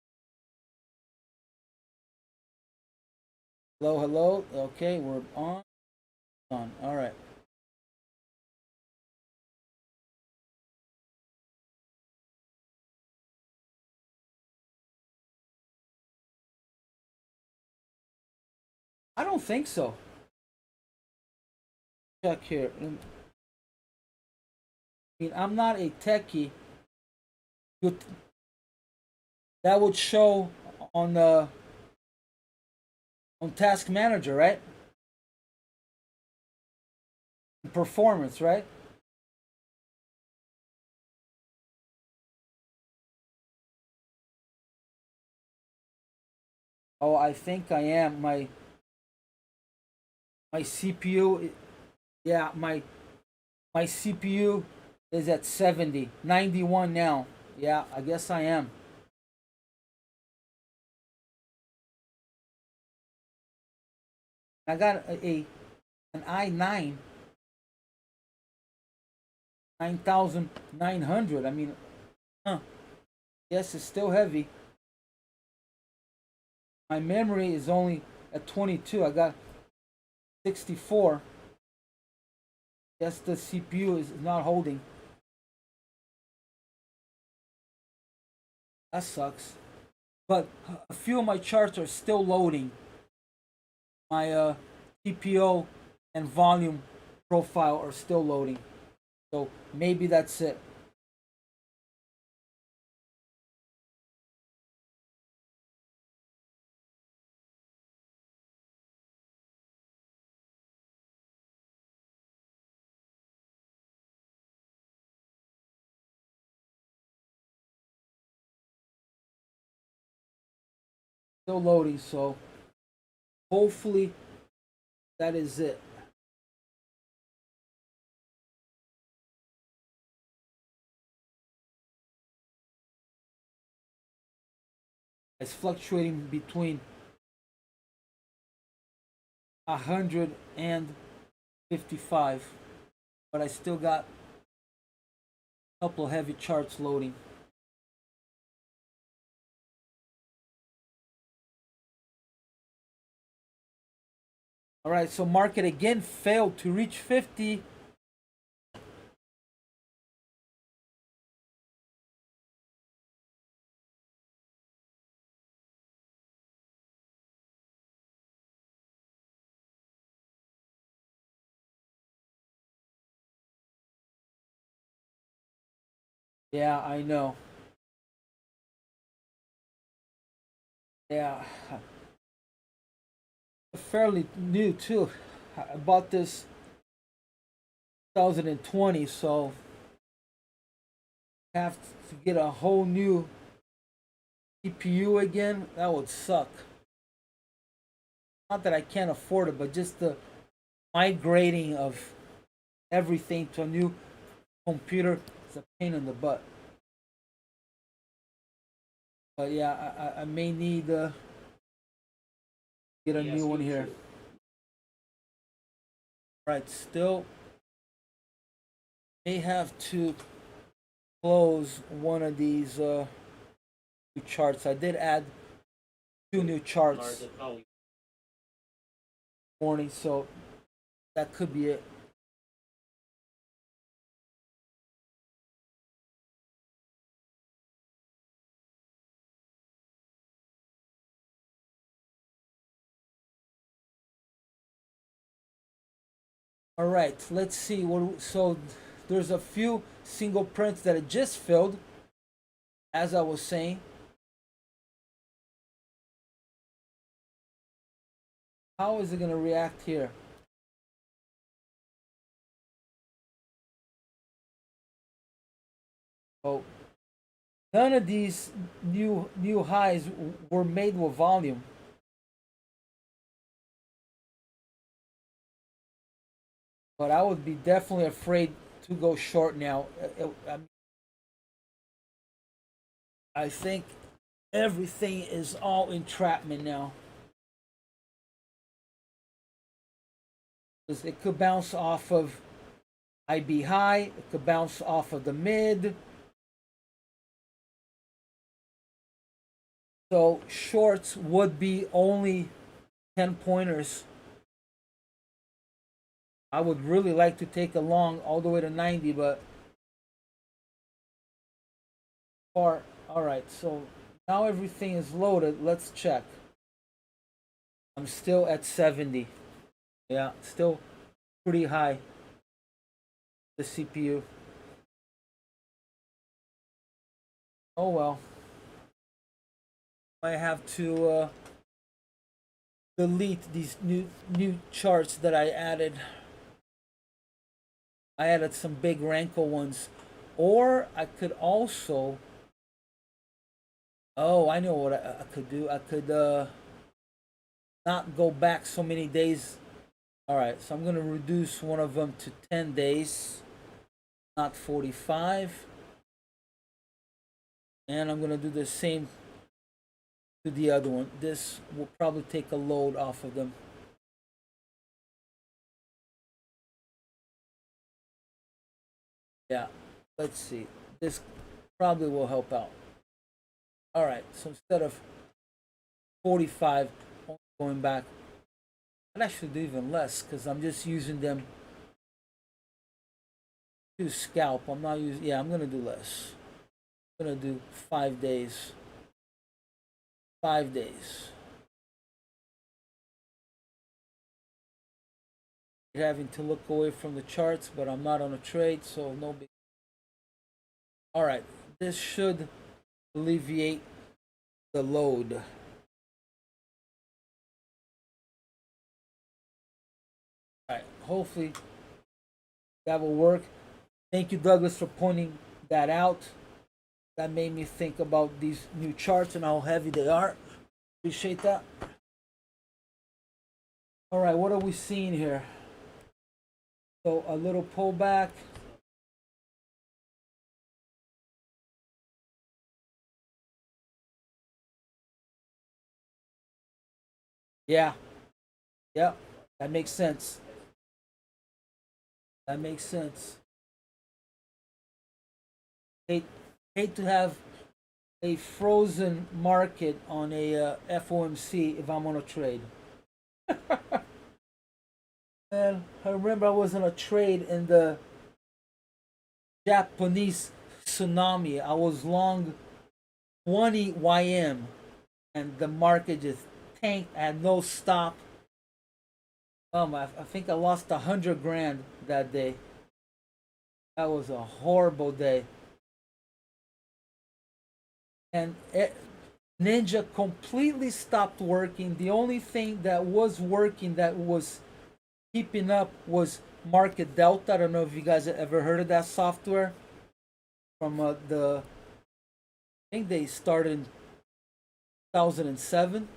Hello, hello. Okay, we're on. On. All right. I don't think so. Check here. I mean, I'm not a techie. That would show on the on Task Manager, right? Performance, right? Oh, I think I am. My CPU, yeah, my CPU is at 70, 91 now. Yeah, I guess I am. I got a an i9 9900. I mean, huh? Yes, it's still heavy. My memory is only at 22. I got 64. Yes, the CPU is not holding. That sucks. But a few of my charts are still loading. My TPO and volume profile are still loading. So maybe that's it. Still loading, so hopefully that is it. It's fluctuating between 155, but I still got a couple of heavy charts loading. All right, so market again failed to reach 50. Yeah, I know. Yeah, fairly new too. I bought this 2020, so I have to get a whole new CPU again. That would suck. Not that I can't afford it, but just the migrating of everything to a new computer is a pain in the butt. But yeah, I may need get a Yes, new one you here. too. Right, still may have to close one of these new charts. I did add two new charts Market value. morning, so that could be it. All right, let's see what. So there's a few single prints that it just filled, as I was saying. How is it going to react here? Oh, none of these new highs were made with volume. But I would be definitely afraid to go short now. I think everything is all entrapment now. Because it could bounce off of IB high, it could bounce off of the mid. So shorts would be only 10 pointers. I would really like to take a long all the way to 90, but all right, so now everything is loaded. Let's check. I'm still at 70. Yeah, still pretty high. The CPU. Oh well. I have to delete these new charts that I added. I added some big rankle ones, or I could also. Oh, I know what I could do. I could not go back so many days. All right, so I'm gonna reduce one of them to 10 days, not 45, and I'm gonna do the same to the other one. This will probably take a load off of them. Yeah, let's see. This probably will help out. All right, so instead of 45, going back, I'd actually do even less because I'm just using them to scalp. I'm not using, yeah, I'm gonna do less. I'm gonna do 5 days. 5 days. Having to look away from the charts, but I'm not on a trade, so no big. All right, this should alleviate the load. All right, hopefully that will work. Thank you, Douglas, for pointing that out. That made me think about these new charts and how heavy they are. Appreciate that. All right, what are we seeing here? So a little pullback. Yeah, yeah, that makes sense. That makes sense. Hate to have a frozen market on a FOMC if I'm on a trade. And I remember I was on a trade in the Japanese tsunami. I was long 20 YM, and the market just tanked. I had no stop. I think I lost 100 grand that day. That was a horrible day. And Ninja completely stopped working. The only thing that was working, that was keeping up, was Market Delta. I don't know if you guys have ever heard of that software. From I think they started in 2007,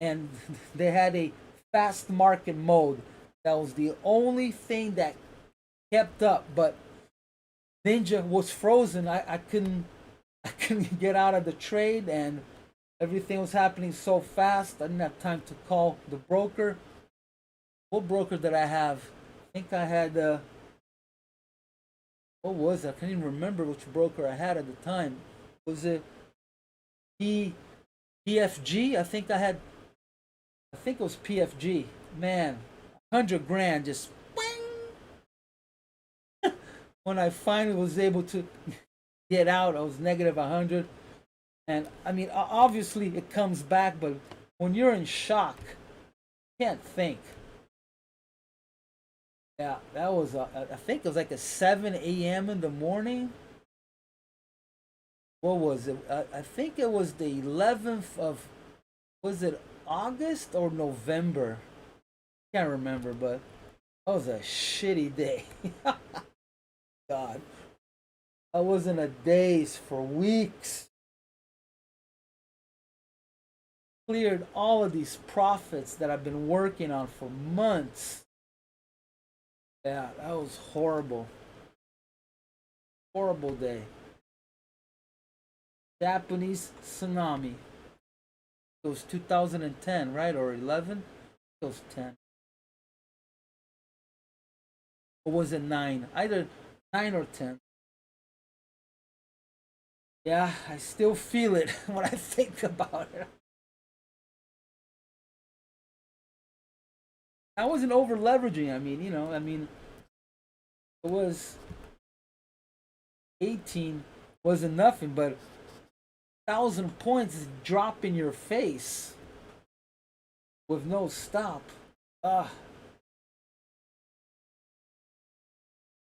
and they had a fast market mode. That was the only thing that kept up. But Ninja was frozen. I couldn't get out of the trade, and everything was happening so fast. I didn't have time to call the broker. What broker did I have? I think I had what was it? I can't even remember which broker I had at the time. Was it PFG? I think it was PFG. Man, 100 grand just when I finally was able to get out, I was negative 100. And I mean, obviously it comes back, but when you're in shock, you can't think. Yeah, that was, I think it was like a 7 a.m. in the morning. What was it? I think it was the 11th of, was it August or November? Can't remember, but that was a shitty day. God. I was in a daze for weeks. Cleared all of these profits that I've been working on for months. Yeah, that was horrible. Horrible day. Japanese tsunami. It was 2010, right? Or 11? It was 10. Or was it 9? Either 9 or 10. Yeah, I still feel it when I think about it. I wasn't over leveraging. I mean, it was 18 wasn't nothing, but 1,000 points is drop in your face with no stop. Ah,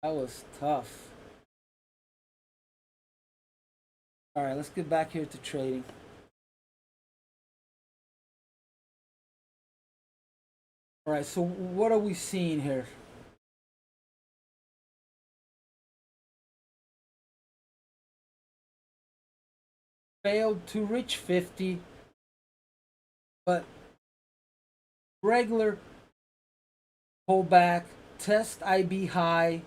that was tough. All right, let's get back here to trading. All right, so what are we seeing here? Failed to reach 50, but regular pullback, test IB high,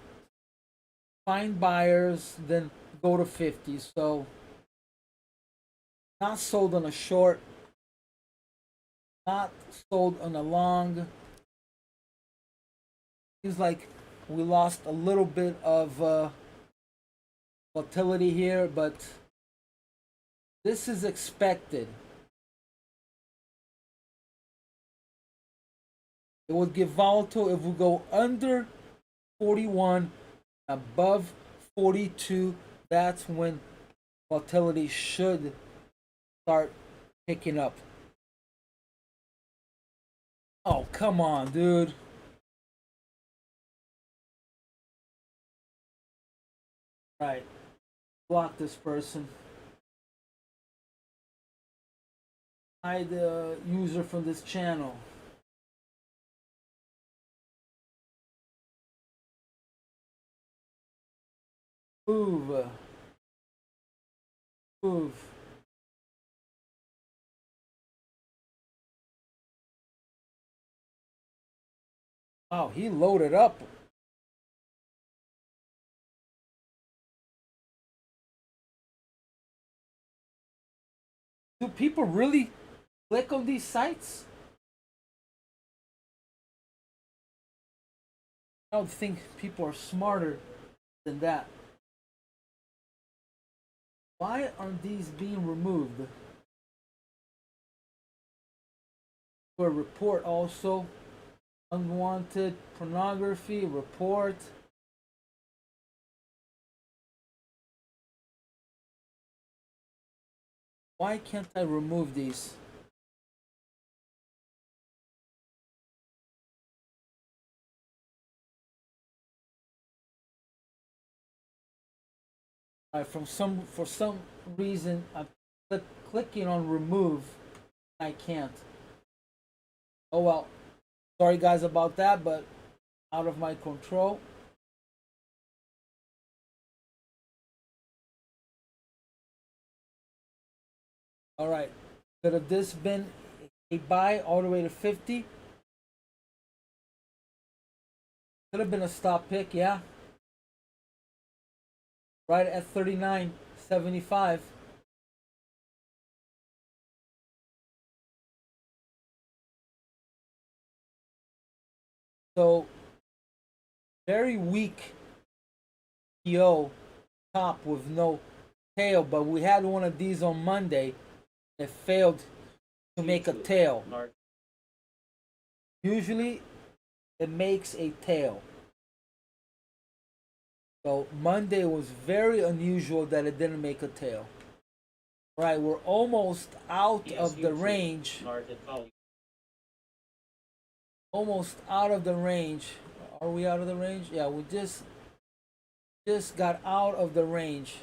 find buyers, then go to 50. So not sold on a short, not sold on a long. Seems like we lost a little bit of volatility here, but this is expected. It would get volatile if we go under 41, above 42. That's when volatility should start picking up. Oh, come on, dude. Right. Block this person. Hide the user from this channel. Move. Move. Oh, he loaded up. Do people really click on these sites? I don't think people are smarter than that. Why aren't these being removed? For a report also. Unwanted pornography report. Why can't I remove these? For some reason I'm clicking on remove. I can't. Oh well. Sorry guys about that, but out of my control. All right. Could have this been a buy all the way to 50? Could have been a stop pick, yeah. Right at 39.75. So very weak PO top with no tail, but we had one of these on Monday that failed to make a tail. Usually it makes a tail. So Monday was very unusual that it didn't make a tail. Right, we're almost out of the range. Almost out of the range. Are we out of the range? Yeah, we just got out of the range.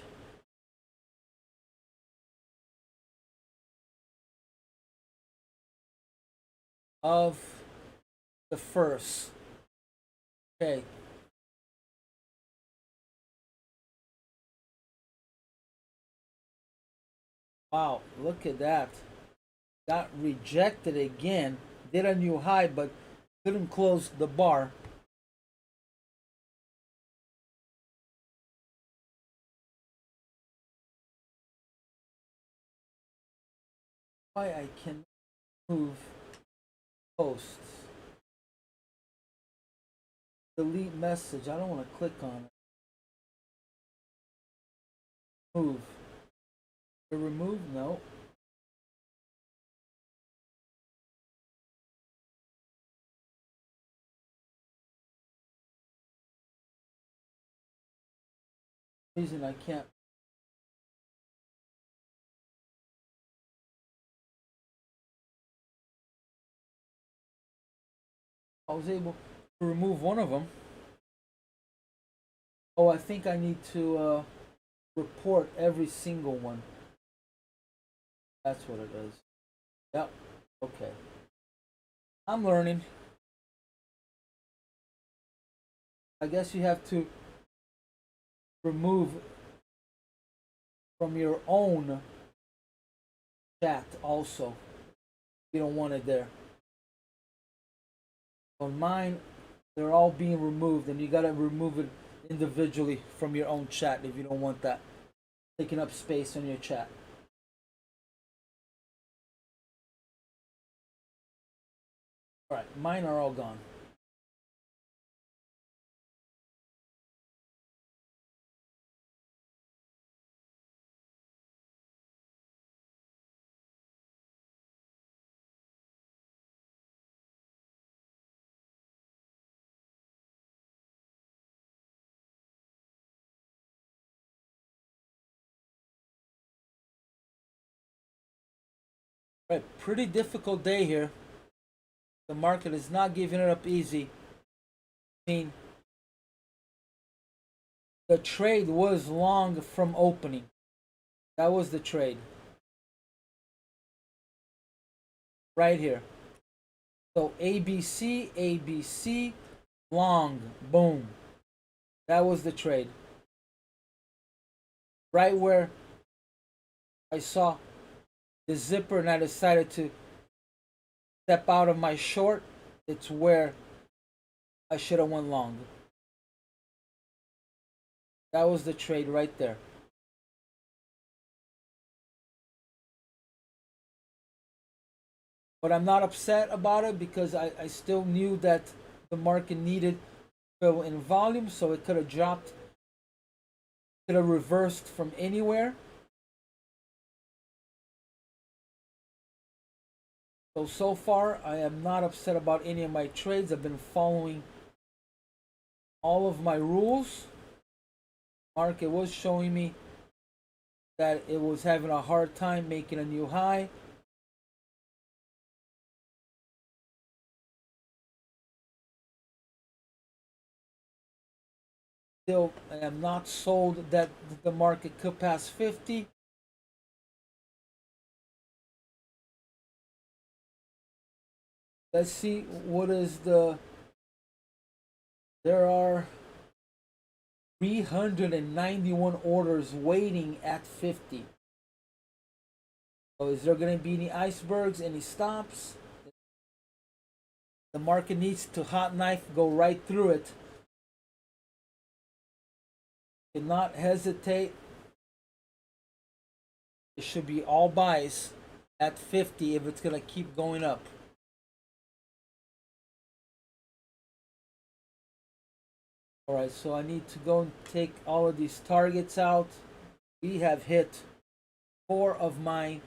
Of the first. Okay. Wow, look at that. Got rejected again. Did a new high, but couldn't close the bar. Why I can move posts. Delete message. I don't want to click on it. Move. To remove? No. reason I can't. I was able to remove one of them. Oh, I think I need to report every single one. That's what it is. Yep. Okay. I'm learning. I guess you have to remove from your own chat also. You don't want it there. On mine, they're all being removed, and you gotta remove it individually from your own chat if you don't want that taking up space on your chat. Alright, mine are all gone. Right, pretty difficult day here. The market is not giving it up easy. I mean, the trade was long from opening. That was the trade. Right here. So ABC, ABC, long, boom. That was the trade. Right where I saw the zipper and I decided to step out of my short, it's where I should have went long. That was the trade right there. But I'm not upset about it because I still knew that the market needed fill in volume, so it could have dropped, could have reversed from anywhere. So far, I am not upset about any of my trades. I've been following all of my rules. Market was showing me that it was having a hard time making a new high. Still, I am not sold that the market could pass 50. Let's see what is the. There are 391 orders waiting at 50. So is there going to be any icebergs, any stops? The market needs to hot knife go right through it. Cannot hesitate. It should be all buys at 50 if it's going to keep going up. Alright, so I need to go and take all of these targets out. We have hit 4 of my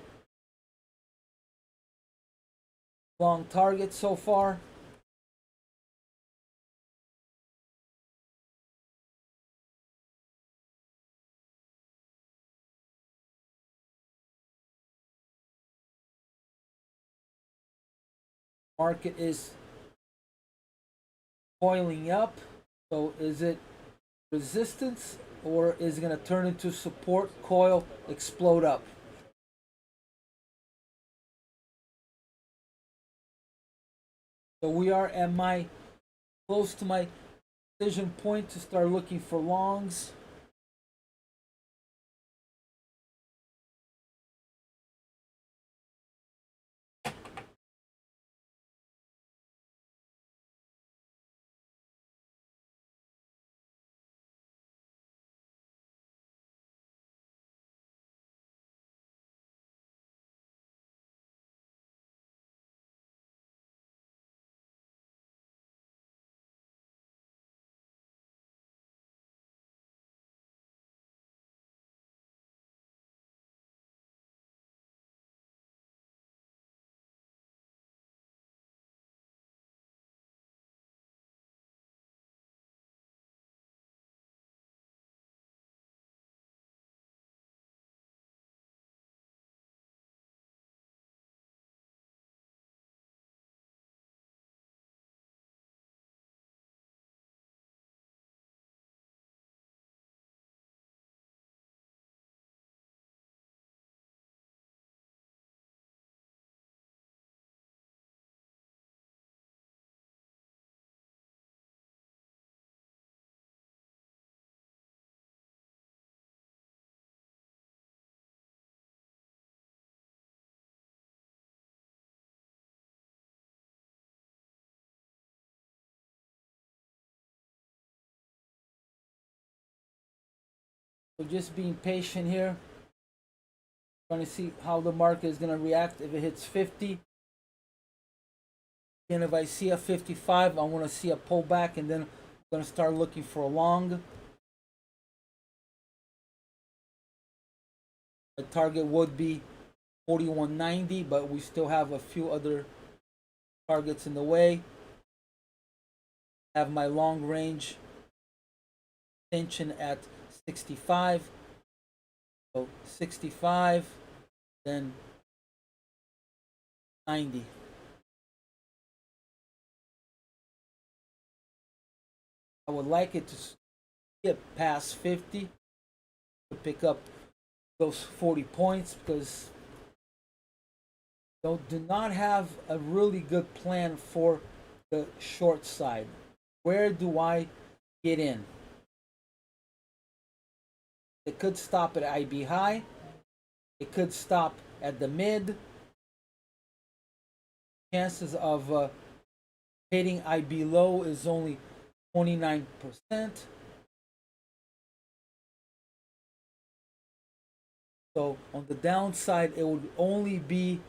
long targets so far. Market is coiling up. So is it resistance or is it going to turn into support, coil, explode up? So we are at my close to my decision point to start looking for longs. So just being patient here. Trying to see how the market is going to react if it hits 50. And if I see a 55, I want to see a pullback, and then I'm going to start looking for a long. The target would be 41.90, but we still have a few other targets in the way. Have my long range extension at 65. So 65, then 90. I would like it to get past 50 to pick up those 40 points, because do not have a really good plan for the short side. Where do I get in? It could stop at IB high. It could stop at the mid. Chances of hitting IB low is only 29%. So on the downside, it would only be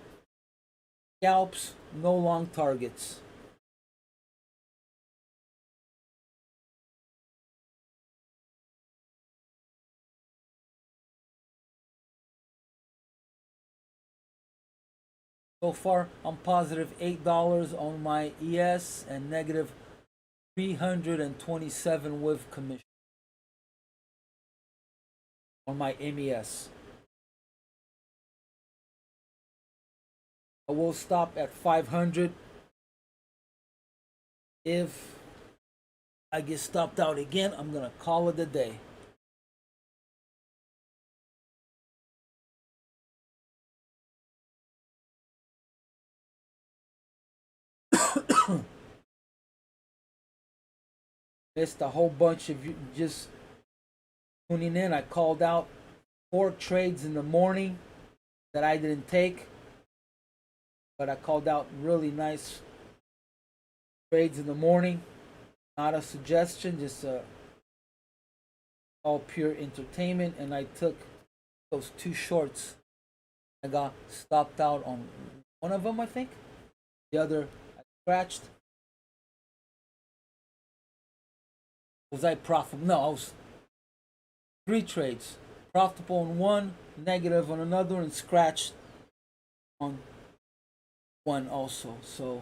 scalps, no long targets. So far, I'm positive $8 on my ES and negative 327 with commission on my MES. I will stop at 500 if I get stopped out again. I'm gonna call it a day. Missed a whole bunch of you just tuning in. I called out 4 trades in the morning that I didn't take, but I called out really nice trades in the morning. Not a suggestion, just all pure entertainment. And I took those 2 shorts. I got stopped out on one of them, I think. The other I scratched. Was I profitable? No, I was 3 trades. Profitable on one, negative on another, and scratched on one also. So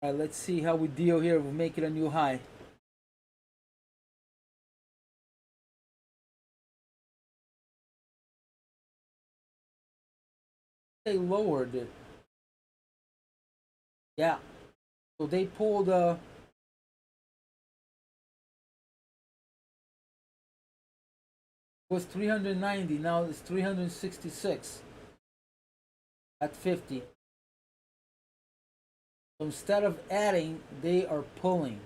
all right, let's see how we deal here. We'll make it a new high. They lowered it. Yeah. So they pulled was 390, now it's 366 at 50. So instead of adding, they are pulling.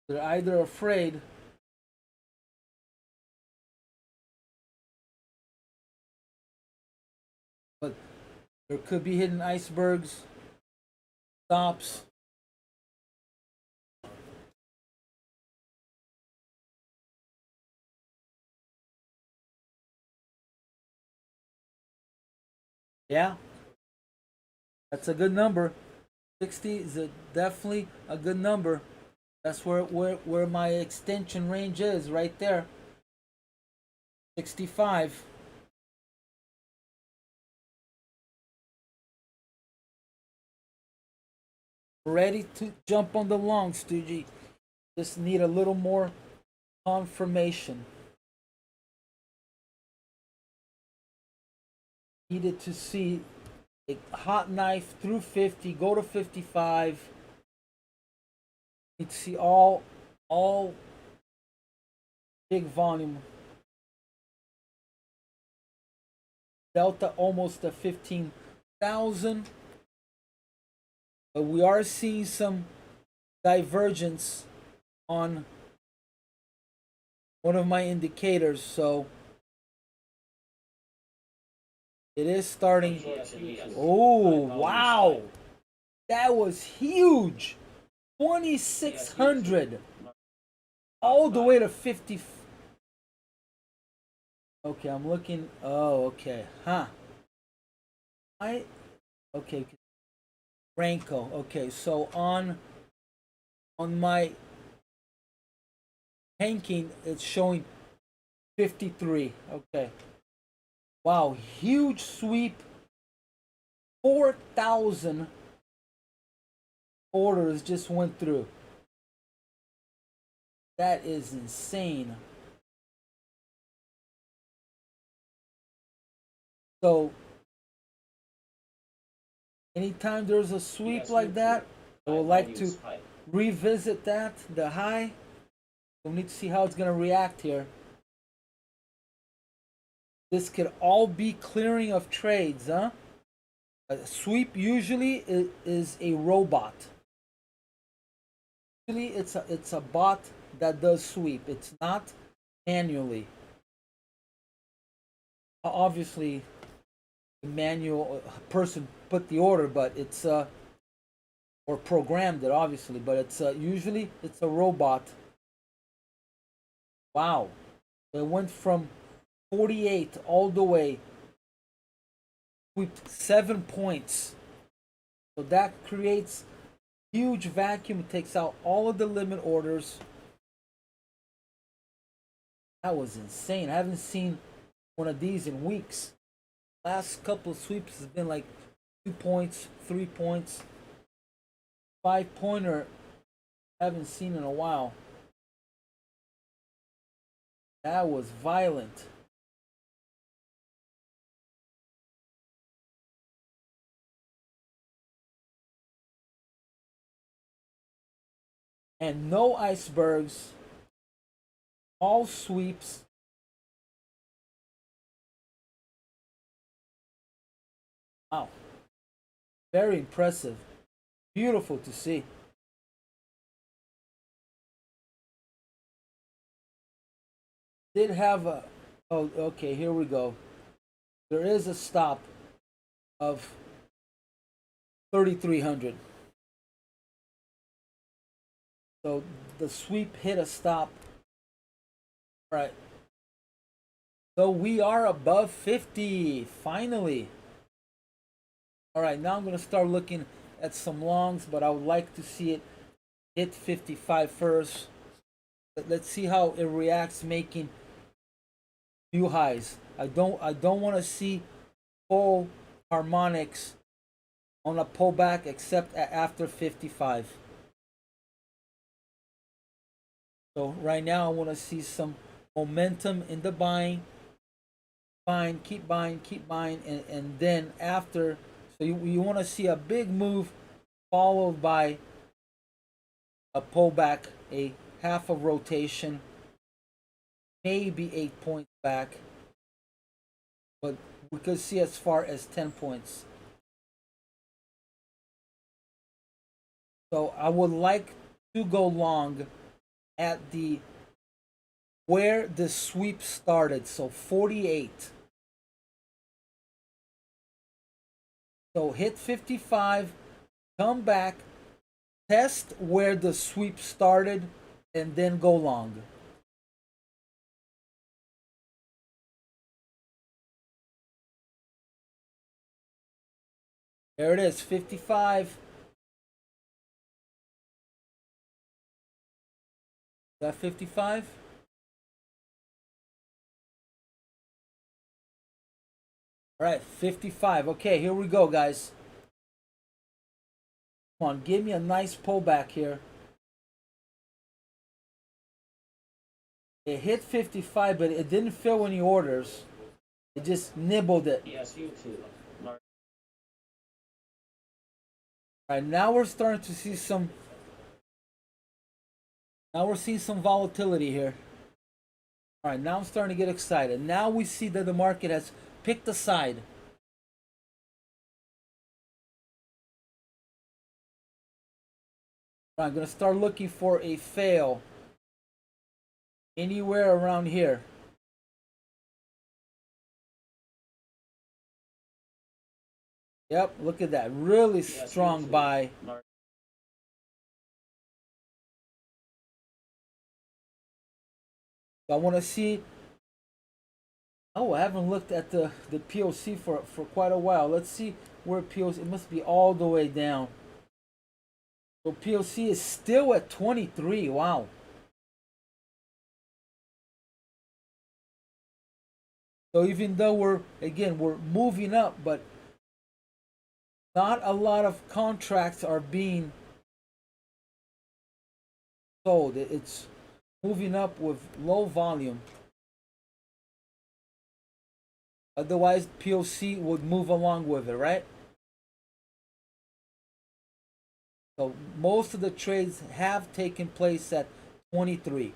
They're either afraid but there could be hidden icebergs, stops. Yeah, that's a good number. 60 is definitely a good number. That's where my extension range is, right there. 65. Ready to jump on the long, Stoogie. Just need a little more confirmation. Needed to see a hot knife through 50, go to 55. Need to see all big volume. Delta almost to 15,000. But we are seeing some divergence on one of my indicators, so it is starting. Oh, wow, that was huge. 2600 all the way to 50. Okay, I'm looking. Oh, okay, huh? Okay, Ranko. Okay, so on my hanking, it's showing 53. Okay. Wow, huge sweep. 4,000 orders just went through. That is insane. So, anytime there's a sweep like that, I would like to revisit that, the high. We need to see how it's going to react here. This could all be clearing of trades, huh? A sweep usually is a robot. Usually it's a bot that does sweep. It's not manually. Obviously, the manual person put the order, but it's or programmed it obviously, but it's usually it's a robot. Wow, it went from 48 all the way, with 7 points. So that creates huge vacuum. It takes out all of the limit orders. That was insane. I haven't seen one of these in weeks. Last couple of sweeps has been like 2 points, 3 points. 5-pointer I haven't seen in a while. That was violent. And no icebergs. All sweeps. Wow. Very impressive. Beautiful to see. Did have a. Oh, okay, here we go. There is a stop of 3,300. So the sweep hit a stop. Right. So we are above 50, finally. All right, now I'm going to start looking at some longs, but I would like to see it hit 55 first. Let's see how it reacts making new highs. I don't want to see full harmonics on a pullback except after 55. So right now I want to see some momentum in the buying. Keep buying, and then after, so you want to see a big move followed by a pullback, a half of rotation, maybe 8 points back, but we could see as far as 10 points. So I would like to go long at the where the sweep started, so 48. So hit 55, come back, test where the sweep started, and then go long. There it is, 55. Is that 55? All right, 55. Okay, here we go, guys. Come on, give me a nice pullback here. It hit 55, but it didn't fill any orders. It just nibbled it. Yes, you too. All right, now we're starting to see some. Now we're seeing some volatility here. All right, now I'm starting to get excited. Now we see that the market has picked a side. I'm gonna start looking for a fail anywhere around here. Yep, look at that. Really Yes, strong me too. buy. Mark. I want to see. Oh, I haven't looked at the POC for quite a while. Let's see where POC. It must be all the way down. So POC is still at 23. Wow. So even though we're moving up, but not a lot of contracts are being sold. It's moving up with low volume. Otherwise, POC would move along with it, right? So most of the trades have taken place at 23.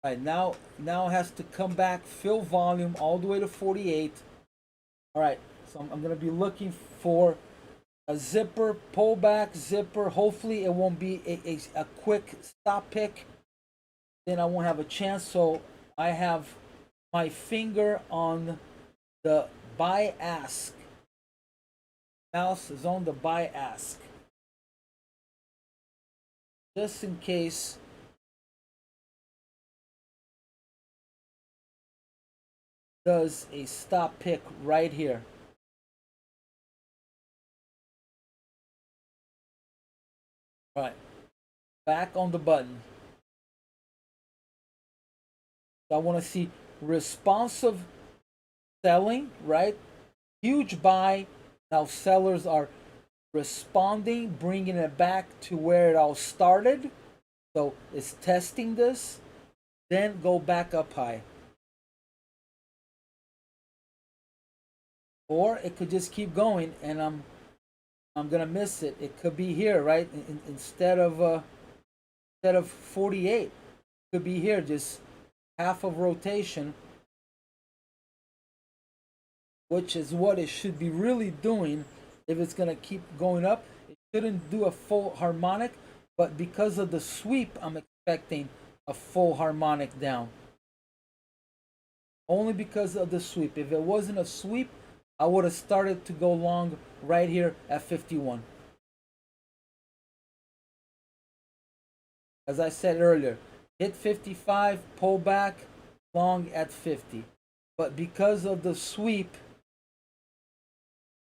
All right, now it has to come back, fill volume all the way to 48. All right, so I'm gonna be looking for a zipper, pullback zipper. Hopefully it won't be a quick stop pick. Then I won't have a chance. So I have my finger on the buy ask. Mouse is on the buy ask. Just in case does a stop pick right here. All right, back on the button. So I want to see responsive selling, right? Huge buy. Now sellers are responding, bringing it back to where it all started. So it's testing this, then go back up high. Or it could just keep going and I'm gonna miss it. It could be here, right? Instead of 48, it could be here, just half of rotation, which is what it should be really doing if it's gonna keep going up. It shouldn't do a full harmonic, but because of the sweep, I'm expecting a full harmonic down. Only because of the sweep. If it wasn't a sweep, I would have started to go long right here at 51. As I said earlier, hit 55, pull back, long at 50. But because of the sweep,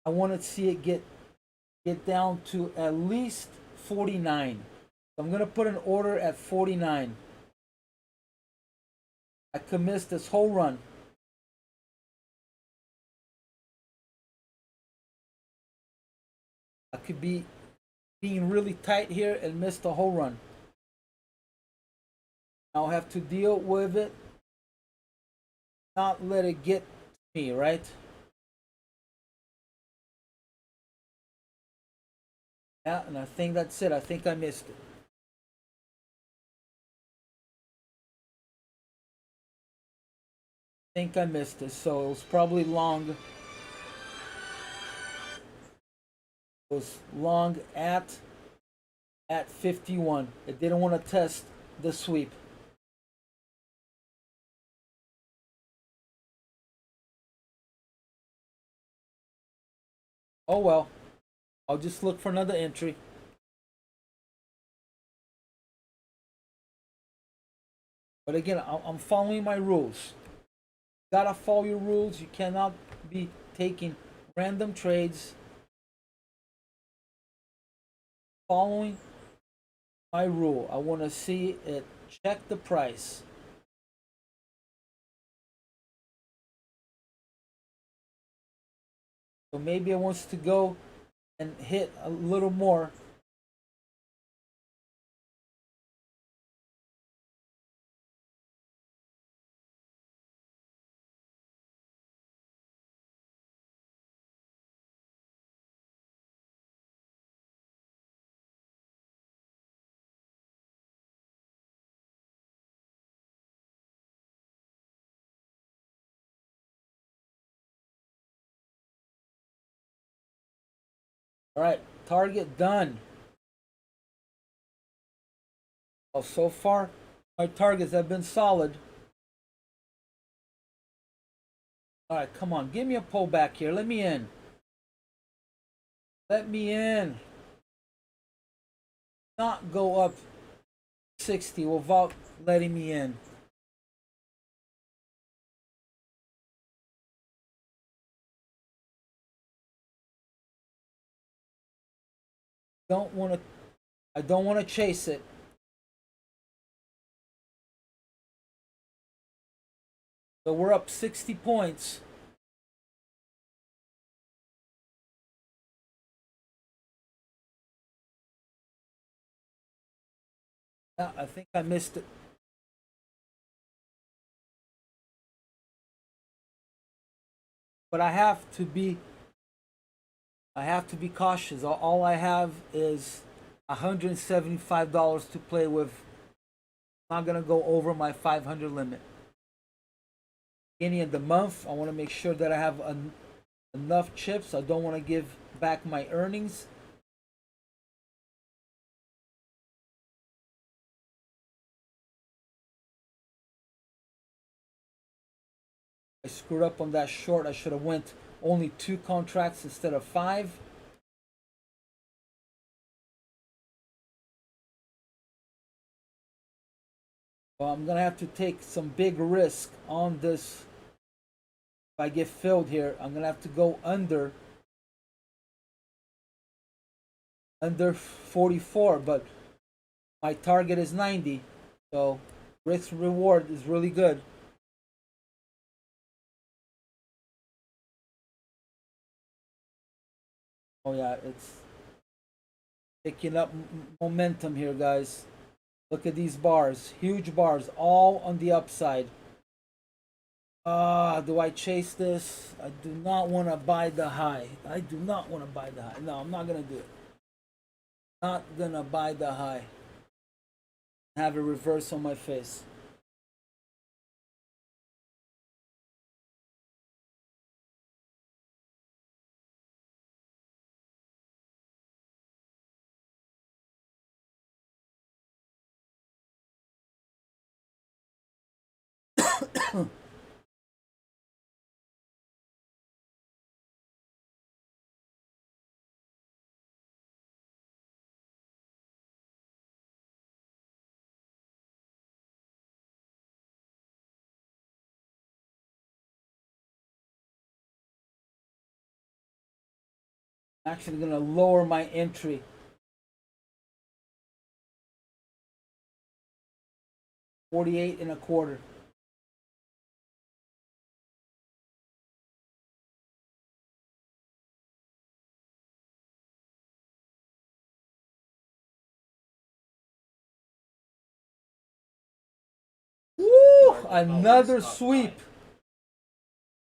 I want to see it get down to at least 49. So I'm going to put an order at 49. I could miss this whole run. I could be being really tight here and miss the whole run. I'll have to deal with it, not let it get to me, right? Yeah, and I think that's it. I think I missed it. I think I missed it. So it was probably long. It was long at 51. It didn't want to test the sweep. Oh well. I'll just look for another entry. But again, I'm following my rules. You gotta follow your rules. You cannot be taking random trades. Following my rule. I want to see it check the price. So maybe it wants to go and hit a little more. All right, target done. Well, so far, my targets have been solid. All right, come on, give me a pullback here. Let me in. Let me in. Not go up 60 without letting me in. I don't want to chase it. So we're up 60 points. Yeah, I think I missed it. But I have to be cautious. All I have is $175 to play with. I'm not gonna go over my 500 limit. Beginning of the month, I want to make sure that I have enough chips. I don't want to give back my earnings. I screwed up on that short. I should have went only 2 contracts instead of 5. Well, I'm gonna have to take some big risk on this. If I get filled here, I'm gonna have to go under 44, but my target is 90, so risk reward is really good. Oh yeah, it's picking up momentum here, guys. Look at these bars, huge bars, all on the upside. Do I chase this? I do not want to buy the high. I do not want to buy the high. No, I'm not gonna do it. Not gonna buy the high. Have a reverse on my face. I'm actually gonna lower my entry. $48.25. Woo! Another sweep.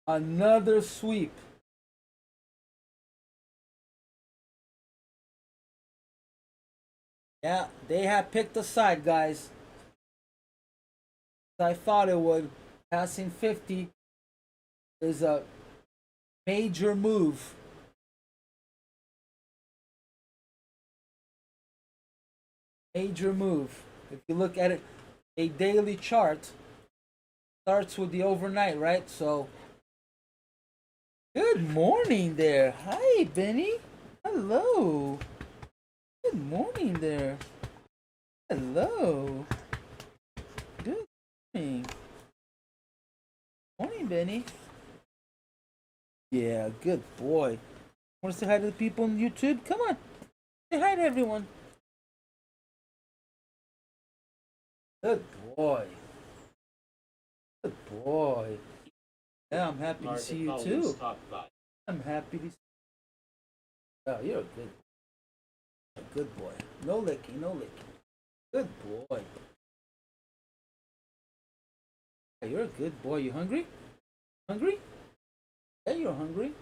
Another sweep. Yeah, they have picked a side, guys. I thought it would. Passing 50 is a major move. Major move. If you look at it, a daily chart starts with the overnight, right? So, good morning there. Hi, Benny. Hello. Good morning there. Hello. Good morning. Morning, Benny. Yeah, good boy. Want to say hi to the people on YouTube? Come on. Say hi to everyone. Good boy. Good boy. Yeah, I'm happy to see you too. I'm happy to see you. Oh, you're a good boy. No licking, no licking. Good boy. Yeah, you're a good boy. You hungry? Hungry? Yeah, you're hungry.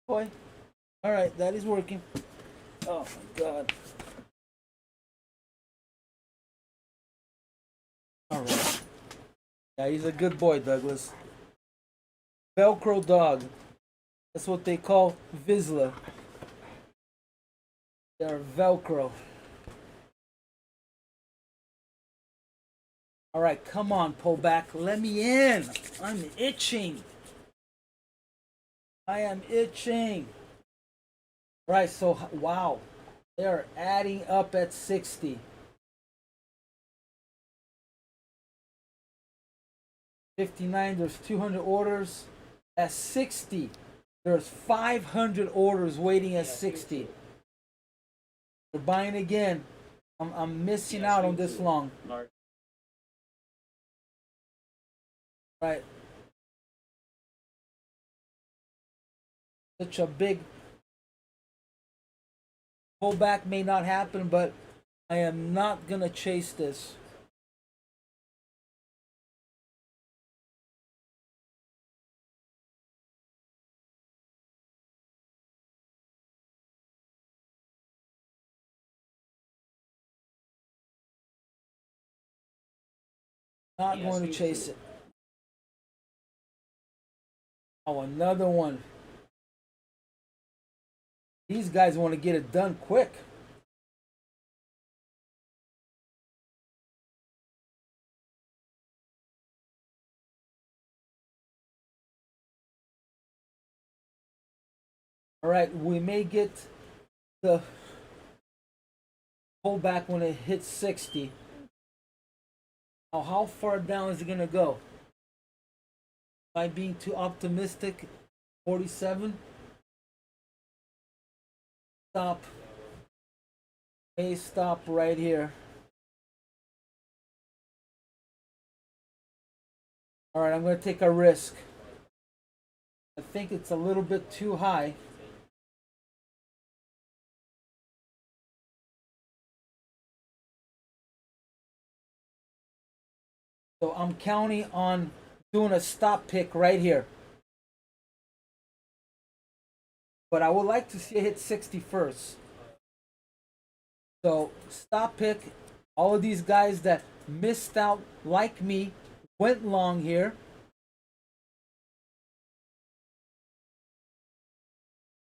Boy. Alright, that is working. Oh my god. Alright. Yeah, he's a good boy, Douglas. Velcro dog. That's what they call Vizsla. They're Velcro. All right, come on, pull back. Let me in. I'm itching. I am itching. All right, so wow, they're adding up at 60. 59, there's 200 orders. At 60, there's 500 orders waiting at 60. They're buying again. I'm missing out on this long. Right. Such a big pullback may not happen, but I am not gonna chase this. Not going to chase it. Oh, another one. These guys want to get it done quick. All right, we may get the pullback when it hits 60. Now, how far down is it going to go? Am I being too optimistic? 47. Stop. May stop right here. All right, I'm going to take a risk. I think it's a little bit too high. So I'm counting on doing a stop pick right here. But I would like to see it hit 60 first. So stop pick. All of these guys that missed out like me went long here.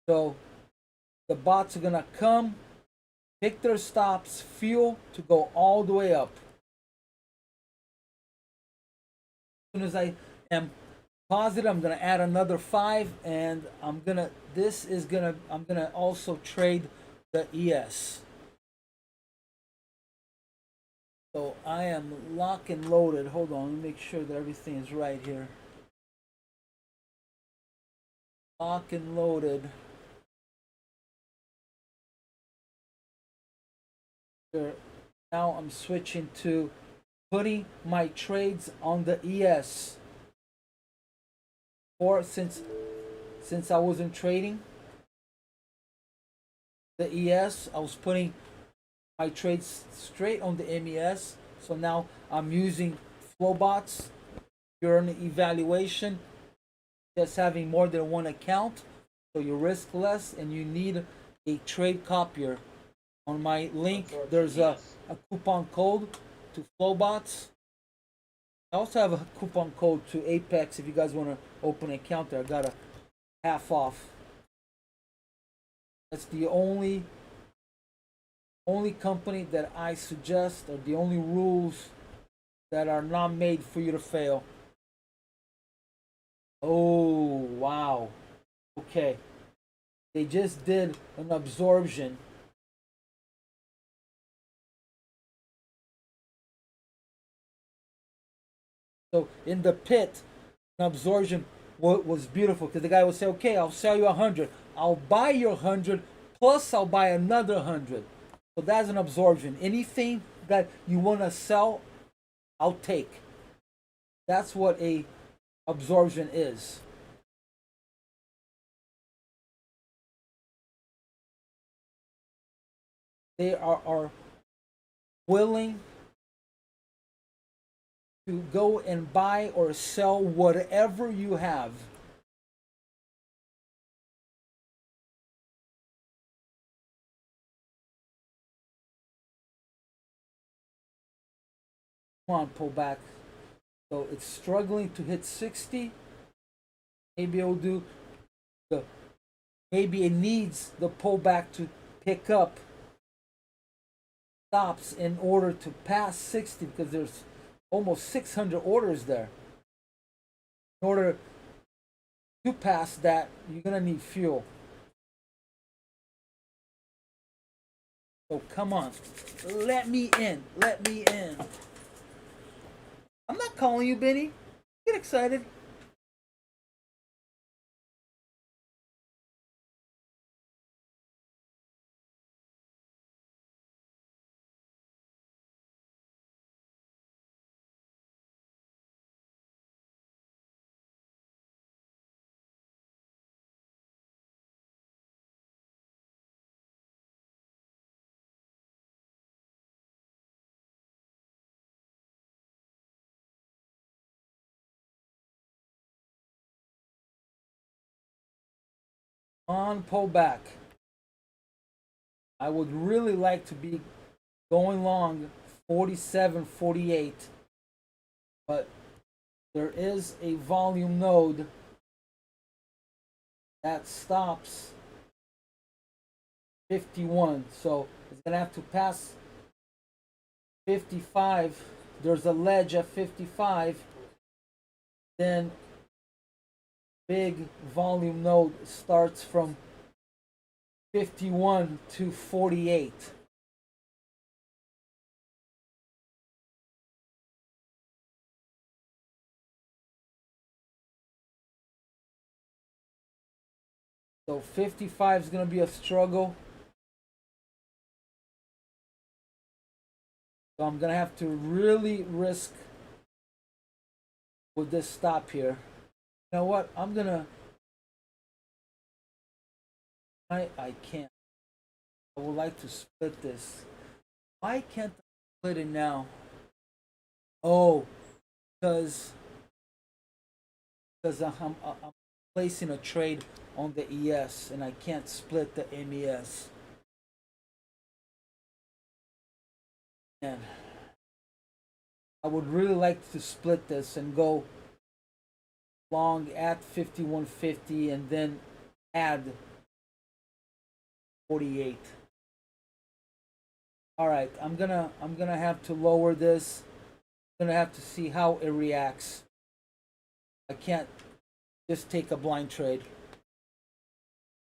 So the bots are gonna come, pick their stops, fuel to go all the way up. As soon as I am positive, I'm gonna add another 5, and I'm gonna also trade the ES. So I am lock and loaded. Hold on, let me make sure that everything is right here. Lock and loaded. Now I'm switching to putting my trades on the ES. Or since I wasn't trading the ES, I was putting my trades straight on the MES. So now I'm using FlowBots. You're an evaluation, just having more than one account, so you risk less, and you need a trade copier. On my link, there's a coupon code to FlowBots. I also have a coupon code to Apex if you guys want to open an account there. I got a half off. That's the only company that I suggest, or the only rules that are not made for you to fail. Oh, wow. Okay. They just did an absorption. So in the pit, an absorption was beautiful, because the guy would say, okay, I'll sell you 100. I'll buy your 100, plus I'll buy another 100. So that's an absorption. Anything that you want to sell, I'll take. That's what a absorption is. They are willing to go and buy or sell whatever you have. Come on, pull back. So it's struggling to hit 60. Maybe it'll do maybe it needs the pullback to pick up stops in order to pass 60 because there's almost 600 orders there. In order to pass that, you're gonna need fuel. So come on, let me in, let me in. I'm not calling you, Benny. Get excited. On pullback. I would really like to be going long 47, 48, but there is a volume node that stops 51, so it's gonna have to pass 55. There's a ledge at 55, then big volume node starts from 51 to 48. So 55 is going to be a struggle. So I'm going to have to really risk with this stop here. You know what? I'm going to... I can't. I would like to split this. Why can't I split it now? Oh, because I'm placing a trade on the ES and I can't split the MES. And I would really like to split this and go long at 51.50 and then add 48. All right, I'm gonna have to lower this. I'm gonna have to see how it reacts. I can't just take a blind trade.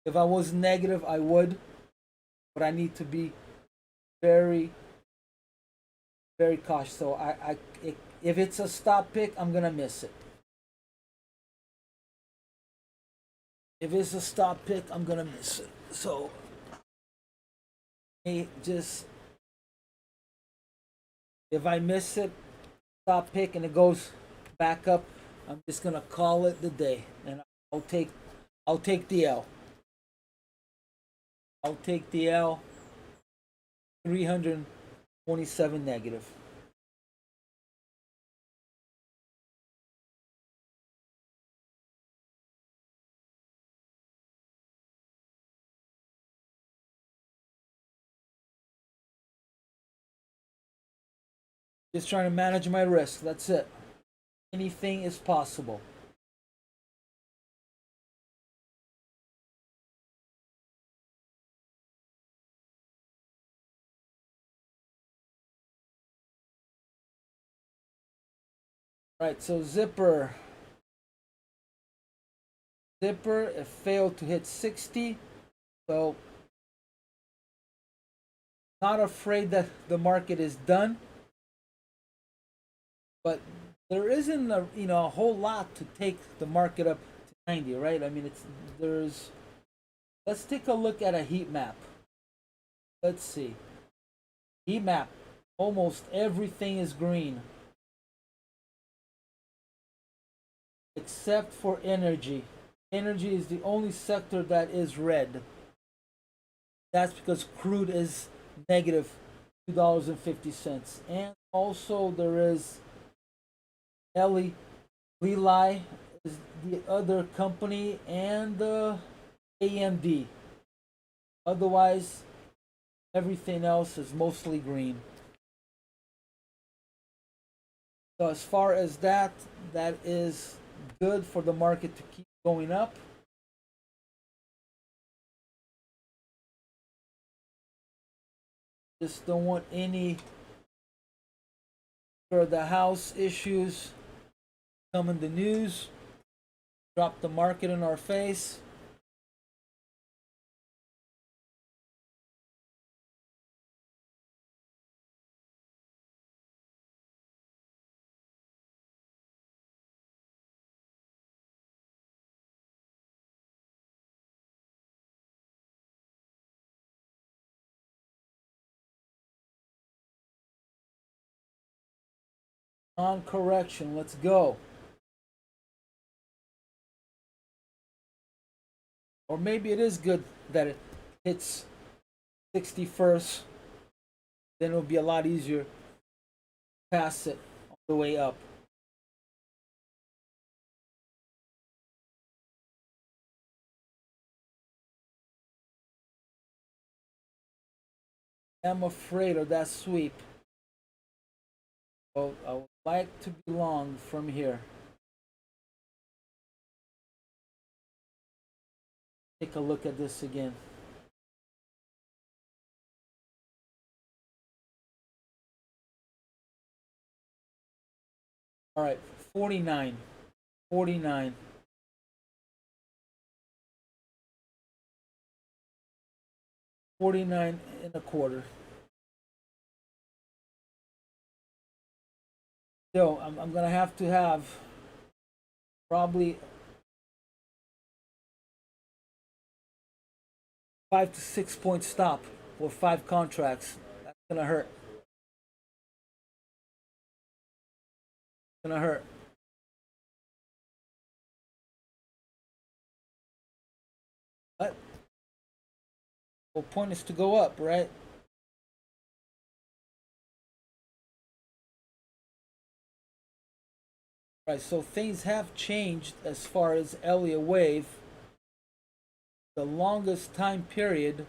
If I was negative, I would, but I need to be very, very cautious. So if it's a stop pick, I'm gonna miss it. If it's a stop pick, I'm gonna miss it. So, just if I miss it, stop pick, and it goes back up, I'm just gonna call it the day, and I'll take the L. I'll take the L. 327 negative. Just trying to manage my risk. That's it. Anything is possible. Right, so zipper, it failed to hit 60, so not afraid that the market is done, but there isn't a whole lot to take the market up to 90, right? I mean, let's take a look at a heat map. Let's see. Heat map, almost everything is green. Except for energy. Energy is the only sector that is red. That's because crude is negative $2.50. And also there is Leeloo is the other company, and AMD. Otherwise, everything else is mostly green. So as far as that is good for the market to keep going up. Just don't want any for the house issues come in the news, drop the market in our face. On correction, let's go. Or maybe it is good that it hits 61st, then it'll be a lot easier to pass it on the way up. I'm afraid of that sweep. So I would like to be long from here. Take a look at this again. All right, 49, 49. 49 and a quarter. So I'm gonna have to have probably 5 to 6 point stop for 5 contracts. That's gonna hurt. Gonna hurt. But the whole point is to go up, right? Right, so things have changed as far as Elliot wave. The longest time period,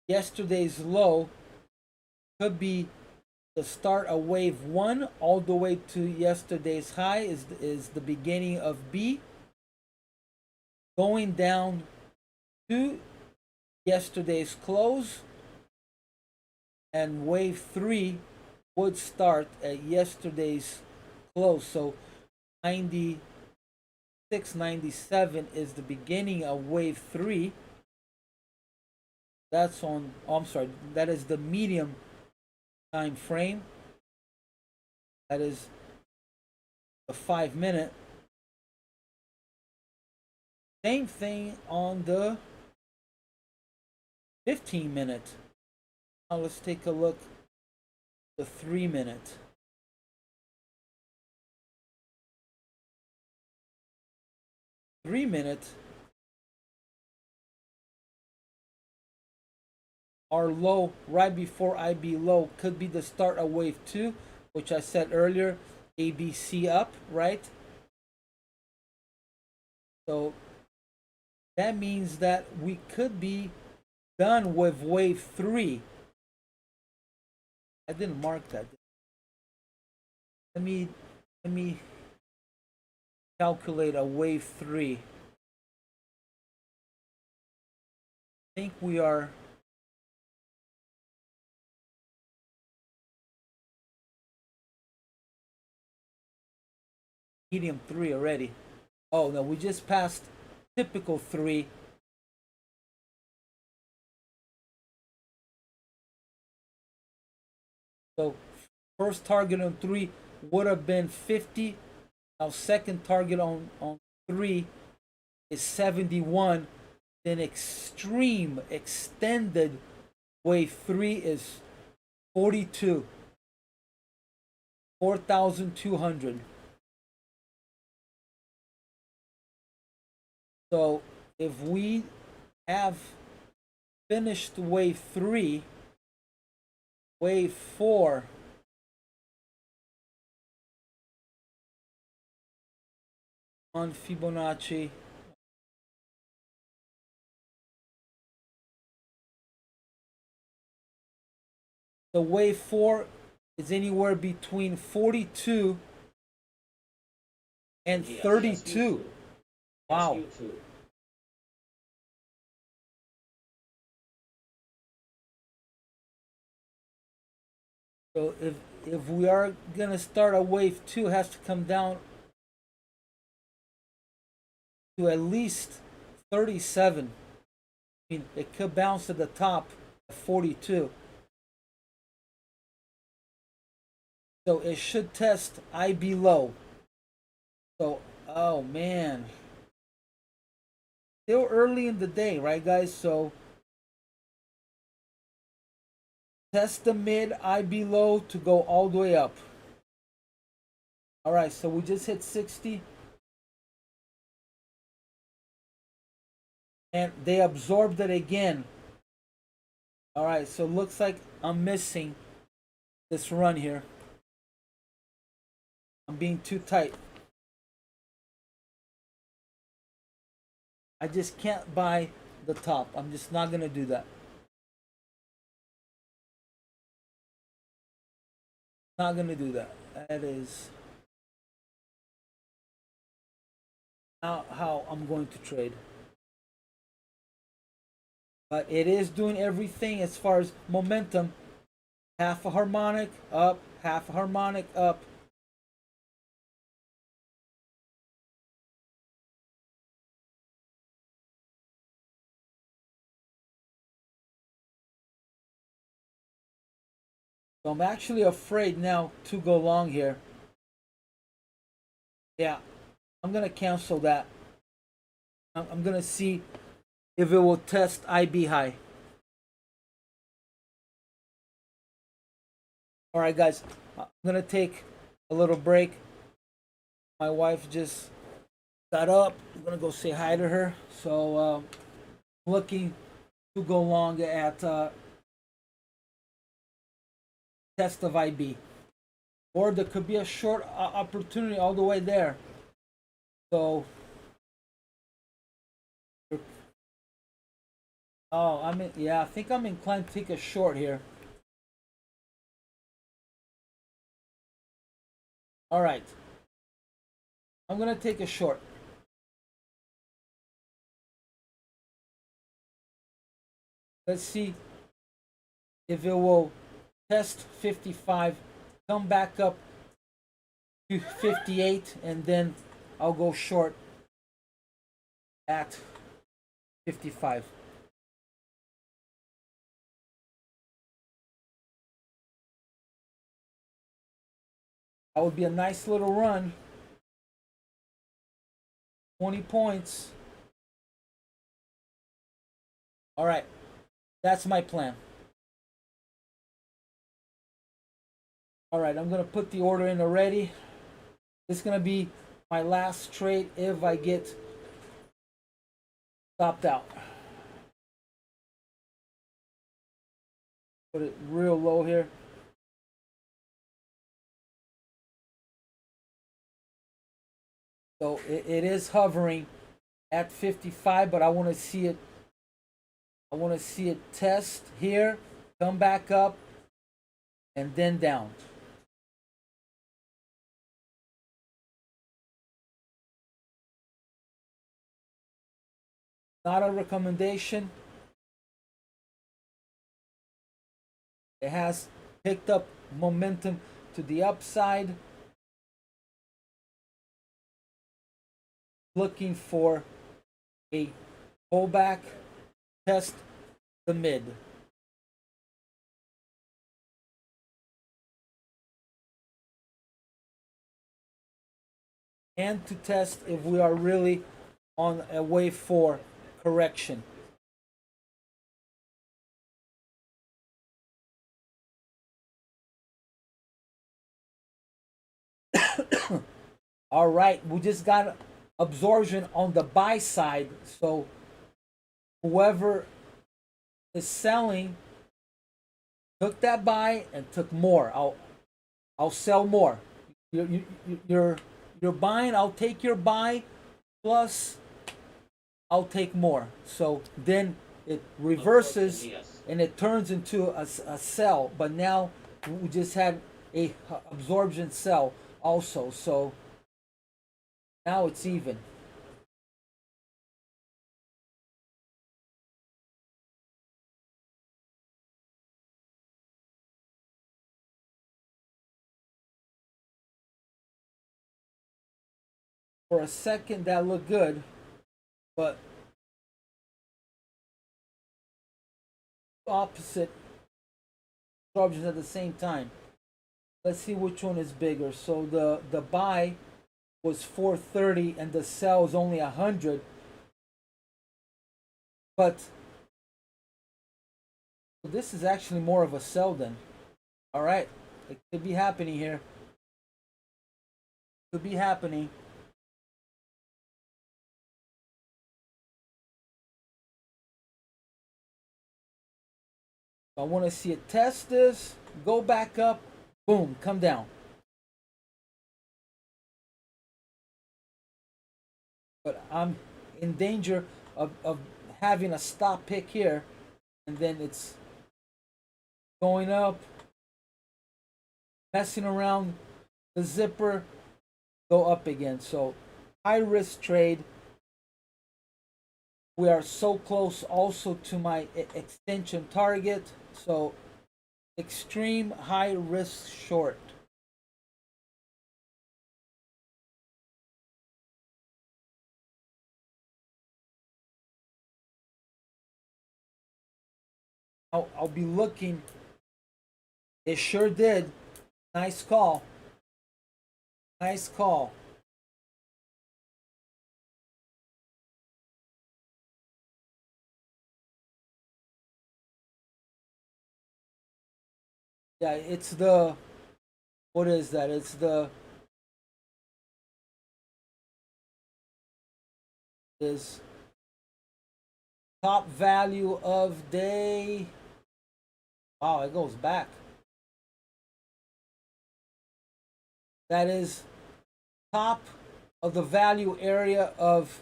yesterday's low could be the start of wave 1 all the way to yesterday's high is the beginning of B, going down to yesterday's close, and wave 3 would start at yesterday's close. So 96, 97 is the beginning of wave 3. That's on, oh, I'm sorry, that is the medium time frame. That is the 5 minute. Same thing on the 15 minute. Now let's take a look at the 3 minute. Our low right before IB low could be the start of wave 2, which I said earlier, ABC up, right? So that means that we could be done with wave 3. I didn't mark that. Let me calculate a wave 3. I think we are medium 3 already. Oh no, we just passed typical 3. So first target on 3 would have been 50. Now second target on 3 is 71. Then extreme extended wave 3 is 42. 4,200. So if we have finished wave 3, wave 4 on Fibonacci, the wave 4 is anywhere between 42 and 32. Wow. So if we are gonna start a wave 2, it has to come down to at least 37. I mean, it could bounce to the top at 42. So it should test IB low. So, oh man. Still early in the day, right guys? So test the mid IB low to go all the way up. Alright, so we just hit 60. And they absorbed it again. Alright, so looks like I'm missing this run here. I'm being too tight. I just can't buy the top. I'm just not gonna do that. Not gonna do that. That is not how I'm going to trade. But it is doing everything as far as momentum. Half a harmonic up, half a harmonic up. So I'm actually afraid now to go long here. Yeah, I'm gonna cancel that. I'm gonna see if it will test IB high. Alright guys, I'm gonna take a little break. My wife just got up. I'm gonna go say hi to her. So looking to go long at test of IB. Or there could be a short opportunity all the way there. So, oh, I think I'm inclined to take a short here. All right, I'm gonna take a short. Let's see if it will test 55, come back up to 58, and then I'll go short at 55. That would be a nice little run. 20 points. All right, that's my plan. All right, I'm gonna put the order in already. This is gonna be my last trade if I get stopped out. Put it real low here. So it is hovering at 55, but I want to see it. I want to see it test here, come back up, and then down. Not a recommendation. It has picked up momentum to the upside. Looking for a pullback, test the mid. And to test if we are really on a wave 4 correction. All right, we just got absorption on the buy side, so whoever is selling took that buy and took more. I'll sell more. You're buying. I'll take your buy, plus I'll take more. So then it reverses and it turns into a sell. But now we just had a absorption sell also. So now it's even. For a second, that looked good, but opposite absorptions at the same time. Let's see which one is bigger. So the buy was 430 and the sell is only 100. But this is actually more of a sell then. All right, it could be happening here. Could be happening. I want to see it test this, go back up, boom, come down. But I'm in danger of having a stop pick here, and then it's going up, messing around the zipper, go up again. So high risk trade. We are so close also to my extension target. So extreme high risk short. I'll be looking. It sure did. Nice call. Nice call. Yeah, it's the, what is that? It's the, is top value of day. Wow, it goes back. That is top of the value area of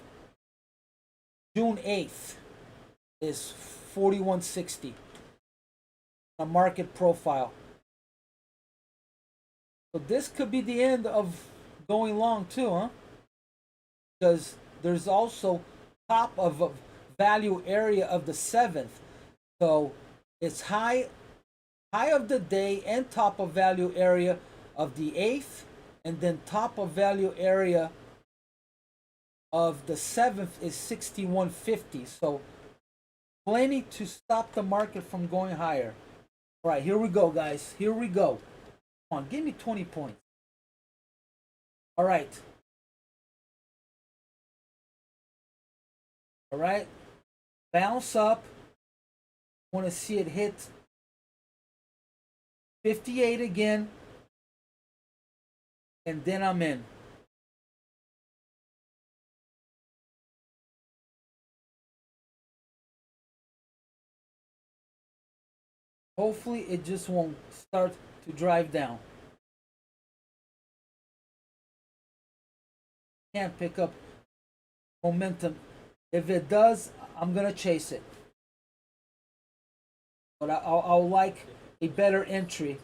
June 8th is 4160. A market profile. So this could be the end of going long too, huh? Because there's also top of a value area of the 7th. So it's high of the day and top of value area of the 8th, and then top of value area of the 7th is 6150. So plenty to stop the market from going higher. All right, here we go, guys. Here we go. Come on, give me 20 points. All right. All right. Bounce up. Want to see it hit 58 again. And then I'm in. Hopefully it just won't start to drive down. Can't pick up momentum. If it does, I'm gonna chase it. But I'll like a better entry.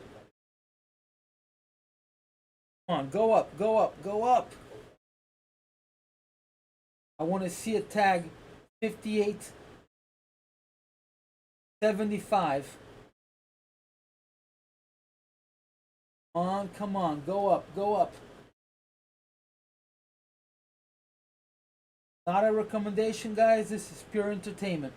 Come on, go up, go up, go up. I want to see it tag 58.75. Come on, go up, go up. Not a recommendation, guys. This is pure entertainment.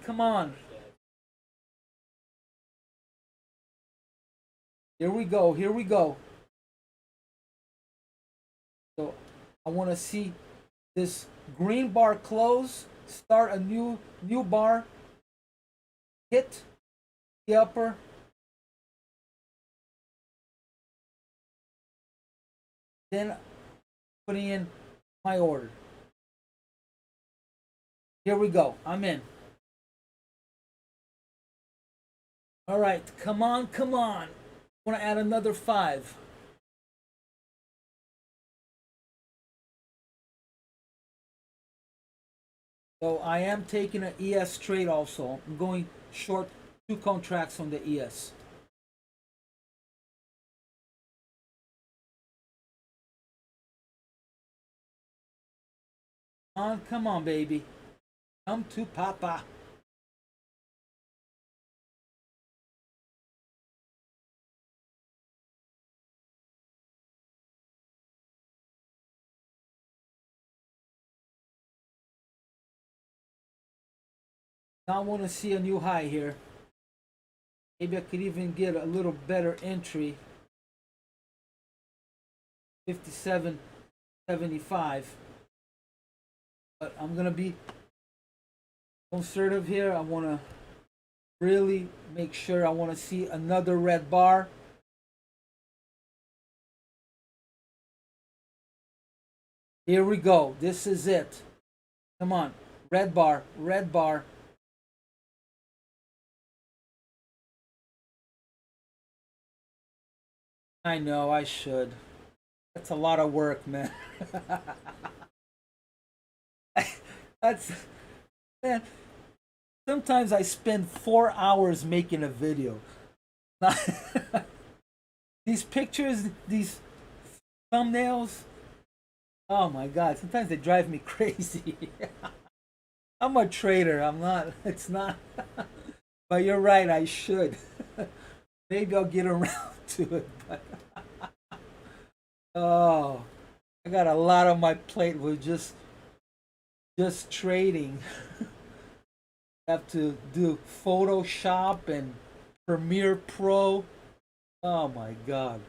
Come on. Here we go, here we go. So I want to see this green bar close, start a new bar, hit the upper, then putting in my order. Here we go. I'm in. All right, come on, come on. I want to add another 5. So I am taking an ES trade also. I'm going short 2 contracts on the ES. Come on, baby. Come to Papa. Now I want to see a new high here. Maybe I could even get a little better entry. 57.75. But I'm gonna be conservative here. I want to really make sure. I want to see another red bar. Here we go. This is it. Come on. Red bar. Red bar. I know I should. That's a lot of work, man. That's, man. Sometimes I spend 4 hours making a video. These pictures, these thumbnails. Oh my God! Sometimes they drive me crazy. I'm a trader. I'm not. It's not. But you're right. I should. Maybe I'll get around to it. But oh, I got a lot on my plate with just trading. Have to do Photoshop and Premiere Pro. Oh my God.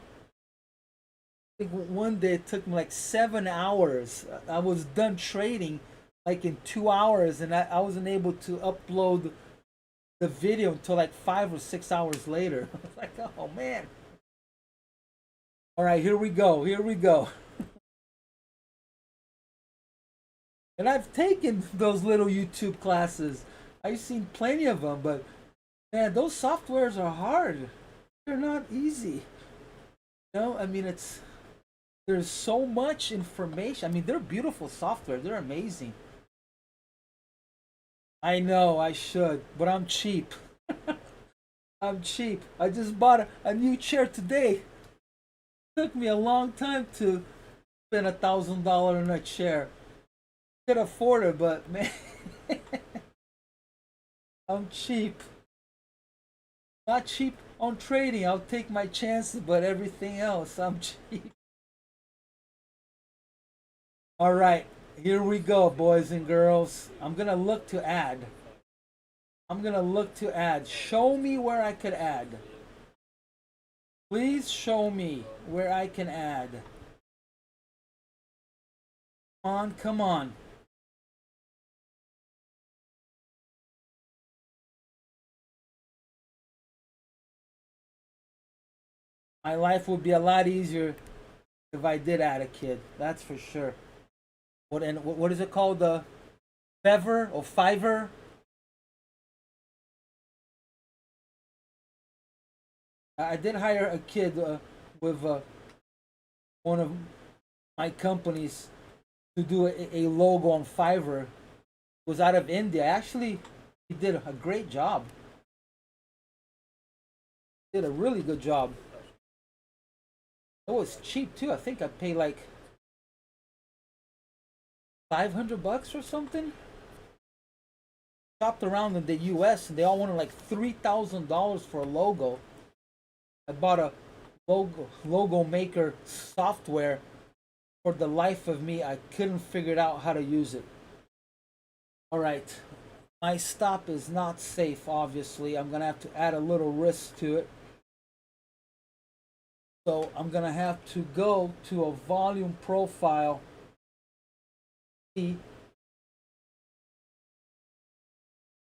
I think one day it took me like 7 hours. I was done trading like in 2 hours, and I wasn't able to upload the video until like 5 or 6 hours later. I was like, oh man. All right, here we go. Here we go. And I've taken those little YouTube classes. I've seen plenty of them, but man, those softwares are hard. They're not easy. You know, I mean, there's so much information. I mean, they're beautiful software. They're amazing. I know I should, but I'm cheap. I'm cheap. I just bought a new chair today. Took me a long time to spend $1,000 on a chair. Could afford it, but man, I'm cheap. Not cheap on trading. I'll take my chances, but everything else, I'm cheap. All right, here we go, boys and girls. I'm gonna look to add. I'm gonna look to add. Show me where I could add. Please show me where I can add. Come on, come on. My life would be a lot easier if I did add a kid. That's for sure. What is it called? The Fever or Fiverr? I did hire a kid with one of my companies to do a logo on Fiverr. It was out of India. Actually, he did a great job. Did a really good job. It was cheap too. I think I paid like $500 or something. Shopped around in the U.S. and they all wanted like $3,000 for a logo. I bought a logo maker software. For the life of me, I couldn't figure out how to use it. All right, my stop is not safe. Obviously, I'm gonna have to add a little risk to it. So I'm gonna have to go to a volume profile.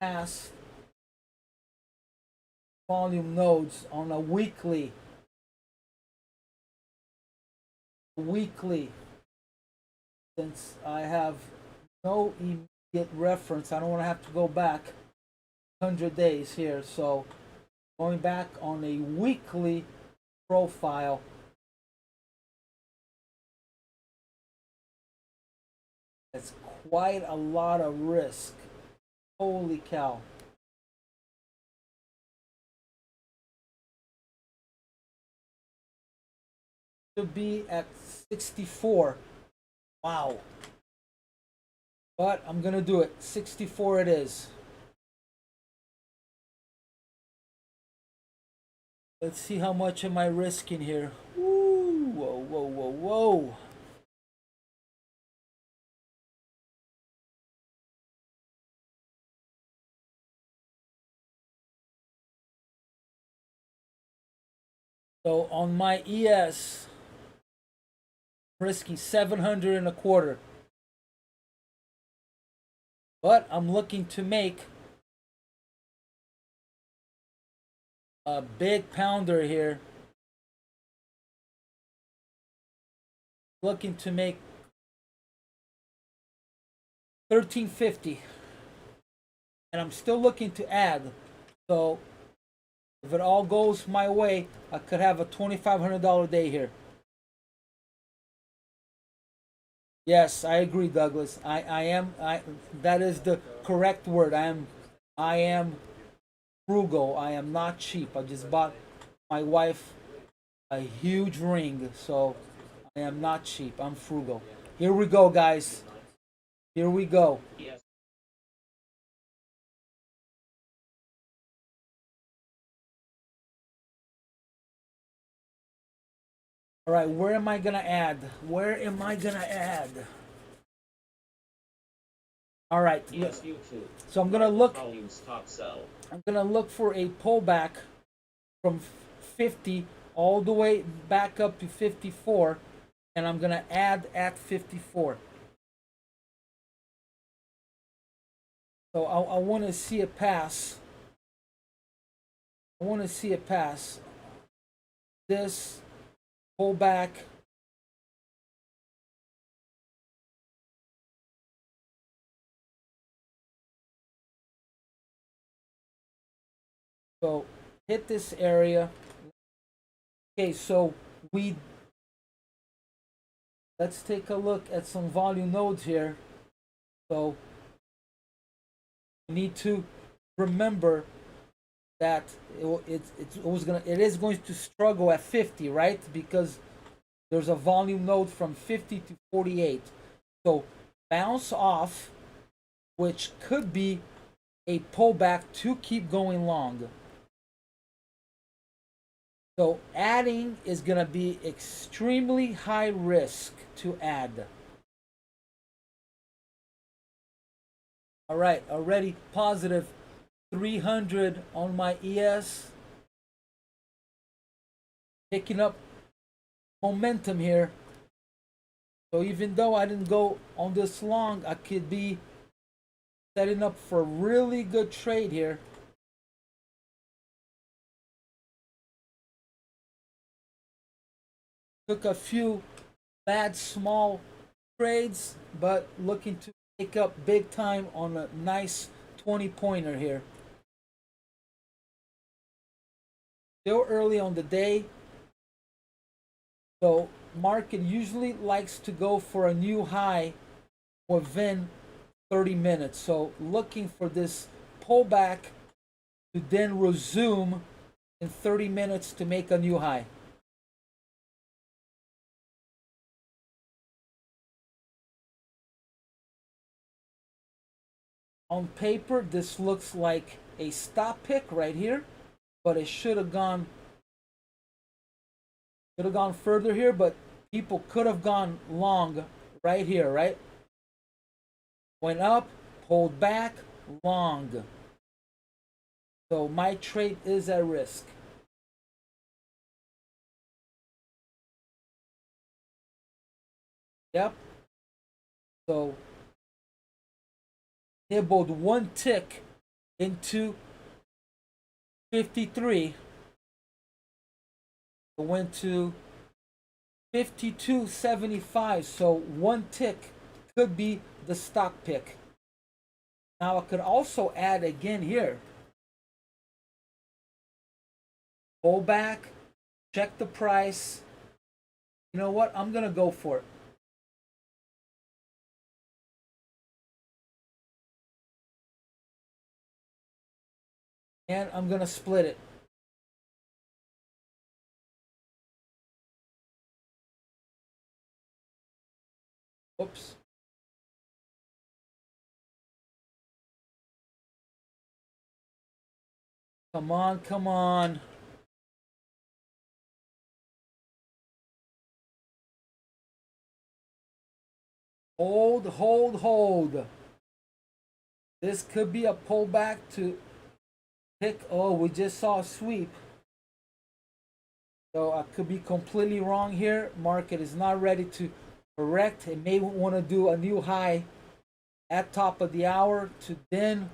Past volume nodes on a weekly since I have no immediate reference. I don't want to have to go back 100 days here, so going back on a weekly profile. It's quite a lot of risk. Holy cow. To be at 64. Wow. But I'm gonna do it. 64 it is. Let's see how much am I risking here. Woo! Whoa, whoa, whoa, whoa. So on my ES, risking 700 and a quarter. But I'm looking to make a big pounder here. Looking to make 1350. And I'm still looking to add. So if it all goes my way, I could have a $2,500 day here. Yes, I agree, Douglas. That is the correct word. I am frugal. I am not cheap. I just bought my wife a huge ring, so I am not cheap. I'm frugal. Here we go, guys. Here we go. Yes. All right, where am I gonna add? Where am I gonna add? All right. Yes, YouTube. So I'm gonna look. Volumes top sell. I'm gonna look for a pullback from 50 all the way back up to 54, and I'm gonna add at 54. So I want to see it pass. I want to see it pass. This pullback. So hit this area. Okay, so let's take a look at some volume nodes here. So we need to remember that it is going to struggle at 50, right? Because there's a volume node from 50 to 48. So bounce off, which could be a pullback to keep going long. So adding is going to be extremely high risk to add. All right, already positive 300 on my ES. Picking up momentum here. So even though I didn't go on this long, I could be setting up for a really good trade here. Took a few bad small trades, but looking to make up big time on a nice 20-pointer here. Still early on the day, so market usually likes to go for a new high within 30 minutes. So looking for this pullback to then resume in 30 minutes to make a new high. On paper, this looks like a stop pick right here, but it should have gone further here, but people could have gone long right here, right? Went up, pulled back, long. So my trade is at risk. Yep. So nibbled one tick into 53. It went to 52.75. So one tick could be the stock pick. Now I could also add again here. Pull back, check the price. You know what? I'm gonna go for it. And I'm gonna split it. Oops. Come on, come on. Hold, hold, hold. This could be a pullback to pick. Oh, we just saw a sweep. So I could be completely wrong here. Market is not ready to correct. It may want to do a new high at top of the hour to then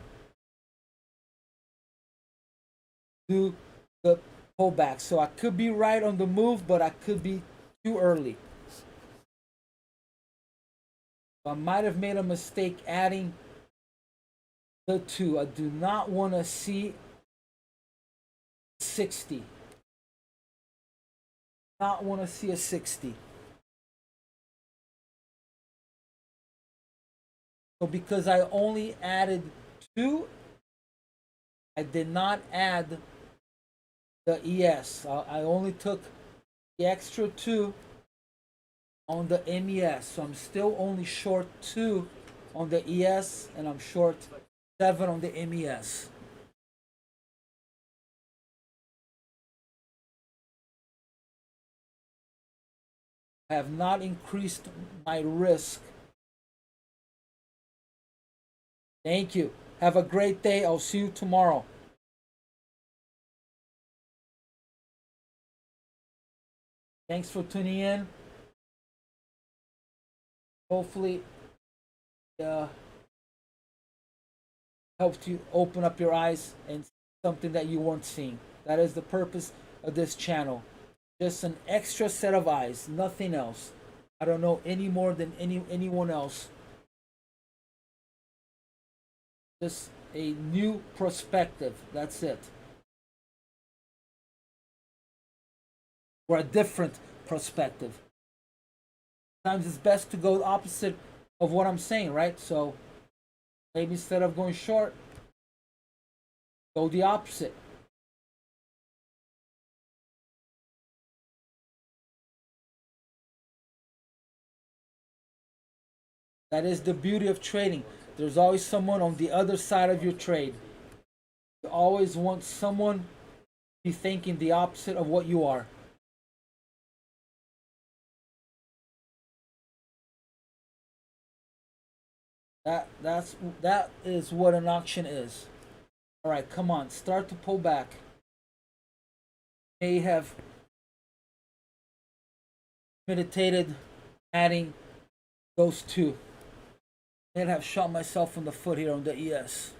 do the pullback. So I could be right on the move, but I could be too early. I might have made a mistake adding the 2. I do not want to see 60. Not want to see a 60. So because I only added 2, I did not add the ES. I only took the extra 2 on the MES. So I'm still only short 2 on the ES, and I'm short 7 on the MES. I have not increased my risk. Thank you. Have a great day. I'll see you tomorrow. Thanks for tuning in. Hopefully, helped you open up your eyes and see something that you weren't seeing. That is the purpose of this channel. Just an extra set of eyes, nothing else. I don't know any more than anyone else. Just a new perspective. That's it. Or a different perspective. Sometimes it's best to go opposite of what I'm saying, right? So maybe instead of going short, go the opposite. That is the beauty of trading. There's always someone on the other side of your trade. You always want someone to be thinking the opposite of what you are. That is what an auction is. All right, come on, start to pull back. May have meditated adding those 2. May have shot myself in the foot here on the ES.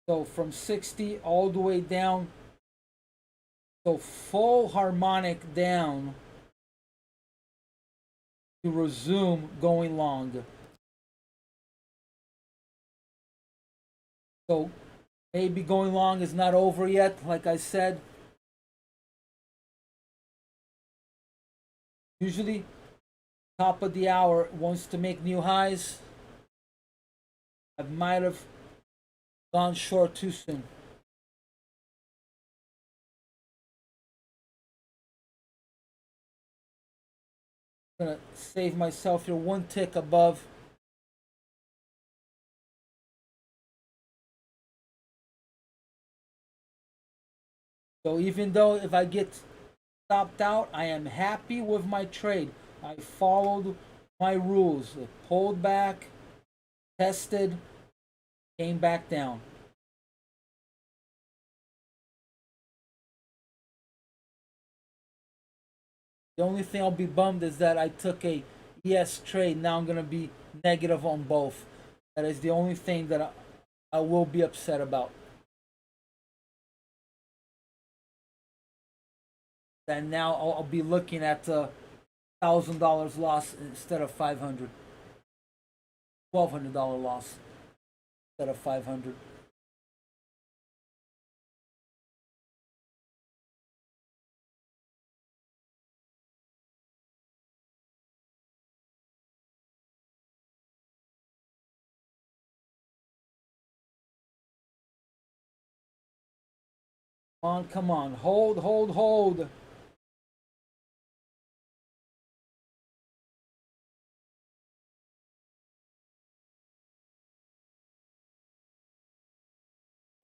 So from 60 all the way down. So full harmonic down to resume going long. So maybe going long is not over yet, like I said. Usually, top of the hour wants to make new highs. I might have gone short too soon. I'm gonna save myself here 1 tick above. So even though if I get stopped out, I am happy with my trade. I followed my rules. It pulled back, tested, came back down. The only thing I'll be bummed is that I took a ES trade. Now I'm going to be negative on both. That is the only thing that I will be upset about. And now I'll be looking at $1,000 loss instead of $500. $1,200 loss instead of $500. Come on, hold, hold, hold.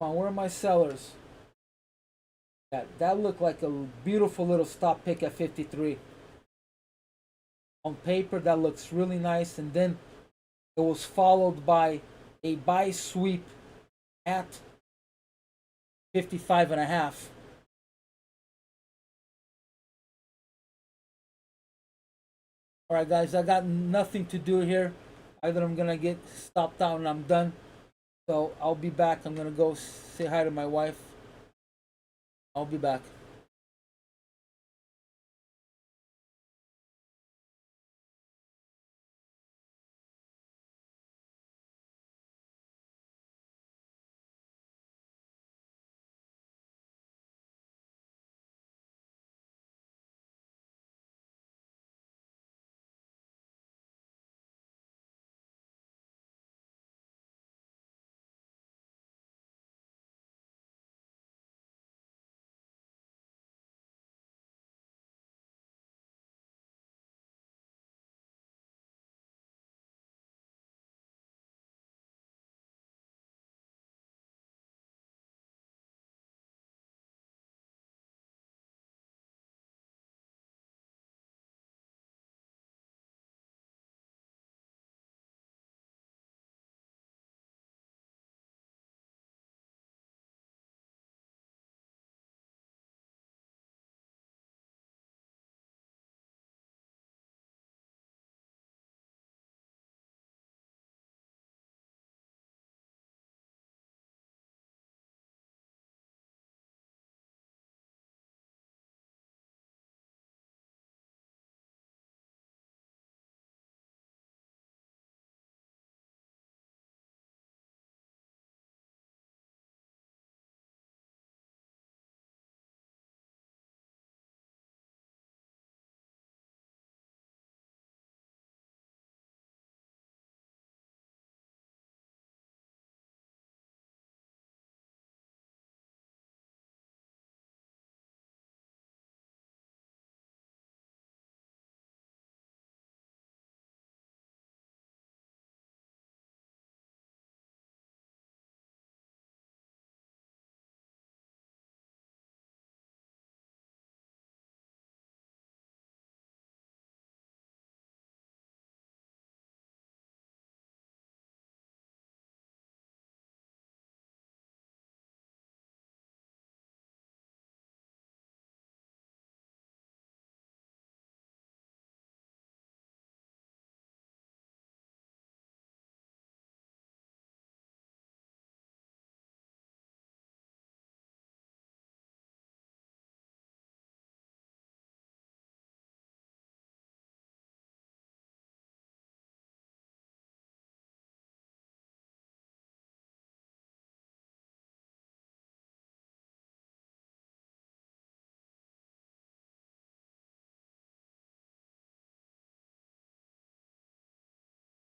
Come on, where are my sellers? That looked like a beautiful little stop pick at 53. On paper, that looks really nice. And then it was followed by a buy sweep at 55.5. All right, guys, I got nothing to do here. Either I'm gonna get stopped out and I'm done. So I'll be back. I'm gonna go say hi to my wife. I'll be back.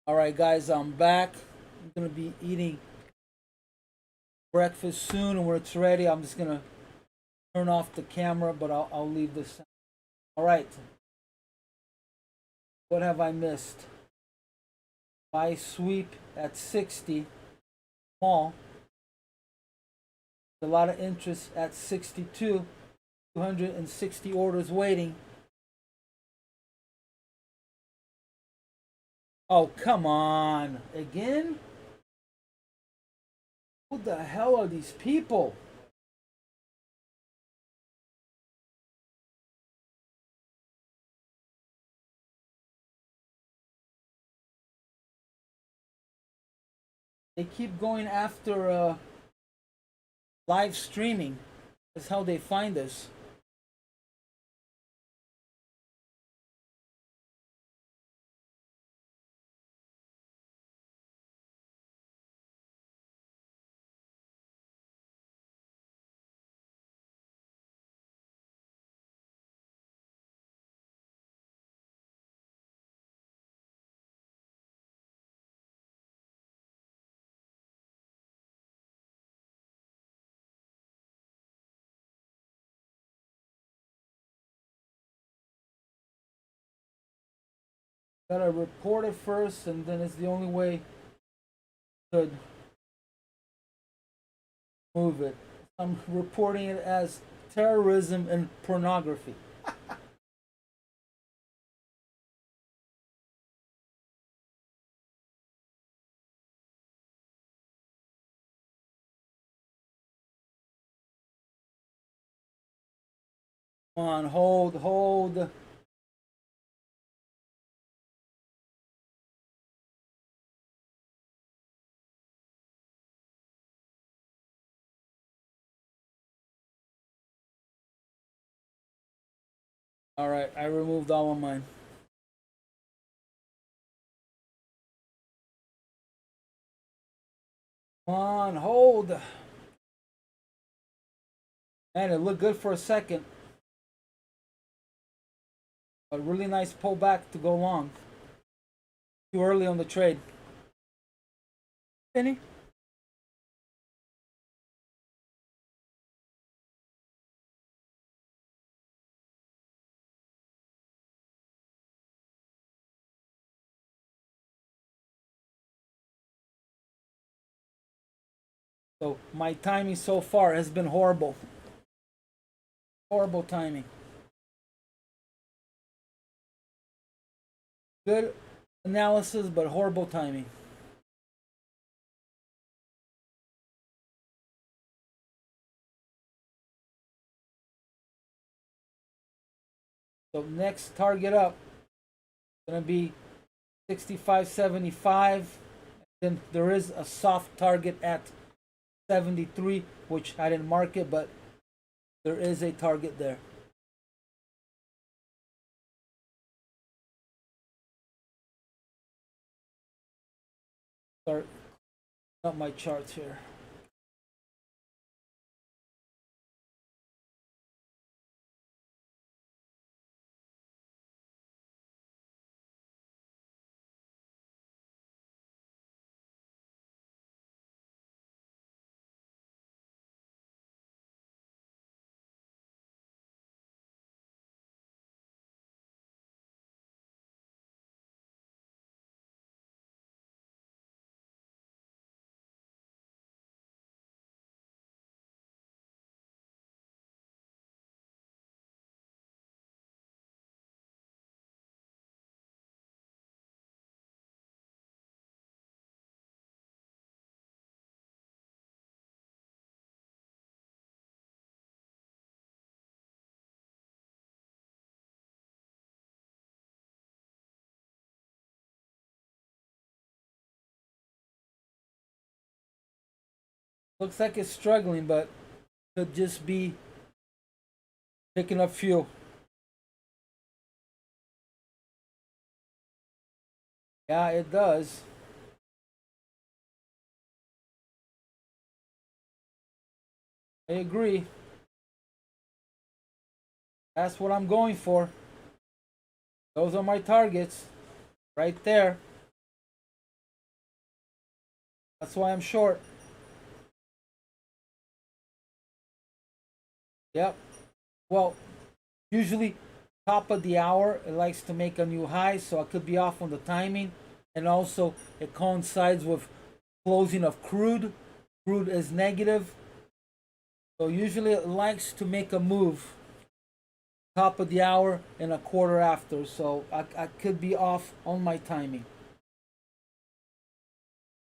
All right, guys, I'm back. I'm gonna be eating breakfast soon, and when it's ready, I'm just gonna turn off the camera, but I'll leave this. All right. What have I missed? Buy sweep at 60. Small. A lot of interest at 62. 260 orders waiting. Oh, come on. Again? Who the hell are these people? They keep going after live streaming. That's how they find us. Gotta report it first, and then it's the only way to move it. I'm reporting it as terrorism and pornography. Come on, hold, hold. All right, I removed all of mine. Come on, hold. Man, it looked good for a second. A really nice pullback to go long. Too early on the trade. Penny? So my timing so far has been horrible. Horrible timing. Good analysis, but horrible timing. So next target up gonna be 65.75. Then there is a soft target at 73, which I didn't mark it, but there is a target there. Start up my charts here. Looks like it's struggling, but could just be picking up fuel. Yeah, it does. I agree. That's what I'm going for. Those are my targets. Right there. That's why I'm short. Yep. Well, usually top of the hour it likes to make a new high, so I could be off on the timing. And also it coincides with closing of crude. Crude is negative. So usually it likes to make a move top of the hour and a quarter after. So I could be off on my timing.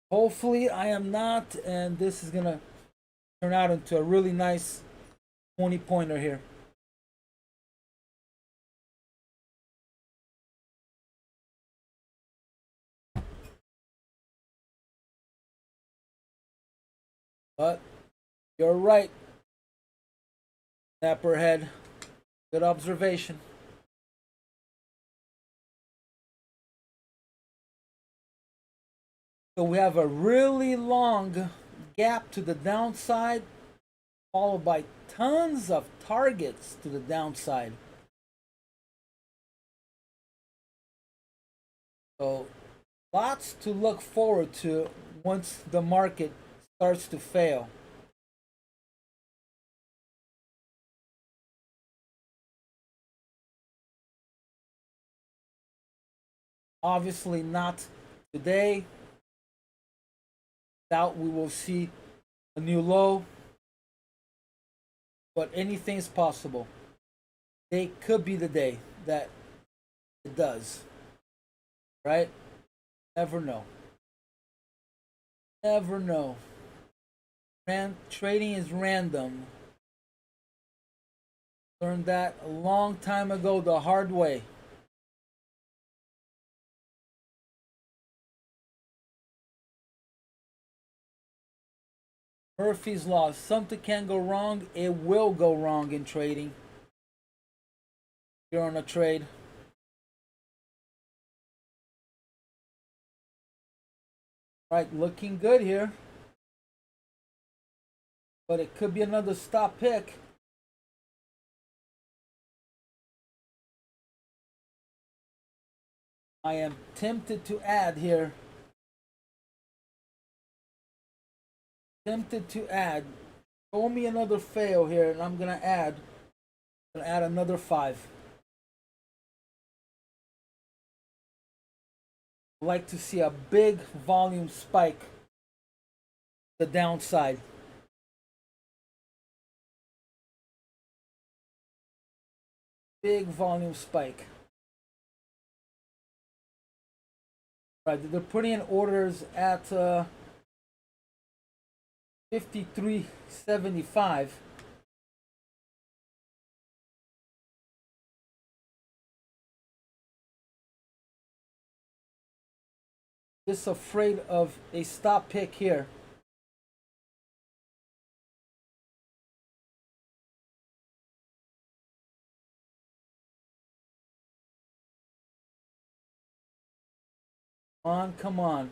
Hopefully I am not, and this is gonna turn out into a really nice 20-pointer here. But you're right, Snapperhead. Good observation. So we have a really long gap to the downside, followed by tons of targets to the downside. So lots to look forward to once the market starts to fail. Obviously not today. Doubt we will see a new low, but anything is possible. Today could be the day that it does, right? Never know. Never know. Trading is random. Learned that a long time ago the hard way. Murphy's Law. If something can go wrong, it will go wrong in trading. You're on a trade. Right, looking good here. But it could be another stop pick. I am tempted to add here. Tempted to add. Show me another fail here, and I'm gonna add. Another 5. I'd like to see a big volume spike. The downside. Big volume spike. Right, they're putting in orders at 53.75. Just afraid of a stop pick here. Come on.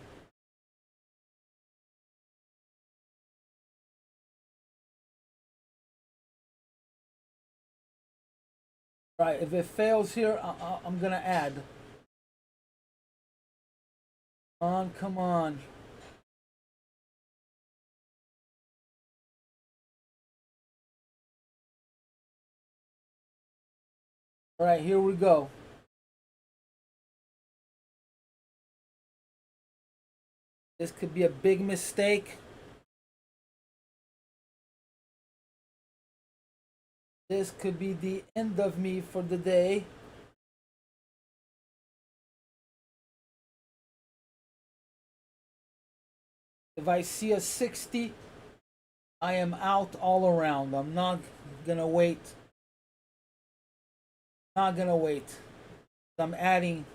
Right, if it fails here, I'm gonna add. Come on. All right, here we go. This could be a big mistake. This could be the end of me for the day. If I see a 60, I am out all around. I'm not gonna wait. Not gonna wait. I'm adding.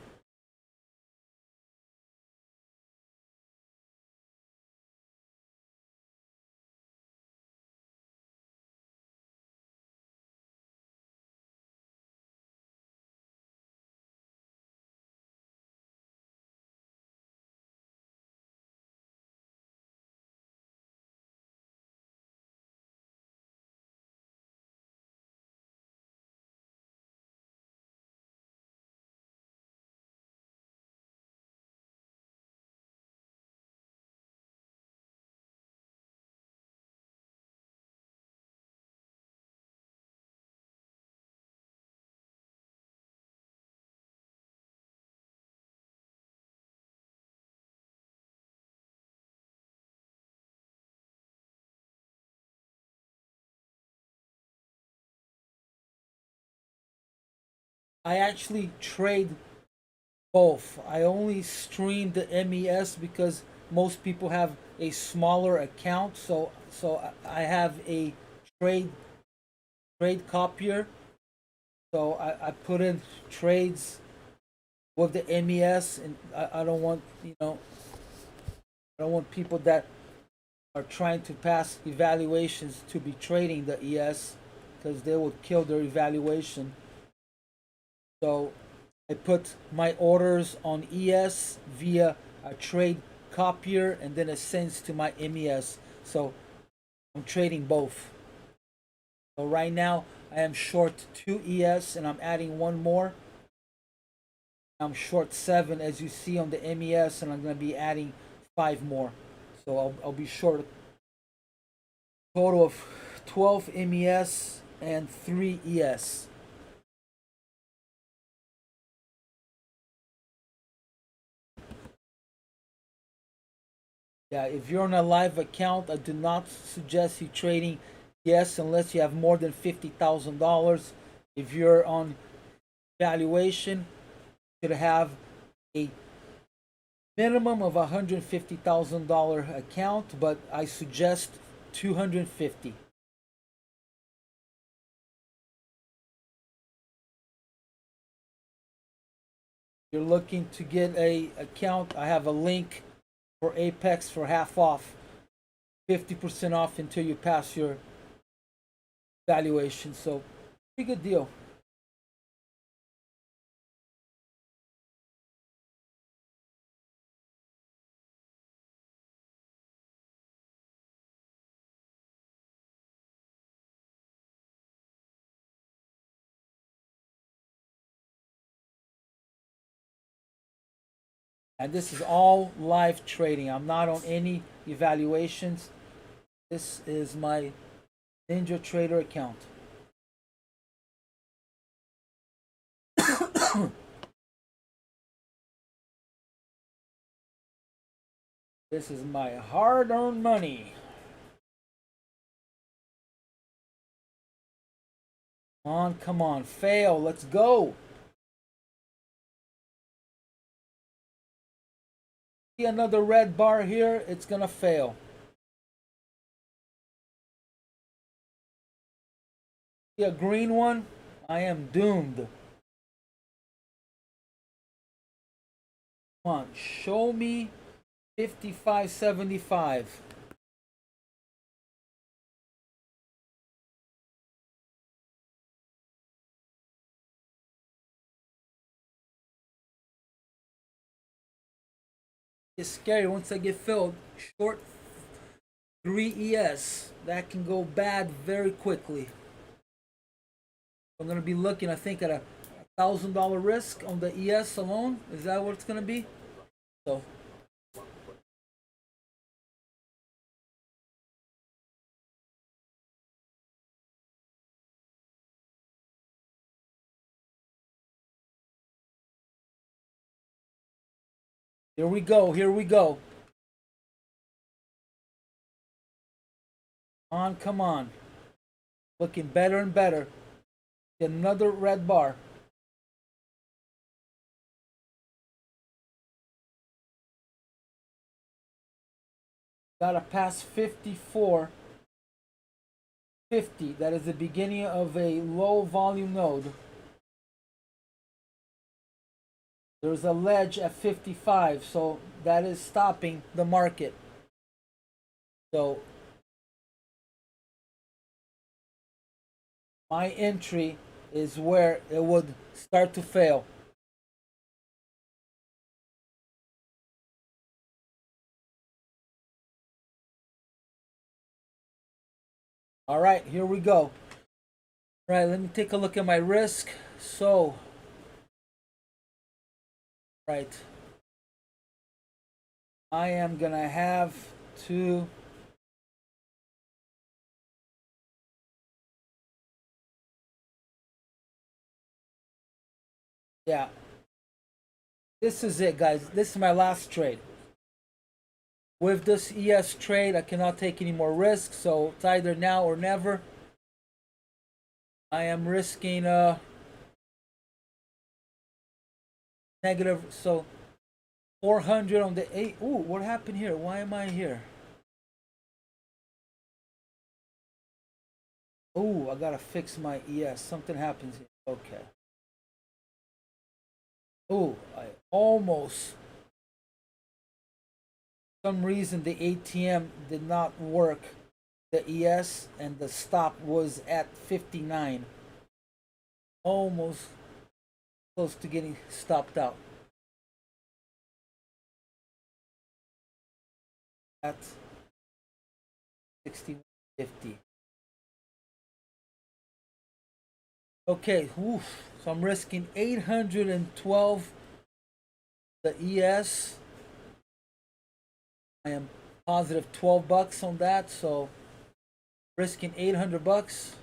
I actually trade both. I only stream the MES because most people have a smaller account, so I have a trade copier. So I put in trades with the MES, and I don't want, I don't want people that are trying to pass evaluations to be trading the ES, because they would kill their evaluation. So I put my orders on ES via a trade copier, and then it sends to my MES. So I'm trading both. So right now I am short 2 ES, and I'm adding one more. I'm short 7, as you see on the MES, and I'm going to be adding 5 more. So I'll be short a total of 12 MES and 3 ES. Yeah, if you're on a live account, I do not suggest you trading ES unless you have more than $50,000. If you're on valuation, you should have a minimum of $150,000 account, but I suggest 250. You're looking to get a account, I have a link for Apex for half off, 50% off until you pass your valuation. So pretty good deal. And this is all live trading. I'm not on any evaluations. This is my Ninja Trader account. This is my hard-earned money. Come on, fail. Let's go. See another red bar here, it's gonna fail. See a green one, I am doomed. Come on, show me 55.75. It's scary once I get filled. Short 3 ES. That can go bad very quickly. I'm gonna be looking, I think, at a $1,000 risk on the ES alone. Is that what it's gonna be? So here we go, here we go. Come on. Looking better and better. Get another red bar. Gotta pass 54.50. That is the beginning of a low volume node. There's a ledge at 55, so that is stopping the market. So my entry is where it would start to fail. All right, here we go. All right, let me take a look at my risk. So, right, I am gonna have to yeah, this is it, guys. This is my last trade. With this ES trade, I cannot take any more risks, so it's either now or never. I am risking negative, so 400 on the 8. Ooh, what happened here? Why am I here? Ooh, I gotta fix my ES. Something happens here. Okay. Ooh, I almost. For some reason the ATM did not work. The ES and the stop was at 59. Almost close to getting stopped out. That's 61.50. Okay, oof. So I'm risking 812 the ES. I am positive 12 bucks on that, so risking 800 bucks.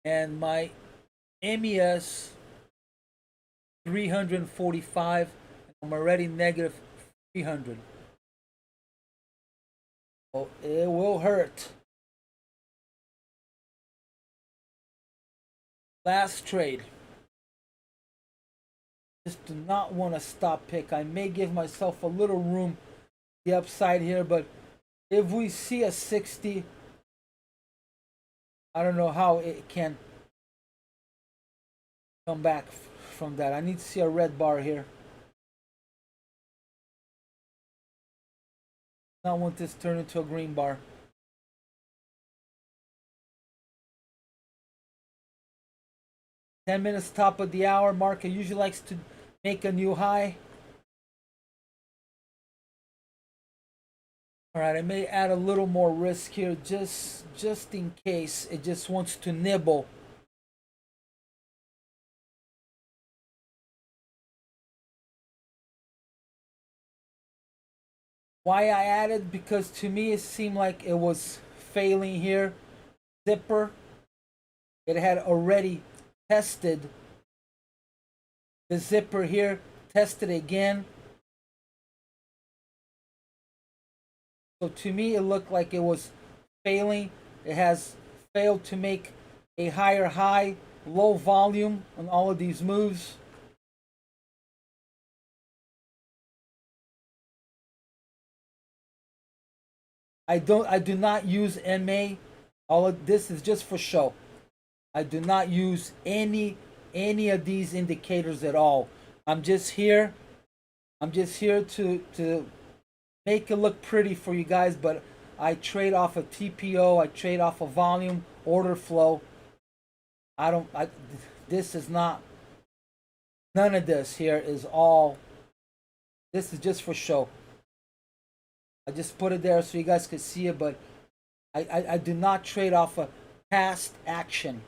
And my MES 345. I'm already negative 300. Oh, it will hurt. Last trade. Just do not want to stop pick. I may give myself a little room the upside here, but if we see a 60, I don't know how it can come back from that. I need to see a red bar here. Not want this turn into a green bar. $10 top of the hour. Market usually likes to make a new high. All right, I may add a little more risk here just in case it just wants to nibble. Why I added? Because to me it seemed like it was failing here. Zipper. It had already tested the zipper here, tested again. So to me it looked like it was failing. It has failed to make a higher high, low volume on all of these moves. I do not use MA. All of this is just for show. I do not use any of these indicators at all. I'm just here to make it look pretty for you guys, but I trade off of TPO, I trade off of volume, order flow. This is not, none of this here is all, this is just for show. I just put it there so you guys could see it, but I do not trade off of past action.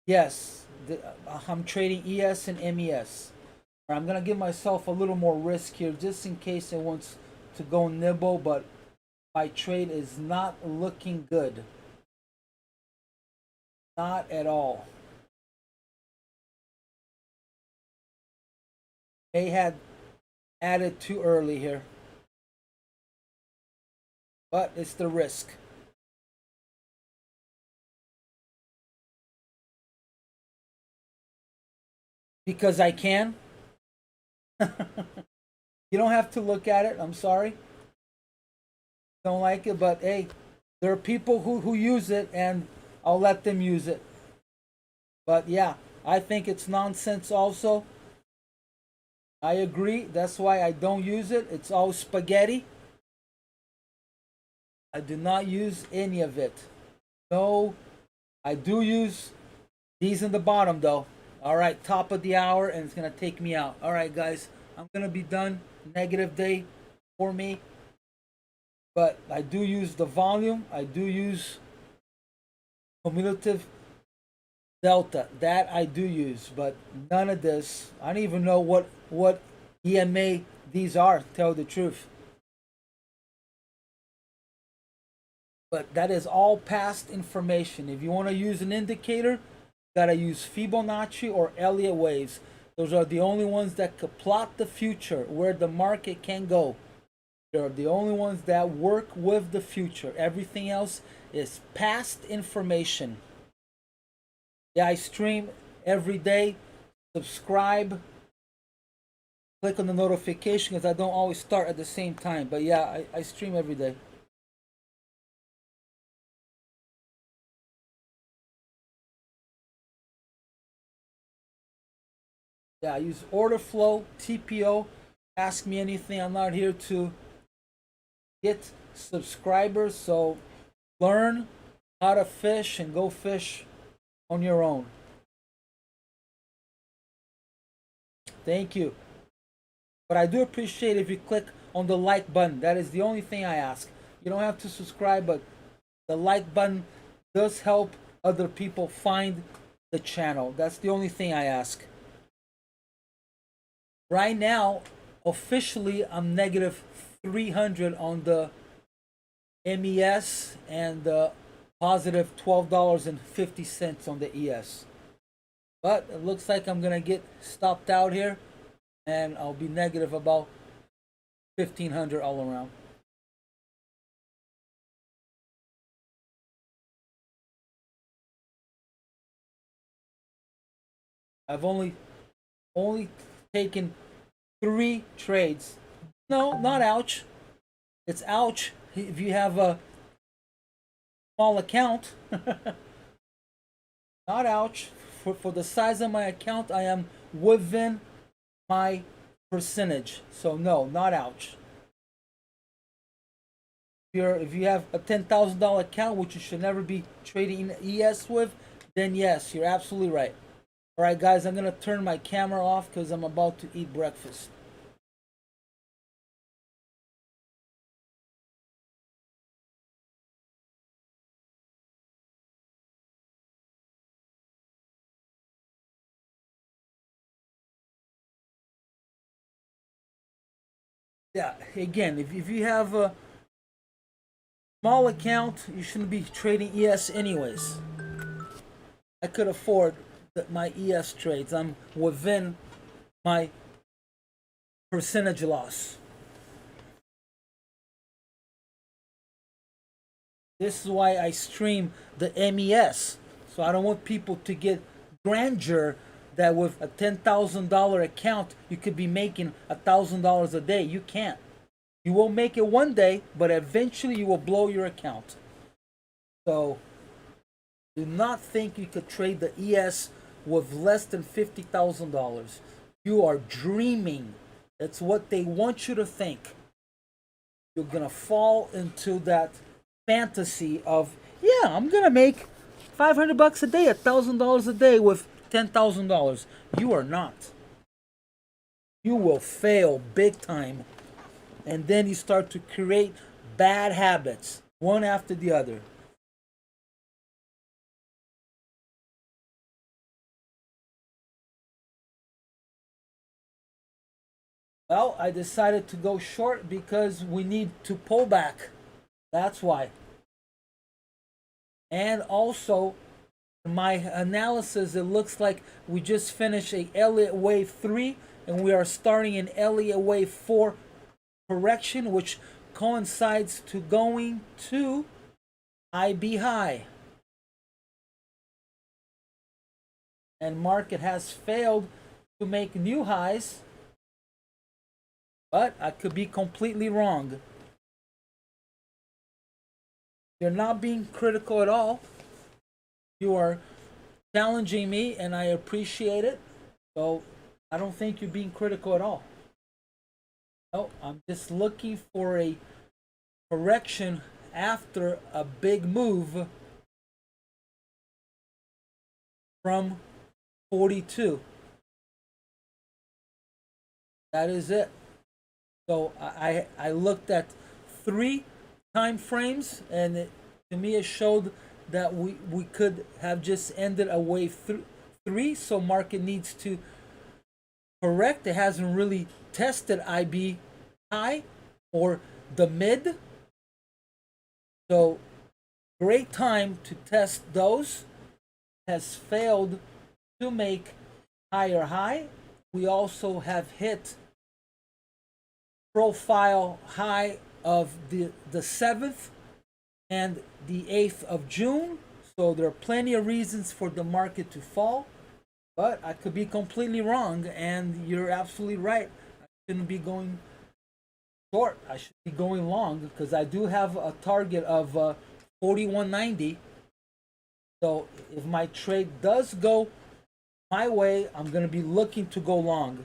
Yes, I'm trading ES and MES. I'm going to give myself a little more risk here just in case it wants to go nibble, but my trade is not looking good. Not at all. They had added too early here. But it's the risk. Because I can. You don't have to look at it. I'm sorry. Don't like it, but hey, there are people who use it, and I'll let them use it. But yeah, I think it's nonsense also. I agree. That's why I don't use it. It's all spaghetti. I do not use any of it. No, I do use these in the bottom though. All right, top of the hour, and it's going to take me out. All right, guys, I'm going to be done. Negative day for me. But I do use the volume. I do use cumulative delta. That I do use, but none of this. I don't even know what EMA these are, to tell the truth. But that is all past information. If you want to use an indicator, gotta use Fibonacci or Elliot waves. Those are the only ones that could plot the future, where the market can go. They're the only ones that work with the future. Everything else is past information. Yeah, I stream every day. Subscribe. Click on the notification because I don't always start at the same time. But yeah, I stream every day. Yeah, I use order flow, TPO. Ask me anything. I'm not here to get subscribers. So learn how to fish and go fish on your own. Thank you. But I do appreciate if you click on the like button. That is the only thing I ask. You don't have to subscribe, but the like button does help other people find the channel. That's the only thing I ask. Right now, officially, I'm negative 300 on the MES and positive $12.50 on the ES. But it looks like I'm going to get stopped out here, and I'll be negative about 1,500 all around. I've only taken 3 trades. No, not ouch. It's ouch if you have a small account. Not ouch. For the size of my account, I am within my percentage. So no, not ouch. If you have a $10,000 account, which you should never be trading ES with, then yes, you're absolutely right. All right, guys, I'm gonna turn my camera off because I'm about to eat breakfast. Yeah, again, if you have a small account, you shouldn't be trading ES anyways. I could afford my ES trades. I'm within my percentage loss. This is why I stream the MES. So I don't want people to get grandeur that with a $10,000 account you could be making $1,000 a day. You can't. You will make it one day, but eventually you will blow your account. So do not think you could trade the ES with less than $50,000. You are dreaming. That's what they want you to think. You're gonna fall into that fantasy of, yeah, I'm gonna make $500 a day, $1,000 a day with $10,000. You are not. You will fail big time, and then you start to create bad habits one after the other. Well, I decided to go short because we need to pull back. That's why. And also, my analysis, it looks like we just finished a Elliot wave 3 and we are starting an Elliot wave 4 correction, which coincides to going to IB high. And market has failed to make new highs, but I could be completely wrong. You're not being critical at all. You are challenging me, and I appreciate it. So I don't think you're being critical at all. No, I'm just looking for a correction after a big move from 42. That is it. So I looked at 3 time frames, and to me it showed that we could have just ended a wave 3. So market needs to correct. It hasn't really tested IB high or the mid. So great time to test those. Has failed to make higher high. We also have hit profile high of the 7th and the 8th of June. So there are plenty of reasons for the market to fall, but I could be completely wrong, and you're absolutely right. I shouldn't be going short. I should be going long because I do have a target of 41.90. So if my trade does go my way, I'm going to be looking to go long.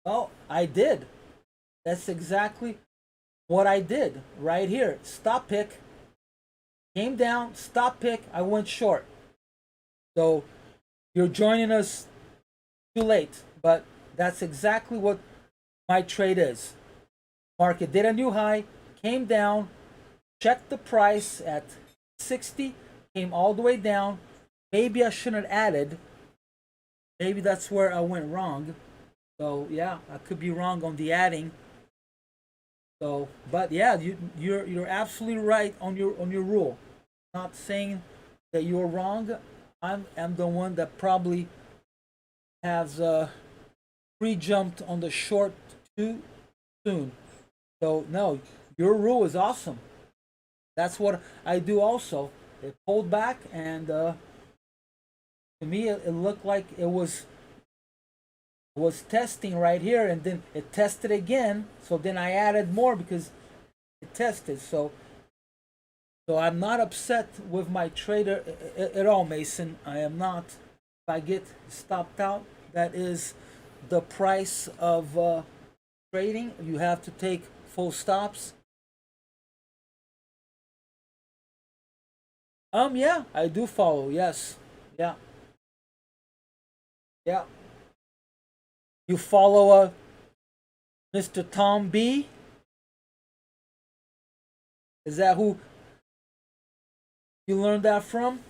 Well, I did. That's exactly what I did right here. Stop pick. Came down, stop pick. I went short. So you're joining us too late, but that's exactly what my trade is. Market did a new high, came down, checked the price at 60, came all the way down. Maybe I shouldn't have added. Maybe that's where I went wrong. So yeah, I could be wrong on the adding. So, but yeah, you're absolutely right on your rule. I'm not saying that you're wrong. I'm the one that probably has pre-jumped on the short too soon. So no, your rule is awesome. That's what I do also. It pulled back, and to me it looked like it was testing right here, and then it tested again. So then I added more because it tested. So So I'm not upset with my trader at all, Mason. I am not. If I get stopped out, that is the price of trading. You have to take full stops. Yeah, I do follow. Yes. Yeah. Yeah. You follow Mr. Tom B? Is that who you learned that from?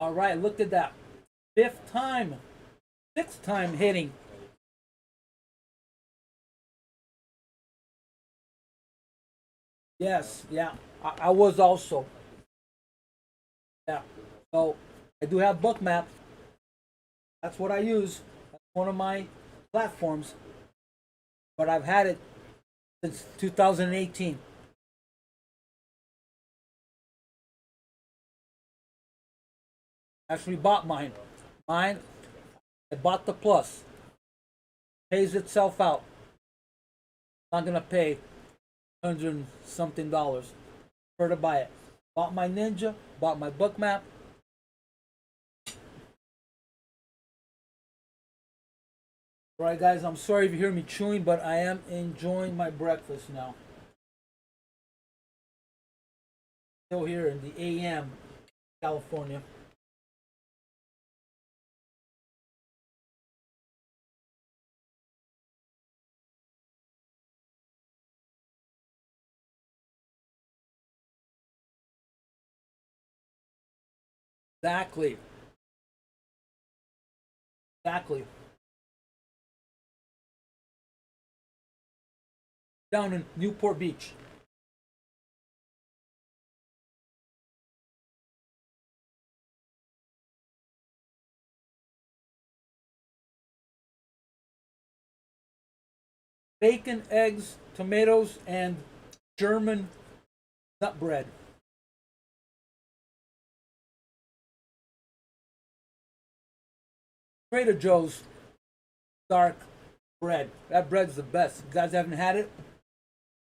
All right, look at that. Fifth time, sixth time hitting. Yes, yeah. I was also. Yeah. So I do have Bookmap. That's what I use. That's one of my platforms. But I've had it since 2018. Actually bought mine. Mine, I bought the plus. Pays itself out. Not gonna pay $100 and something for to buy it. Bought my Ninja, bought my Bookmap. Alright guys, I'm sorry if you hear me chewing, but I am enjoying my breakfast now. Still here in the AM, California. Exactly. Exactly. Down in Newport Beach. Bacon, eggs, tomatoes, and German nut bread. Trader Joe's dark bread. That bread's the best. You guys haven't had it?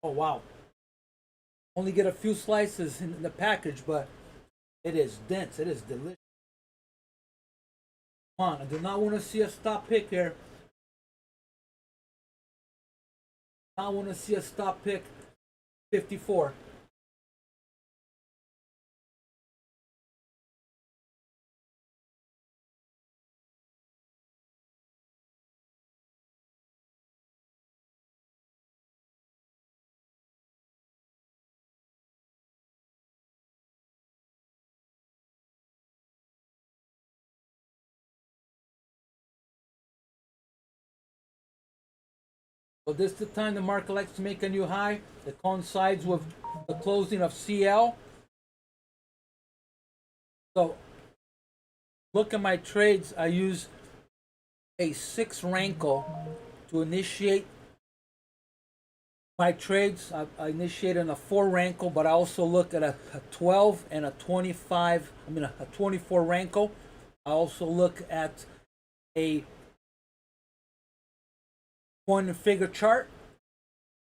Oh wow. Only get a few slices in the package, but it is dense. It is delicious. Come on, I do not want to see a stop pick here. I want to see a stop pick 54. So this is the time the market likes to make a new high. It coincides with the closing of CL. So look at my trades. I use a 6 Ranko to initiate my trades. I initiate in a 4 Ranko, but I also look at a 12 and a 25. I mean a 24 Ranko. I also look at a one figure chart,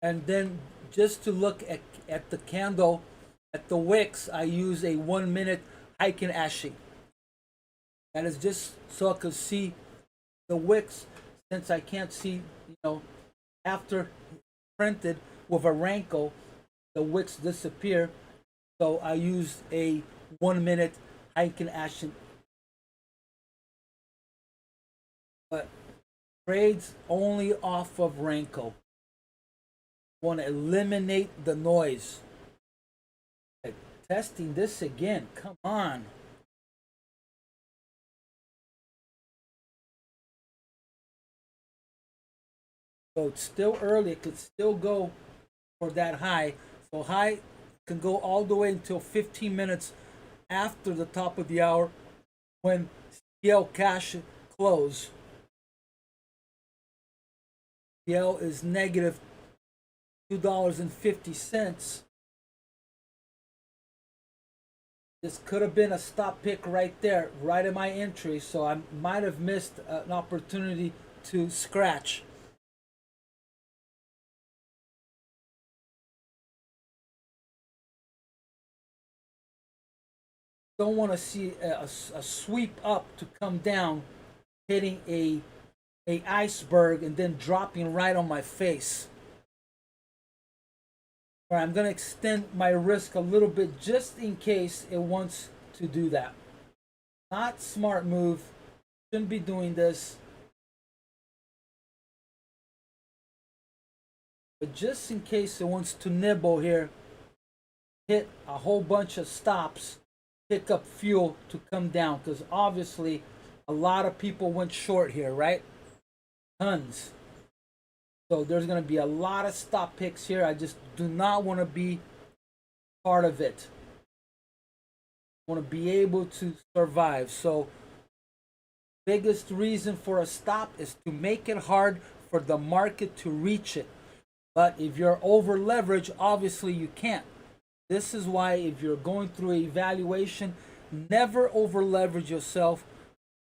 and then just to look at the candle at the wicks, I use a 1 minute Heiken Ashi. That is just so I could see the wicks, since I can't see, after printed with a Ranko, the wicks disappear. So I use a 1 minute Heiken Ashi. But trades only off of Ranko. Want to eliminate the noise. Like, testing this again. Come on. So it's still early. It could still go for that high. So high can go all the way until 15 minutes after the top of the hour, when CL Cash close. The L is negative $2.50. This could have been a stop pick right there, right at my entry, so I might have missed an opportunity to scratch. Don't want to see a sweep up to come down, hitting a iceberg and then dropping right on my face. All right, I'm going to extend my risk a little bit just in case it wants to do that. Not smart move. Shouldn't be doing this. But just in case it wants to nibble here, hit a whole bunch of stops, pick up fuel to come down, because obviously a lot of people went short here, right? Tons. So there's going to be a lot of stop picks here. I just do not want to be part of it. I want to be able to survive. So biggest reason for a stop is to make it hard for the market to reach it. But if you're over leveraged, obviously you can't. This is why if you're going through an evaluation, never over leverage yourself.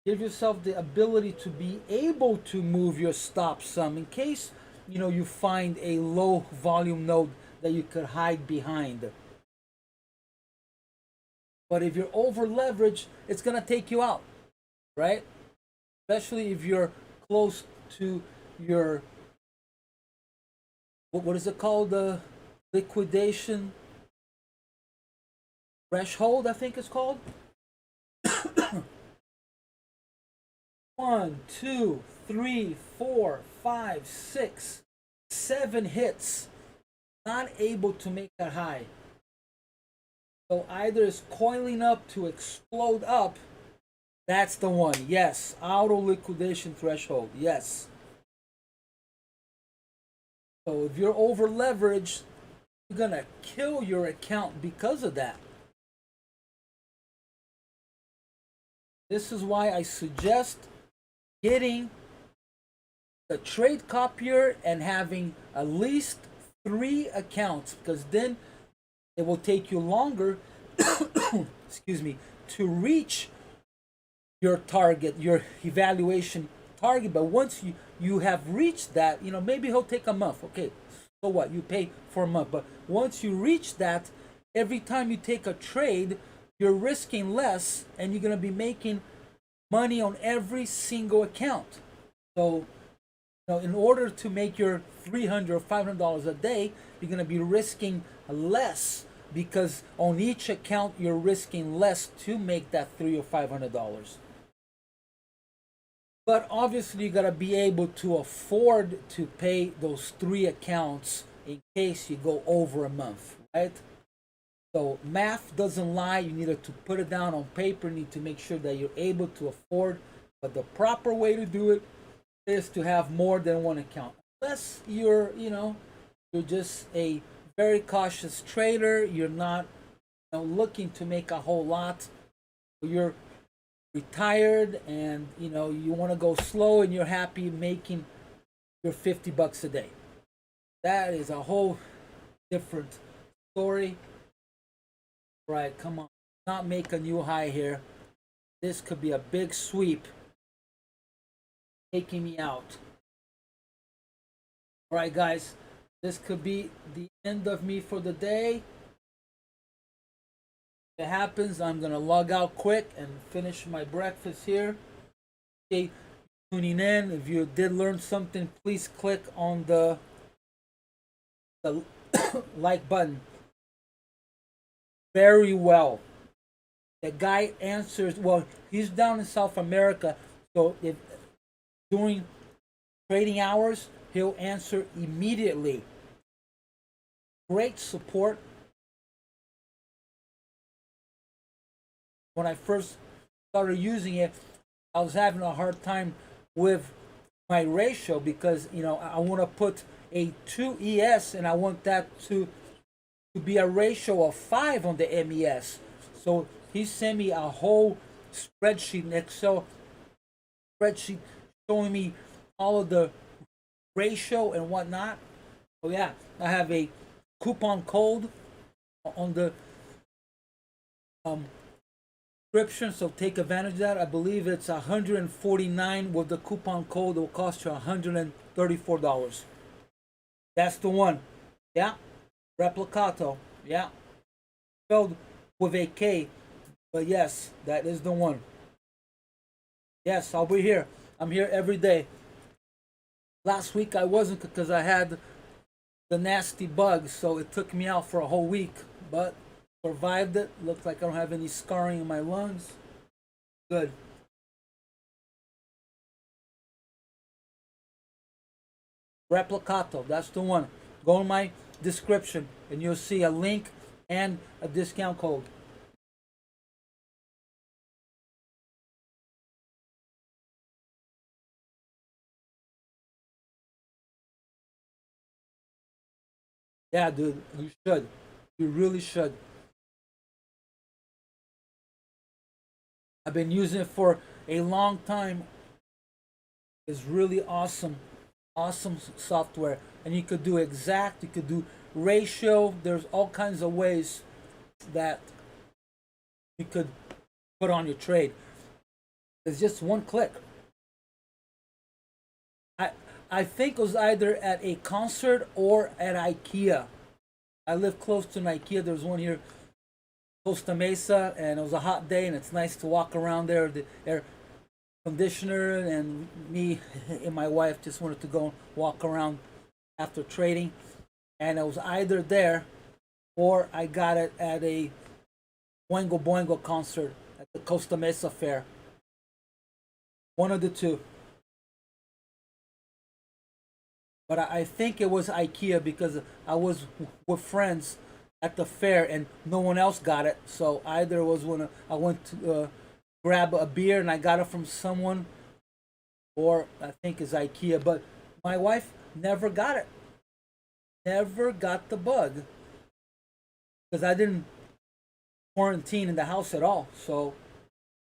Give yourself the ability to be able to move your stop some in case you find a low volume node that you could hide behind. But if you're over leveraged, it's gonna take you out, right? Especially if you're close to your what is it called? The liquidation threshold, I think it's called. 1, 2, 3, 4, 5, 6, 7 hits. Not able to make that high. So either it's coiling up to explode up. That's the one. Yes. Auto liquidation threshold. Yes. So if you're over leveraged, you're going to kill your account because of that. This is why I suggest getting the trade copier and having at least 3 accounts, because then it will take you longer excuse me, to reach your target, your evaluation target. But once you have reached that, maybe he'll take a month. Okay, so what? You pay for a month. But once you reach that, every time you take a trade, you're risking less and you're going to be making money on every single account. So in order to make your $300 or $500 a day, you're going to be risking less, because on each account you're risking less to make that $300 or $500. But obviously you got to be able to afford to pay those 3 accounts in case you go over a month, right? So math doesn't lie. You need to put it down on paper. You need to make sure that you're able to afford. But the proper way to do it is to have more than 1 account. Unless you're just a very cautious trader. You're not looking to make a whole lot. You're retired and you want to go slow and you're happy making your $50 a day. That is a whole different story. Right, come on. Not make a new high here. This could be a big sweep taking me out. All right, guys. This could be the end of me for the day. If it happens, I'm going to log out quick and finish my breakfast here. Okay, tuning in. If you did learn something, please click on the like button. Very well. The guy answers, well, he's down in South America, so if during trading hours, he'll answer immediately. Great support. When I first started using it, I was having a hard time with my ratio because I want to put a 2ES and I want that to be a ratio of 5 on the MES. So he sent me a whole spreadsheet in Excel spreadsheet showing me all of the ratio and whatnot. Oh yeah, I have a coupon code on the description, so take advantage of that. I believe it's $149 with the coupon code. It will cost you $134. That's the one. Yeah, Replikanto. Yeah, spelled with a K, but yes, that is the one. Yes, I'll be here. I'm here every day. Last week I wasn't because I had the nasty bugs, so it took me out for a whole week, but survived it. Looks like I don't have any scarring in my lungs. Good. Replikanto, that's the one. Go in my description and you'll see a link and a discount code. Yeah, dude, you should. You really should. I've been using it for a long time. It's really awesome. Awesome software. And you could do exact, you could do ratio. There's all kinds of ways that you could put on your trade. It's just one click. I think it was either at a concert or at IKEA. I live close to an IKEA. There's one here, Costa Mesa, and it was a hot day, and it's nice to walk around there. The air conditioner, and me and my wife just wanted to go walk around after trading, and it was either there or I got it at a Boingo Boingo concert at the Costa Mesa Fair. One of the two. But I think it was IKEA because I was with friends at the fair and no one else got it. So either it was when I went to grab a beer and I got it from someone, or I think it's IKEA. But my wife never got it. Never got the bug because I didn't quarantine in the house at all. So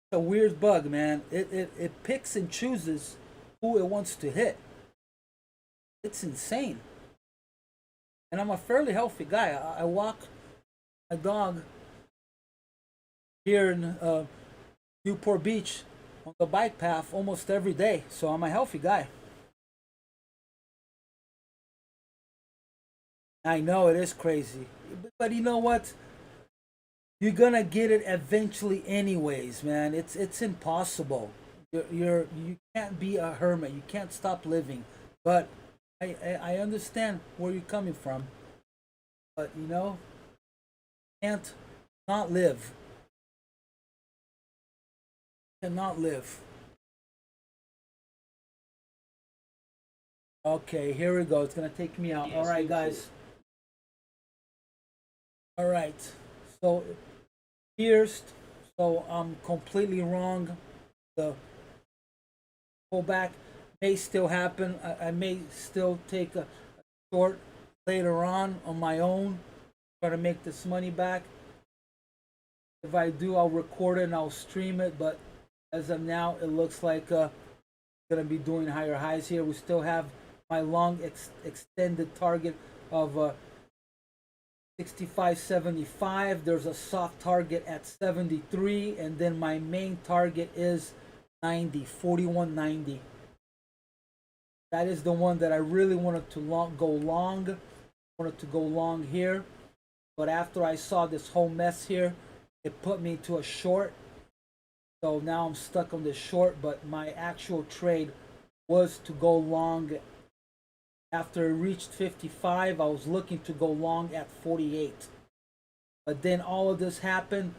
it's a weird bug, man. It picks and chooses who it wants to hit. It's insane. And I'm a fairly healthy guy. I walk a dog here in Newport Beach on the bike path almost every day. So I'm a healthy guy. I know it is crazy. But you know what? You're gonna get it eventually anyways, man. It's impossible. You can't be a hermit. You can't stop living. But I understand where you're coming from, but you know, can't not live. Cannot live. Okay, here we go. It's gonna take me out. All right, guys. All right. So pierced. So I'm completely wrong. The pullback may still happen. I may still take a short later on my own, try to make this money back. If I do, I'll record it and I'll stream it. But as of now, it looks like gonna be doing higher highs here. We still have my long extended target of 65.75. There's a soft target at 73, and then my main target is 90, 41.90. That is the one that I really wanted to go long. Wanted to go long here. But after I saw this whole mess here, it put me to a short. So now I'm stuck on this short. But my actual trade was to go long. After it reached 55, I was looking to go long at 48. But then all of this happened.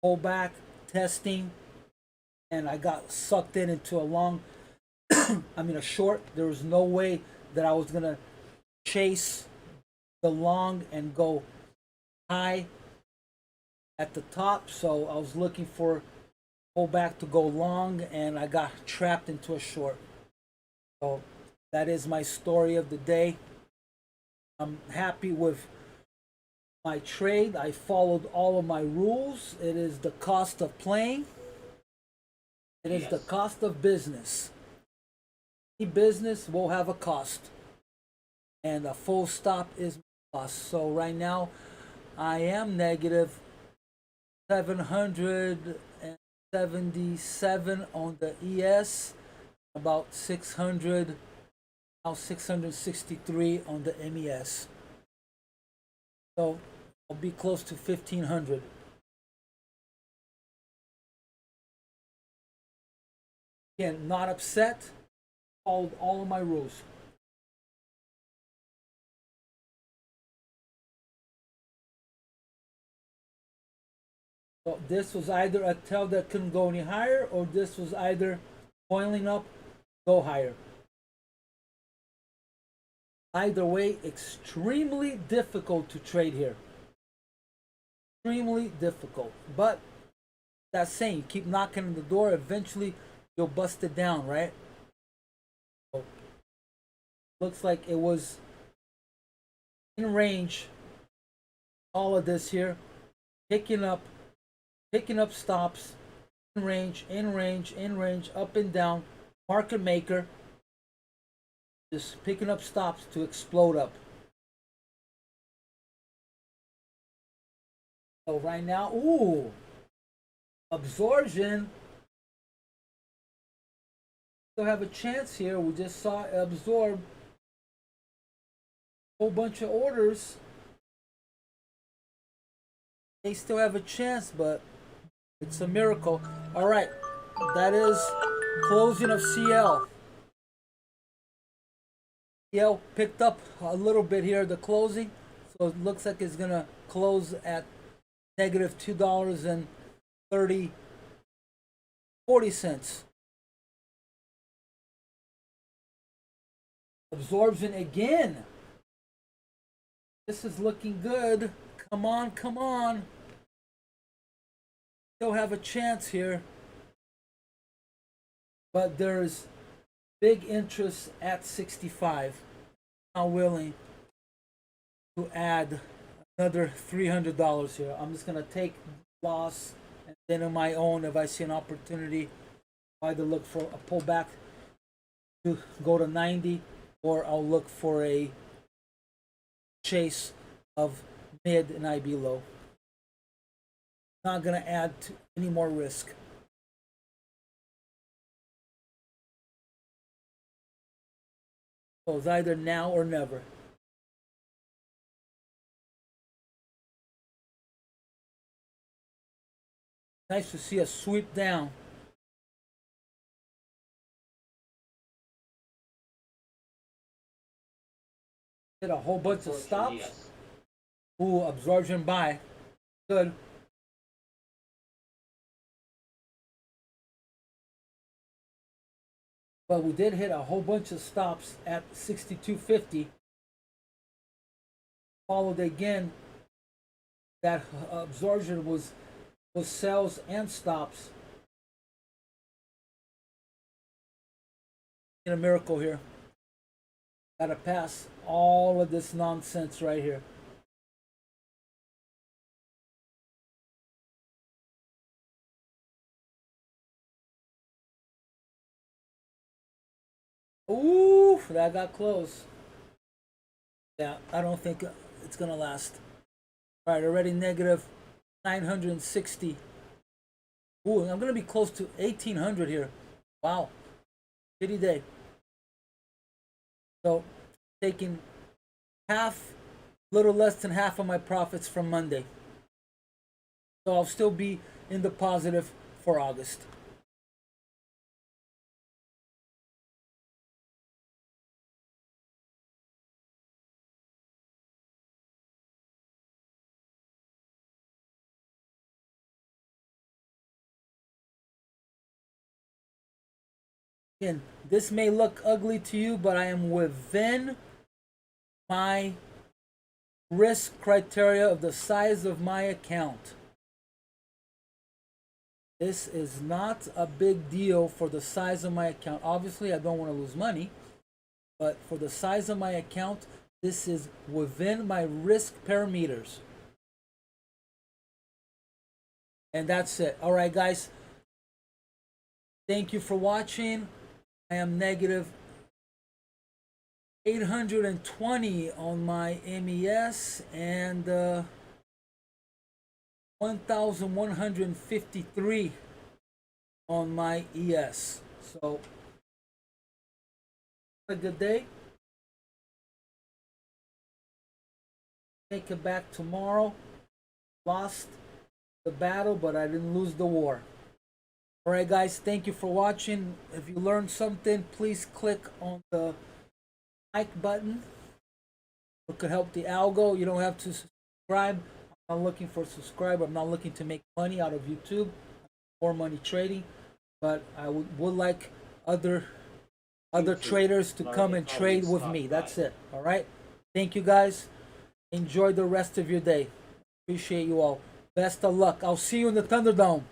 Pullback, testing. And I got sucked into a long... I mean a short. There was no way that I was gonna chase the long and go high at the top. So I was looking for pullback to go long, and I got trapped into a short. So that is my story of the day. I'm happy with my trade. I followed all of my rules. It is the cost of playing. It is the cost of business. Any business will have a cost, and a full stop is my cost. So right now, I am negative 777 on the ES, about 600, now 663 on the MES. So I'll be close to 1500. Again, not upset, followed all of my rules. So this was either a tail that couldn't go any higher, or this was either boiling up, go higher. Either way, extremely difficult to trade here. Extremely difficult. But that saying, keep knocking on the door, eventually you'll bust it down, right? So, looks like it was in range, all of this here, picking up stops, in range, up and down, market maker, just picking up stops to explode up. So right now, ooh, absorption. Still have a chance here. We just saw it absorb a whole bunch of orders. They still have a chance, but it's a miracle. All right, that is closing of CL. CL picked up a little bit here at the closing, so it looks like it's gonna close at negative $2.40. Absorption again. This is looking good. Come on, come on. Still have a chance here. But there's big interest at 65. Not willing to add another $300 here. I'm just gonna take loss, and then on my own, if I see an opportunity, I'll either look for a pullback to go to 90, or I'll look for a chase of mid and IB low. Not gonna add to any more risk. So it's either now or never. Nice to see a sweep down. Hit a whole bunch of stops. Yes. Ooh, absorption buy. Good. But we did hit a whole bunch of stops at 62.50. Followed again. That absorption was sales and stops. In a miracle here. Gotta pass all of this nonsense right here. Ooh, that got close. Yeah, I don't think it's gonna last. All right, already negative 960. Ooh, I'm gonna be close to 1800 here. Wow, shitty day. So, taking half, little less than half of my profits from Monday. So I'll still be in the positive for August. Again, this may look ugly to you, but I am within my risk criteria of the size of my account. This is not a big deal for the size of my account. Obviously, I don't want to lose money, but for the size of my account, this is within my risk parameters. And that's it. All right, guys. Thank you for watching. I am negative 820 on my MES and 1,153 on my ES. So, have a good day. Take it back tomorrow. Lost the battle, but I didn't lose the war. Alright guys, thank you for watching. If you learned something, please click on the like button. It could help the algo. You don't have to subscribe. I'm not looking for a subscriber. I'm not looking to make money out of YouTube. More money trading. But I would like other traders to come and trade with me. That's it. Alright? Thank you guys. Enjoy the rest of your day. Appreciate you all. Best of luck. I'll see you in the Thunderdome.